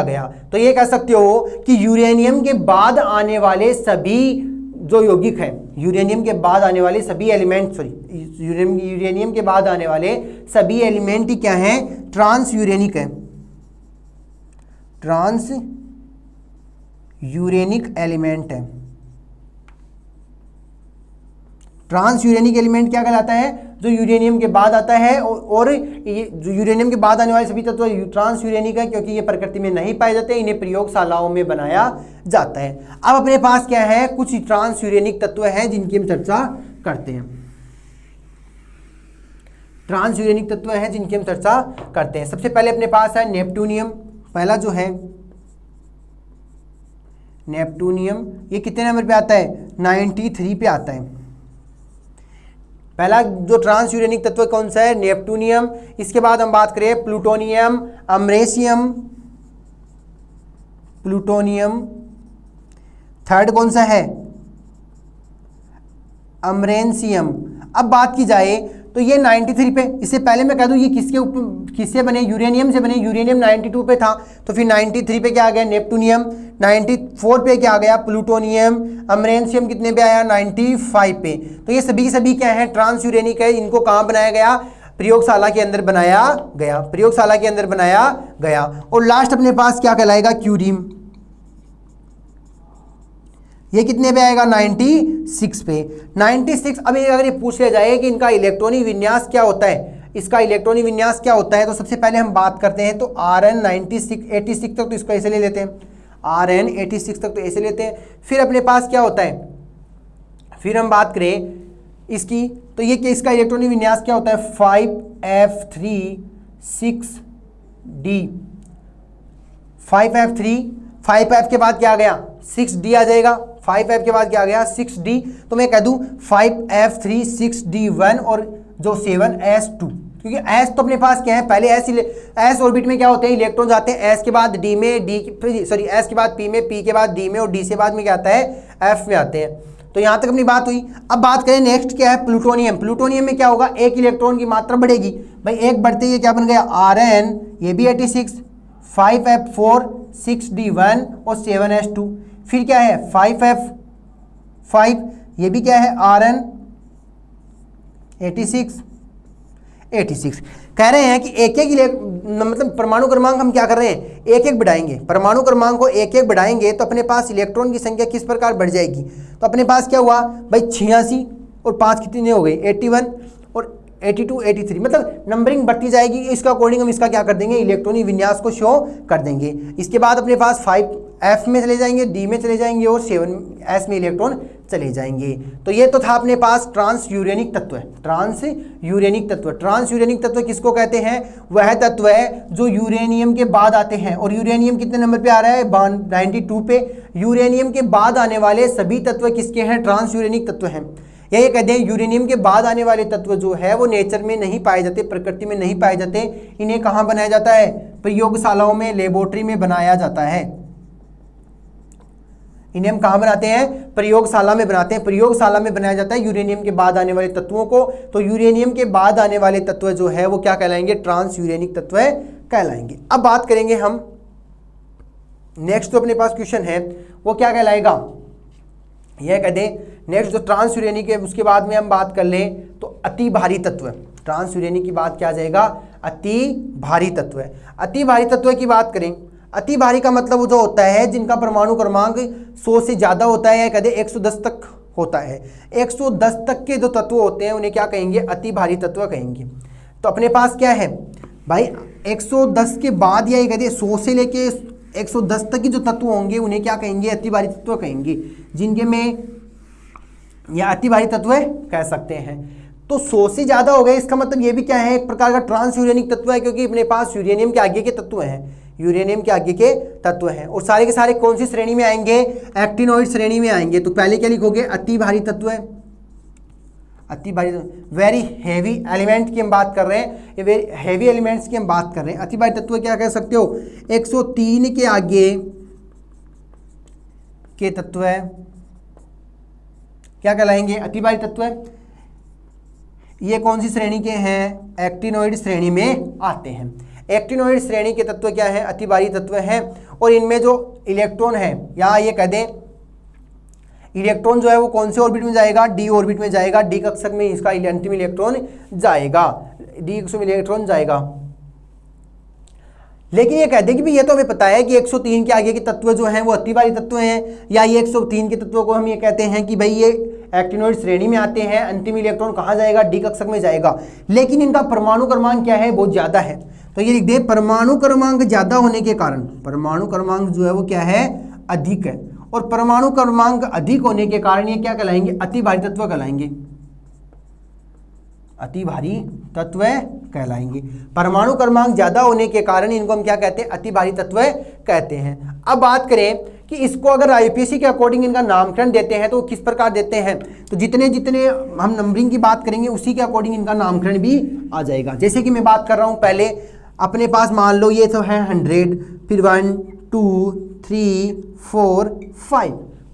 गया। तो ये कह सकते हो कि यूरेनियम के बाद आने वाले सभी जो यौगिक हैं, यूरेनियम के बाद आने वाले सभी एलिमेंट, यूरेनियम के बाद आने वाले सभी एलिमेंट ही क्या हैं? ट्रांस यूरेनिक है। ट्रांस यूरेनिक एलिमेंट है। ट्रांस यूरेनिक एलिमेंट क्या कहलाता है? जो यूरेनियम के बाद आता है, और ये जो यूरेनियम के बाद आने वाले सभी तत्व ट्रांस यूरेनिक है क्योंकि ये प्रकृति में नहीं पाए जाते, इन्हें प्रयोगशालाओं में बनाया जाता है। अब अपने पास क्या है? कुछ ट्रांस यूरेनिक तत्व हैं जिनकी हम चर्चा करते हैं। ट्रांस यूरेनिक तत्व हैं जिनकी हम चर्चा करते हैं। सबसे पहले अपने पास है नेप्टूनियम। पहला जो है नेप्टूनियम, ये कितने नंबर पे आता है? 93 पे आता है। पहला जो ट्रांस यूरेनिक तत्व कौन सा है? नेप्टूनियम। इसके बाद हम बात करें प्लूटोनियम, प्लूटोनियम। थर्ड कौन सा है? अमरेंसियम। अब बात की जाए तो ये 93 पे, इससे पहले मैं कह दूं ये किससे बने? यूरेनियम से बने। यूरेनियम 92 पे था तो फिर 93 पे क्या आ गया? नेप्टूनियम। 94 पे क्या आ गया? प्लूटोनियम। अमरेंसियम कितने पे आया? 95 पे। तो ये सभी क्या है? ट्रांस यूरेनिक है। इनको कहाँ बनाया गया? प्रयोगशाला के अंदर बनाया गया। और लास्ट अपने पास क्या कहलाएगा? क्यूरियम। ये कितने पे आएगा? 96 पे। 96। अब अगर ये पूछ लिया जाए कि इनका इलेक्ट्रॉनिक विन्यास क्या होता है, इसका इलेक्ट्रॉनिक विन्यास क्या होता है, तो सबसे पहले हम बात करते हैं तो Rn 86 तक तो इसको ऐसे ले लेते हैं। Rn 86 तक तो ऐसे लेते हैं। फिर अपने पास क्या होता है? फिर हम बात करें इसकी तो ये इसका इलेक्ट्रॉनिक विन्यास क्या होता है? 5f3 6d। 5f के बाद क्या आ गया? 6d आ जाएगा। 5f के बाद क्या आ गया? 6d। तो मैं कह दूं 5f3 6d1 और जो 7s2, क्योंकि s तो अपने पास क्या है? पहले s ऑर्बिट में क्या होते हैं? इलेक्ट्रॉन जाते हैं s के बाद d में, s के बाद p में, p के बाद d में, और d से बाद में क्या आता है? f में आते हैं। तो यहां तक अपनी बात हुई। अब बात करें नेक्स्ट क्या है? प्लूटोनियम। प्लूटोनियम में क्या होगा? एक इलेक्ट्रॉन की मात्रा बढ़ेगी। भाई एक बढ़ते ही क्या बन गया? Rn, ये भी 86, 5f4 6d1 और 7s2। फिर क्या है? 5f5, ये भी क्या है? Rn 86। कह रहे हैं कि एक मतलब परमाणु क्रमांक हम क्या कर रहे हैं? एक बढ़ाएंगे। परमाणु क्रमांक को एक बढ़ाएंगे तो अपने पास इलेक्ट्रॉन की संख्या किस प्रकार बढ़ जाएगी? तो अपने पास क्या हुआ भाई? 86 और 5 कितने हो गए? 81 और 82 83, मतलब नंबरिंग बढ़ती जाएगी। इसका अकॉर्डिंग हम इसका क्या कर देंगे? इलेक्ट्रॉनिक विन्यास को शो कर देंगे। इसके बाद अपने पास F में चले जाएंगे, D में चले जाएंगे और 7s में इलेक्ट्रॉन चले जाएंगे। तो ये तो था अपने पास ट्रांस यूरेनिक तत्व। ट्रांस यूरेनिक तत्व, ट्रांस यूरेनिक तत्व किसको कहते हैं? वह तत्व है जो यूरेनियम के बाद आते हैं। और यूरेनियम कितने नंबर पे आ रहा है? 92 पे। यूरेनियम के बाद आने वाले सभी तत्व किसके हैं? ट्रांस यूरेनिक तत्व हैं। या ये कहते हैं यूरेनियम के बाद आने वाले तत्व जो है वो नेचर में नहीं पाए जाते, प्रकृति में नहीं पाए जाते। इन्हें कहाँ बनाया जाता है? प्रयोगशालाओं में, लेबोरेटरी में बनाया जाता है। इन्हें हम कहाँ बनाते हैं? प्रयोगशाला में बनाते हैं। प्रयोगशाला में बनाया जाता है यूरेनियम के बाद आने वाले तत्वों को। तो यूरेनियम के बाद आने वाले तत्व जो है वो क्या कहलाएंगे? ट्रांस यूरेनिक तत्व कहलाएंगे। अब बात करेंगे हम नेक्स्ट, तो अपने पास क्वेश्चन है वो क्या कहलाएगा? यह कहते हैं नेक्स्ट जो ट्रांस यूरेनिक है उसके बाद में हम बात कर लें तो अति भारी तत्व। ट्रांस यूरेनिक की बात क्या आ जाएगा? अति भारी तत्व। अति भारी तत्व की बात करें, अति भारी का मतलब वो जो होता है जिनका परमाणु क्रमांक 100 से ज़्यादा होता है, कहते 110 तक होता है। 110 तक के जो तत्व होते हैं उन्हें क्या कहेंगे? अति भारी तत्व कहेंगे। तो अपने पास क्या है भाई? 110 के बाद या ये कहते 100 से लेके 110 तक के जो तत्व होंगे उन्हें क्या कहेंगे? अति भारी तत्व कहेंगे, जिनके में या अति भारी तत्व कह सकते हैं। तो 100 से ज़्यादा हो गए, इसका मतलब ये भी क्या है? एक प्रकार का ट्रांस यूरेनिक तत्व है, क्योंकि अपने पास यूरेनियम के आगे के तत्व हैं। यूरेनियम के आगे के तत्व हैं और सारे के सारे कौन सी श्रेणी में आएंगे? एक्टिनोइड श्रेणी में आएंगे। तो पहले क्या लिखोगे? अति भारी तत्व है। अति भारी, वेरी हैवी एलिमेंट की हम बात कर रहे हैं, ये वेरी हैवी एलिमेंट्स की हम बात कर रहे हैं। अति भारी तत्व क्या कह सकते हो? 103 के आगे के तत्व है, क्या कहलाएंगे? अति भारी तत्व है। ये कौन सी श्रेणी के हैं? एक्टिनोइड श्रेणी में आते हैं। एक्टिनोइड श्रेणी के तत्व क्या है? अति भारी तत्व हैं। और इनमें जो इलेक्ट्रॉन है, या ये कह दें इलेक्ट्रॉन जो है वो कौन से ऑर्बिट में जाएगा? डी ऑर्बिट में जाएगा। डी कक्षक में इसका अंतिम इलेक्ट्रॉन जाएगा, डी कक्षक में इलेक्ट्रॉन जाएगा। लेकिन ये कहते हैं कि भाई ये तो हमें पता है कि 103 के आगे के तत्व जो हैं वो अति भारी तत्व हैं, या ये 103 के तत्वों को हम ये कहते हैं कि भाई ये एक्टिनोइड श्रेणी में आते हैं। अंतिम इलेक्ट्रॉन कहाँ जाएगा? डी कक्षक में जाएगा। लेकिन इनका परमाणु क्रमांक क्या है? बहुत ज़्यादा है। तो ये लिख दे, परमाणु क्रमांक ज़्यादा होने के कारण, परमाणु क्रमांक जो है वो क्या है? अधिक है। और परमाणु क्रमांक अधिक होने के कारण ये क्या कहलाएंगे? अति भारी तत्व कहलाएंगे। अति भारी तत्व कहलाएंगे। परमाणु क्रमांक ज़्यादा होने के कारण इनको हम क्या कहते हैं? अति भारी तत्व कहते हैं। अब बात करें कि इसको अगर आईपीएससी के अकॉर्डिंग इनका नामकरण देते हैं तो किस प्रकार देते हैं? तो जितने जितने हम नंबरिंग की बात करेंगे उसी के अकॉर्डिंग इनका नामकरण भी आ जाएगा। जैसे कि मैं बात कर रहा हूँ, पहले अपने पास मान लो ये तो है 100, फिर 1 2 3 4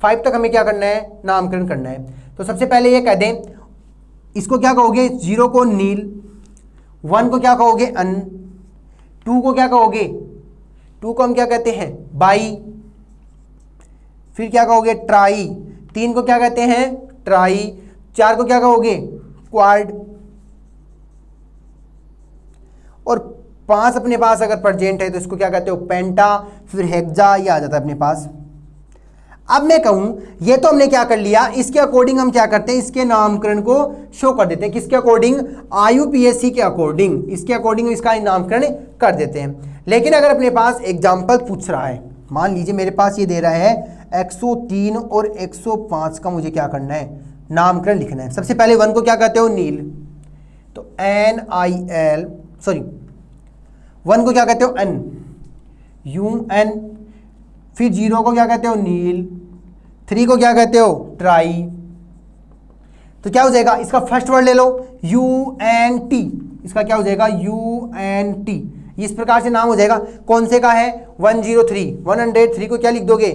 5 तक हमें क्या करना है? नामकरण करना है। तो सबसे पहले ये कह दें, इसको क्या कहोगे? 0 को नील, 1 को क्या कहोगे? अन, 2 को क्या कहोगे? 2 को हम क्या कहते हैं? बाई। फिर क्या कहोगे? ट्राई। 3 को क्या कहते हैं? ट्राई। 4 को क्या कहोगे? क्वाड। और 5 अपने पास अगर प्रेजेंट है तो इसको क्या कहते हो? पेंटा। फिर हेक्सा, ये आ जाता है अपने पास। अब मैं कहूं ये तो हमने क्या कर लिया, इसके अकॉर्डिंग हम क्या करते हैं? इसके नामकरण को शो कर देते हैं। किसके अकॉर्डिंग? आईयूपीएसी के अकॉर्डिंग, इसके अकॉर्डिंग इसका नामकरण कर देते हैं। लेकिन अगर अपने पास एग्जाम्पल पूछ रहा है, मान लीजिए मेरे पास ये दे रहा है 103 और 105 का मुझे क्या करना है? नामकरण लिखना है। सबसे पहले 1 को क्या कहते हो? नील। तो NIL, सॉरी 1 को क्या कहते हो? N, UN। फिर 0 को क्या कहते हो? नील। 3 को क्या कहते हो? ट्राई। तो क्या हो जाएगा? इसका फर्स्ट वर्ड ले लो, UNT। इसका क्या हो जाएगा? UNT। इस प्रकार से नाम हो जाएगा। कौन से का है? 103। 103 को क्या लिख दोगे?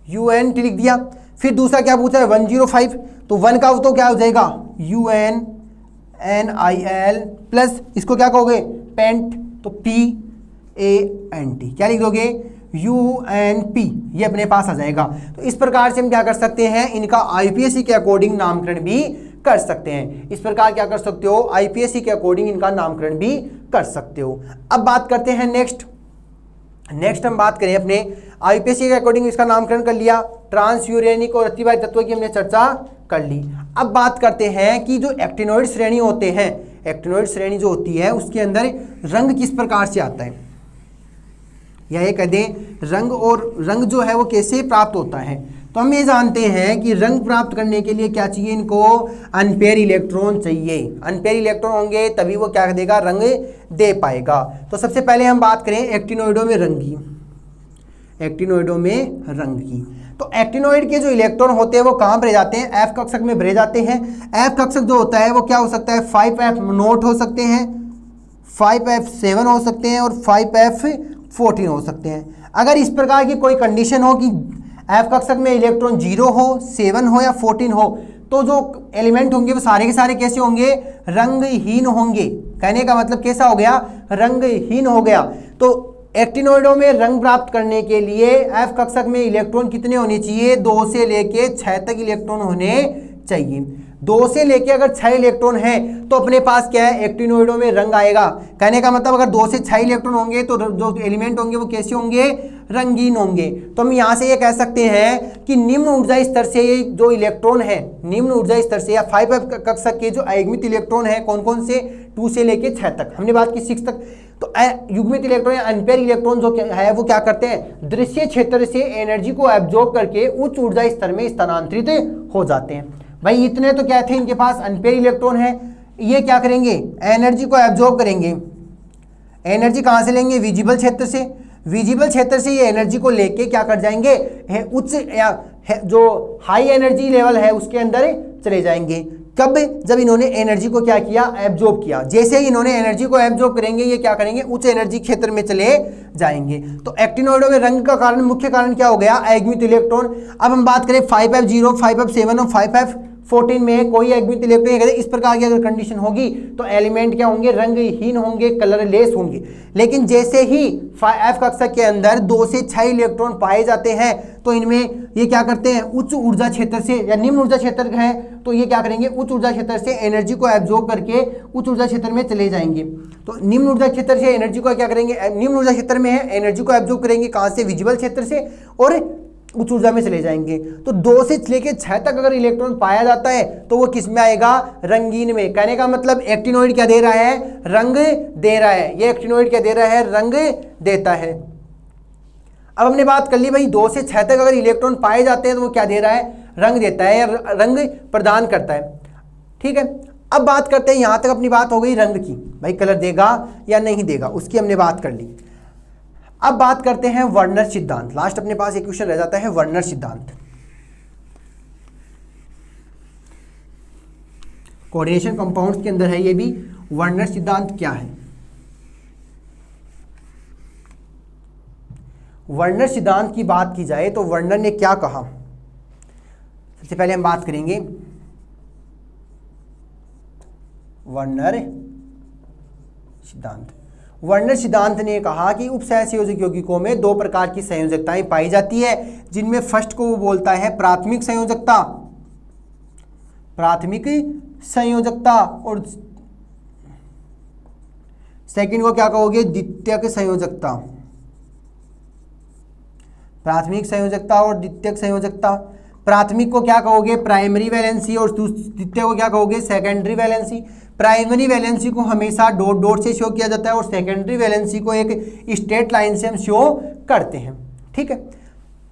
UNT लिख दिया। फिर दूसरा क्या पूछा है? 105। तो 1 का तो क्या हो जाएगा? UNNIL प्लस इसको क्या कहोगे? पेंट। तो PANT क्या लिख दोगे? UNP। ये अपने पास आ जाएगा। तो इस प्रकार से हम क्या कर सकते हैं? इनका आईपीएससी के अकॉर्डिंग नामकरण भी कर सकते हैं। इस प्रकार क्या कर सकते हो? आईपीएससी के अकॉर्डिंग इनका नामकरण भी कर सकते हो। अब बात करते हैं नेक्स्ट हम बात करें अपने आईपीएससी के अकॉर्डिंग इसका नामकरण कर लिया। ट्रांस यूरेनिक और अतिभारी तत्वों की हमने चर्चा कर ली। अब बात करते हैं कि जो एक्टिनोइड श्रेणी होते हैं, एक्टिनोइड श्रेणी जो होती है उसके अंदर रंग किस प्रकार से आता है? या ये कह दें रंग, और रंग जो है वो कैसे प्राप्त होता है। तो हम ये जानते हैं कि रंग प्राप्त करने के लिए क्या चाहिए, इनको अनपेयर इलेक्ट्रॉन चाहिए। अनपेयर इलेक्ट्रॉन होंगे तभी वो क्या देगा, रंग दे पाएगा। तो सबसे पहले हम बात करें एक्टिनोइडों में रंग की, एक्टिनोइडों में रंग की। तो एक्टिनोइड के जो इलेक्ट्रॉन होते हैं वो कहाँ भरे जाते हैं, एफ कक्षक में भरे जाते हैं। एफ कक्षक जो होता है वो क्या हो सकता है, 5f0 हो सकते हैं, 5f7 हो सकते हैं और 5f14 हो सकते हैं। अगर इस प्रकार की कोई कंडीशन हो कि एफ कक्षक में इलेक्ट्रॉन 0 हो, 7 हो या 14 हो, तो जो एलिमेंट होंगे वो सारे के सारे कैसे होंगे, रंगहीन होंगे। कहने का मतलब कैसा हो गया, रंगहीन हो गया। तो एक्टिनोइडों में रंग प्राप्त करने के लिए एफ कक्षक में इलेक्ट्रॉन कितने होने चाहिए, 2 से लेके 6 तक इलेक्ट्रॉन होने चाहिए। 2 से लेके अगर 6 इलेक्ट्रॉन है तो अपने पास क्या है, एक्टिनोइडों में रंग आएगा। कहने का मतलब अगर 2 से 6 इलेक्ट्रॉन होंगे तो जो एलिमेंट होंगे वो कैसे होंगे, रंगीन होंगे। तो हम यहाँ से ये कह सकते हैं कि निम्न ऊर्जा स्तर से ये जो इलेक्ट्रॉन है, निम्न ऊर्जा स्तर से या 5f कक्षक के जो अयुग्मित इलेक्ट्रॉन है, कौन कौन से, 2 से लेके 6 तक, हमने बात की 6 तक। तो युग्मित इलेक्ट्रॉन या अनपेयर इलेक्ट्रॉन जो है वो क्या करते हैं, दृश्य क्षेत्र से एनर्जी को एब्जॉर्ब करके उच्च ऊर्जा स्तर में स्थानांतरित हो जाते हैं। भाई इतने तो क्या थे, इनके पास अनपेयर इलेक्ट्रॉन है, ये क्या करेंगे, एनर्जी को एब्जॉर्ब करेंगे। एनर्जी कहाँ से लेंगे, विजिबल क्षेत्र से। विजिबल क्षेत्र से ये एनर्जी को लेके क्या कर जाएंगे, उच्च या जो हाई एनर्जी लेवल है उसके अंदर चले जाएंगे। कब, जब इन्होंने एनर्जी को क्या किया, एब्जॉर्ब किया। जैसे ही इन्होंने एनर्जी को एब्जॉर्ब करेंगे ये क्या करेंगे, उच्च एनर्जी क्षेत्र में चले जाएंगे। तो एक्टिनोइडों में रंग का कारण, मुख्य कारण क्या हो गया, अयुग्मित इलेक्ट्रॉन। अब हम बात करें 5f0, 5f7 और 5f14 में कोई अयुग्मित इलेक्ट्रॉन, इस प्रकार की अगर कंडीशन होगी तो एलिमेंट क्या होंगे, रंगहीन होंगे, कलरलेस होंगे। लेकिन जैसे ही एफ कक्षक के अंदर 2 से 6 इलेक्ट्रॉन पाए जाते हैं तो इनमें ये क्या करते हैं, उच्च ऊर्जा क्षेत्र से या निम्न ऊर्जा क्षेत्र है तो ये क्या करेंगे, उच्च ऊर्जा क्षेत्र से एनर्जी को एब्जॉर्ब करके उच्च ऊर्जा क्षेत्र में चले जाएंगे। तो निम्न ऊर्जा क्षेत्र से एनर्जी को क्या करेंगे, निम्न ऊर्जा क्षेत्र में है, एनर्जी को एब्जॉर्ब करेंगे कहाँ से, विजिबल क्षेत्र से, और उच्च ऊर्जा में चले जाएंगे। तो 2 से लेके 6 तक अगर इलेक्ट्रॉन पाया जाता है तो वो किस में आएगा, रंगीन में। कहने का मतलब एक्टिनोइड क्या दे रहा है, रंग दे रहा है। ये एक्टिनोइड क्या दे रहा है, रंग देता है। अब हमने बात कर ली भाई 2 से 6 तक अगर इलेक्ट्रॉन पाए जाते हैं तो वो क्या दे रहा है, रंग देता है या रंग प्रदान करता है। ठीक है, अब बात करते हैं, यहां तक अपनी बात हो गई रंग की, भाई कलर देगा या नहीं देगा उसकी हमने बात कर ली। अब बात करते हैं वर्नर सिद्धांत। लास्ट अपने पास एक क्वेश्चन रह जाता है, वर्नर सिद्धांत। कोऑर्डिनेशन कंपाउंड्स के अंदर है ये भी। वर्नर सिद्धांत क्या है, वर्नर सिद्धांत की बात की जाए तो वर्नर ने क्या कहा, सबसे पहले हम बात करेंगे वर्नर सिद्धांत। वर्नर सिद्धांत ने कहा कि उपसहसंयोजक यौगिकों में 2 प्रकार की संयोजकताएं पाई जाती है, जिनमें फर्स्ट को वो बोलता है प्राथमिक संयोजकता, प्राथमिक संयोजकता, और सेकंड को क्या कहोगे, द्वितीयक संयोजकता। प्राथमिक संयोजकता और द्वितीयक संयोजकता। प्राथमिक को क्या कहोगे, प्राइमरी वैलेंसी, और द्वितीय को क्या कहोगे, सेकेंडरी वैलेंसी। प्राइमरी वैलेंसी को हमेशा डॉट डॉट से शो किया जाता है और सेकेंडरी वैलेंसी को एक स्ट्रेट लाइन से हम शो करते हैं। ठीक है,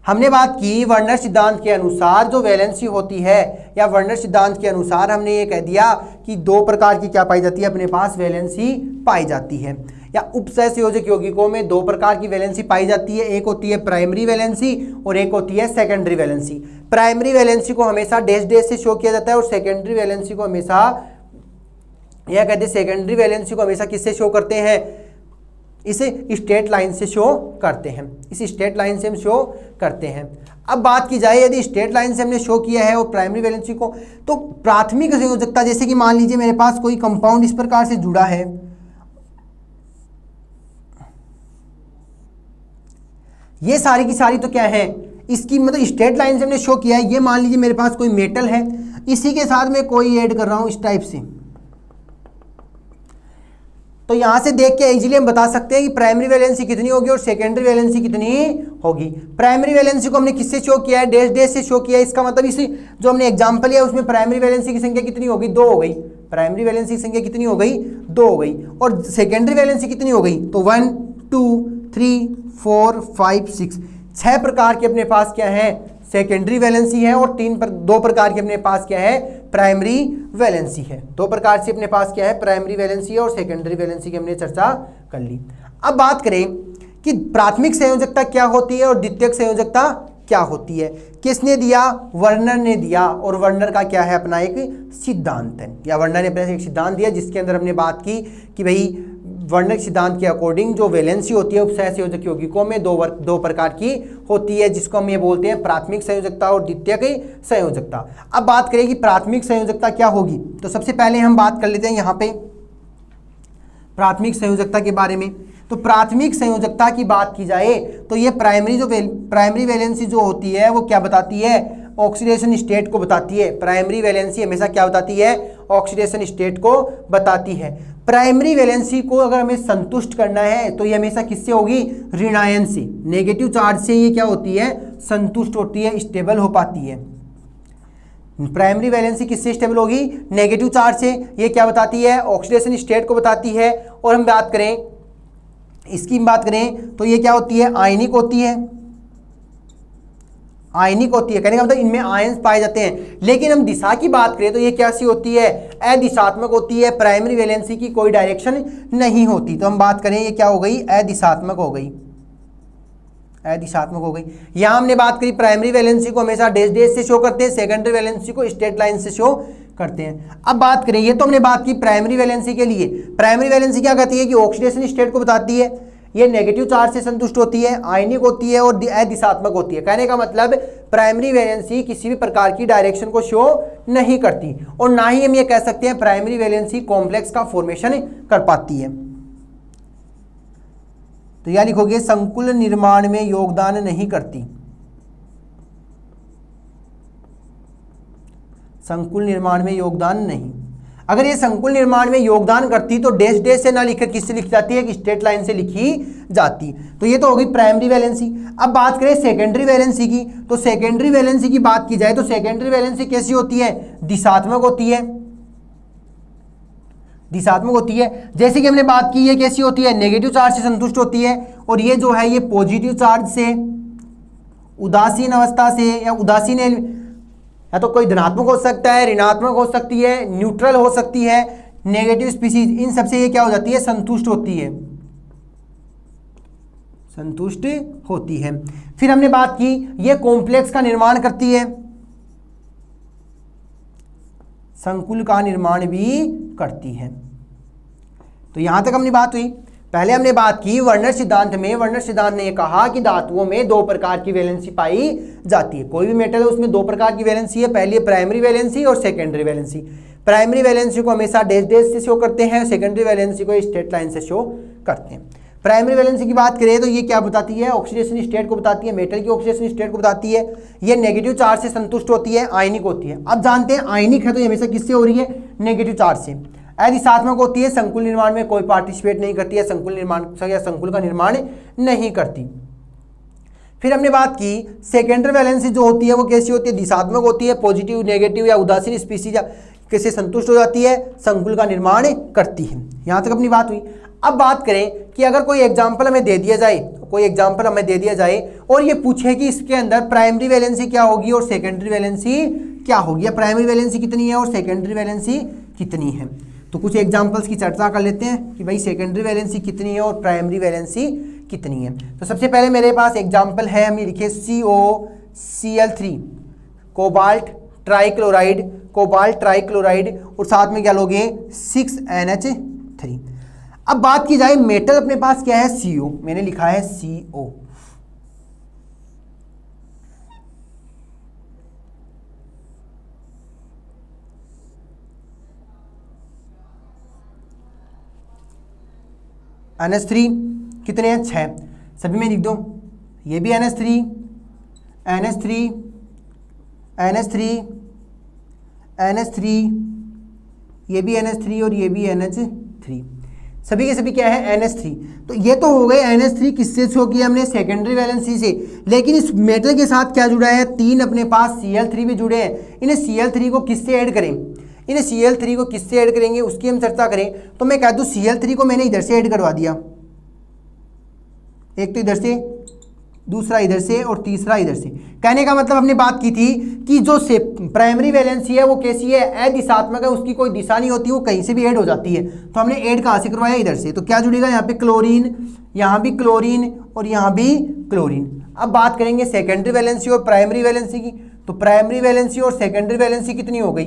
हमने बात की वर्नर सिद्धांत के अनुसार जो वैलेंसी होती है, या वर्नर सिद्धांत के अनुसार हमने ये कह दिया कि 2 प्रकार की क्या पाई जाती है, अपने पास वैलेंसी पाई जाती है। या उपसहसंयोजक यौगिकों में 2 प्रकार की वैलेंसी पाई जाती है, एक होती है प्राइमरी वैलेंसी और एक होती है सेकेंडरी वैलेंसी। प्राइमरी वैलेंसी को हमेशा डैश डैश से शो किया जाता है और सेकेंडरी वैलेंसी को हमेशा, यह कहते हैं सेकेंडरी वैलेंसी को हमेशा किससे शो करते हैं, इसे स्ट्रेट लाइन से शो करते हैं, इस स्ट्रेट लाइन से हम शो करते हैं। अब बात की जाए यदि स्ट्रेट लाइन से हमने शो किया है और प्राइमरी वैलेंसी को, तो प्राथमिक संयोजकता, जैसे कि मान लीजिए मेरे पास कोई कंपाउंड इस प्रकार से जुड़ा है, ये सारी की सारी तो क्या है, इसकी मतलब स्ट्रेट लाइन से हमने शो किया है। ये मान लीजिए मेरे पास कोई मेटल है, इसी के साथ मैं कोई ऐड कर रहा हूं इस टाइप से, तो यहां से देख के इजीली हम बता सकते हैं कि प्राइमरी वैलेंसी कितनी होगी और सेकेंडरी वैलेंसी कितनी होगी। प्राइमरी वैलेंसी को हमने किससे शो किया है, डैश डैश से शो किया है। इसका मतलब इसी जो हमने एग्जांपल लिया उसमें प्राइमरी वैलेंसी की संख्या कितनी होगी, 2 हो गई। प्राइमरी वैलेंसी की संख्या कितनी हो गई, 2 हो गई। और सेकेंडरी वैलेंसी कितनी हो गई, तो 1 2 3, 4, 5, 6, 6 प्रकार के अपने पास क्या है सेकेंडरी वैलेंसी है और 2 प्रकार के अपने पास क्या है प्राइमरी वैलेंसी है। 2 प्रकार से अपने पास क्या है प्राइमरी वैलेंसी है और सेकेंडरी वैलेंसी की हमने चर्चा कर ली। अब बात करें कि प्राथमिक संयोजकता क्या होती है और द्वितीयक संयोजकता क्या होती है। किसने दिया? वर्नर ने दिया, और वर्नर का क्या है अपना एक सिद्धांत है, या वर्नर ने अपना एक सिद्धांत दिया जिसके अंदर हमने बात की कि भाई वर्नर सिद्धांत के अकॉर्डिंग जो वैलेंसी होती है उपसहसंयोजक यौगिकों में दो प्रकार की होती है, जिसको हम ये बोलते हैं प्राथमिक संयोजकता और द्वितीयक संयोजकता। अब बात करें कि प्राथमिक संयोजकता क्या होगी, तो सबसे पहले हम बात कर लेते हैं यहाँ पे प्राथमिक संयोजकता के बारे में। तो प्राथमिक संयोजकता की बात की जाए तो ये प्राइमरी वैलेंसी जो होती है वो क्या बताती है? ऑक्सीडेशन स्टेट को बताती है। प्राइमरी वैलेंसी हमेशा क्या बताती है? ऑक्सीडेशन स्टेट को बताती है। प्राइमरी वैलेंसी को अगर हमें संतुष्ट करना है तो ये हमेशा किससे होगी? ऋणायन से, नेगेटिव चार्ज से ये क्या होती है? संतुष्ट होती है, स्टेबल हो पाती है। प्राइमरी वैलेंसी किससे स्टेबल होगी? नेगेटिव चार्ज से। ये क्या बताती है? ऑक्सीडेशन स्टेट को बताती है। और हम बात करें इसकी बात करें तो ये क्या होती है? आयनिक होती है। आयनिक होती है कहने का मतलब इनमें आयंस पाए जाते हैं। लेकिन हम दिशा की बात करें तो ये कैसी होती है? अदिशात्मक होती है। प्राइमरी वैलेंसी की कोई डायरेक्शन नहीं होती। तो हम बात करें ये क्या हो गई? अदिशात्मक हो गई, अदिशात्मक हो गई। यहां हमने बात करी प्राइमरी वैलेंसी को हमेशा डैश डैश से शो करते हैं, सेकेंडरी वैलेंसी को स्ट्रेट लाइन से शो करते हैं। अब बात करें, ये तो हमने बात की प्राइमरी वैलेंसी के लिए। प्राइमरी वैलेंसी क्या कहती है कि ऑक्सीडेशन स्टेट को बताती है, ये नेगेटिव चार्ज से संतुष्ट होती है, आयनिक होती है और अदिशात्मक होती है। कहने का मतलब प्राइमरी वैलेंसी किसी भी प्रकार की डायरेक्शन को शो नहीं करती, और ना ही हम ये कह सकते हैं प्राइमरी वैलेंसी कॉम्प्लेक्स का फॉर्मेशन कर पाती है। तो यह लिखोगे संकुल निर्माण में योगदान नहीं करती, संकुल निर्माण में योगदान नहीं। अगर ये संकुल निर्माण में योगदान करती तो डैश डैश से ना लिखकर किससे लिखी जाती है? कि स्ट्रेट लाइन से लिखी जाती। तो ये तो होगी प्राइमरी वैलेंसी। अब बात करें सेकेंडरी वैलेंसी की, तो सेकेंडरी वैलेंसी की बात की जाए तो सेकेंडरी वैलेंसी कैसी होती है? दिशात्मक होती है, दिशात्मक होती है। जैसे कि हमने बात की ये कैसी होती है? नेगेटिव चार्ज से संतुष्ट होती है, और ये जो है ये पॉजिटिव चार्ज से, उदासीन अवस्था से, या उदासीन या तो कोई धनात्मक हो सकता है, ऋणात्मक हो सकती है, न्यूट्रल हो सकती है, नेगेटिव स्पीसीज, इन सबसे ये क्या हो जाती है? संतुष्ट होती है, संतुष्ट होती है। फिर हमने बात की ये कॉम्प्लेक्स का निर्माण करती है, संकुल का निर्माण भी करती है। तो यहां तक हमने बात हुई। पहले हमने बात की वर्नर सिद्धांत में। वर्नर सिद्धांत ने यह कहा कि धातुओं में 2 प्रकार की वैलेंसी पाई जाती है। कोई भी मेटल है उसमें 2 प्रकार की वैलेंसी है, पहली प्राइमरी वैलेंसी और सेकेंडरी वैलेंसी। प्राइमरी वैलेंसी को हमेशा डैश डैश से शो करते हैं, सेकेंडरी वैलेंसी को स्ट्रेट लाइन से शो करते हैं। प्राइमरी वैलेंसी की बात करें तो ये क्या बताती है? ऑक्सीडेशन स्टेट को बताती है, मेटल की ऑक्सीडेशन स्टेट को बताती है। ये नेगेटिव चार्ज से संतुष्ट होती है, आयनिक होती है। अब जानते हैं आयनिक है तो ये हमेशा किससे हो रही है? नेगेटिव चार्ज से। अदिशात्मक होती है, संकुल निर्माण में कोई पार्टिसिपेट नहीं करती है, संकुल निर्माण या संकुल का निर्माण नहीं करती। फिर हमने बात की सेकेंडरी वैलेंसी जो होती है वो कैसी होती है? दिशात्मक होती है, पॉजिटिव, नेगेटिव या उदासीन स्पीसीज कैसे संतुष्ट हो जाती है, संकुल का निर्माण करती है। यहां तक अपनी बात हुई। अब बात करें कि अगर कोई एग्जाम्पल हमें दे दिया जाए, कोई एग्जाम्पल हमें दे दिया जाए और ये पूछे कि इसके अंदर प्राइमरी वैलेंसी क्या होगी और सेकेंडरी वैलेंसी क्या होगी, या प्राइमरी वैलेंसी कितनी है और सेकेंडरी वैलेंसी कितनी है, तो कुछ एग्जाम्पल्स की चर्चा कर लेते हैं कि भाई सेकेंडरी वैलेंसी कितनी है और प्राइमरी वैलेंसी कितनी है। तो सबसे पहले मेरे पास एग्जाम्पल है, हम लिखे COCl3, cobalt trichloride, cobalt trichloride, और साथ में क्या लोगे 6NH3। अब बात की जाए मेटल अपने पास क्या है? CO, मैंने लिखा है CO। NH3 कितने हैं? 6, सभी में लिख दो। ये भी NH3, NH3, NH3, NH3, ये भी NH3 और ये भी NH3, सभी के सभी क्या है? NH3। तो ये तो हो गए NH3 किससे शो किया हमने? सेकेंडरी वैलेंसी से। लेकिन इस मेटल के साथ क्या जुड़ा है? 3 अपने पास Cl3 भी जुड़े हैं। इन्हें Cl3 को किससे ऐड करें? इन्हें Cl3 को किससे ऐड करेंगे उसकी हम चर्चा करें। तो मैं कह दूं Cl3 को मैंने इधर से ऐड करवा दिया, एक तो इधर से, दूसरा इधर से और तीसरा इधर से। कहने का मतलब हमने बात की थी कि जो से प्राइमरी वैलेंसी है वो कैसी है, अदिशात्मक है, उसकी कोई दिशा नहीं होती, वो कहीं से भी ऐड हो जाती है। तो हमने ऐड कहाँ से करवाया, इधर से। तो क्या जुड़ेगा, यहाँ पे क्लोरीन, यहाँ भी क्लोरीन और यहाँ भी क्लोरीन। अब बात करेंगे सेकेंडरी वैलेंसी और प्राइमरी वैलेंसी की। तो प्राइमरी वैलेंसी और सेकेंडरी वैलेंसी कितनी हो गई,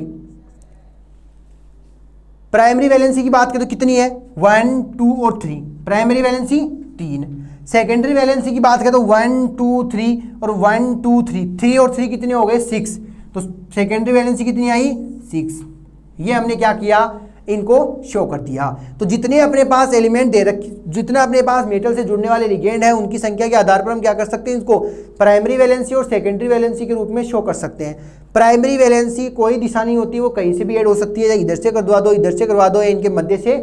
प्राइमरी वैलेंसी की बात करें तो कितनी है, 1 2 और 3, प्राइमरी वैलेंसी 3। सेकेंडरी वैलेंसी की बात करें तो 1 2 3 और 1 2 3 और 3 कितने हो गए, 6। तो सेकेंडरी वैलेंसी कितनी आई, 6। ये हमने क्या किया, इनको शो कर दिया। तो जितने अपने पास एलिमेंट दे रखे, जितना अपने पास मेटल से जुड़ने वाले लिगेंड है, उनकी संख्या के आधार पर हम क्या कर सकते हैं, इसको प्राइमरी वैलेंसी और सेकेंडरी वैलेंसी के रूप में शो कर सकते हैं। प्राइमरी वैलेंसी कोई दिशा नहीं होती, वो कहीं से भी ऐड हो सकती है, या इधर से करवा दो, इधर से करवा दो, या इनके मध्य से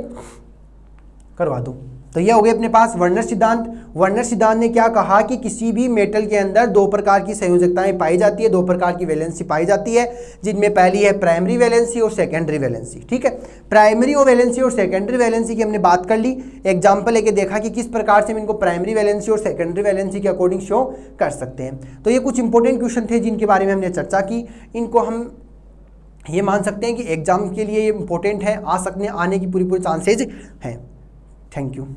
करवा दो। तो ये हो गए अपने पास वर्नर सिद्धांत। वर्नर सिद्धांत ने क्या कहा कि किसी भी मेटल के अंदर दो प्रकार की संयोजकताएं पाई जाती है, दो प्रकार की वैलेंसी पाई जाती है, जिनमें पहली है प्राइमरी वैलेंसी और सेकेंडरी वैलेंसी। ठीक है, प्राइमरी और वैलेंसी और सेकेंडरी वैलेंसी की हमने बात कर ली, एग्जाम्पल लेके देखा कि किस प्रकार से हम इनको प्राइमरी वैलेंसी और सेकेंडरी वैलेंसी के अकॉर्डिंग शो कर सकते हैं। तो ये कुछ इंपॉर्टेंट क्वेश्चन थे जिनके बारे में हमने चर्चा की। इनको हम ये मान सकते हैं कि एग्जाम के लिए ये इंपॉर्टेंट है, आने की पूरी चांसेज हैं। Thank you.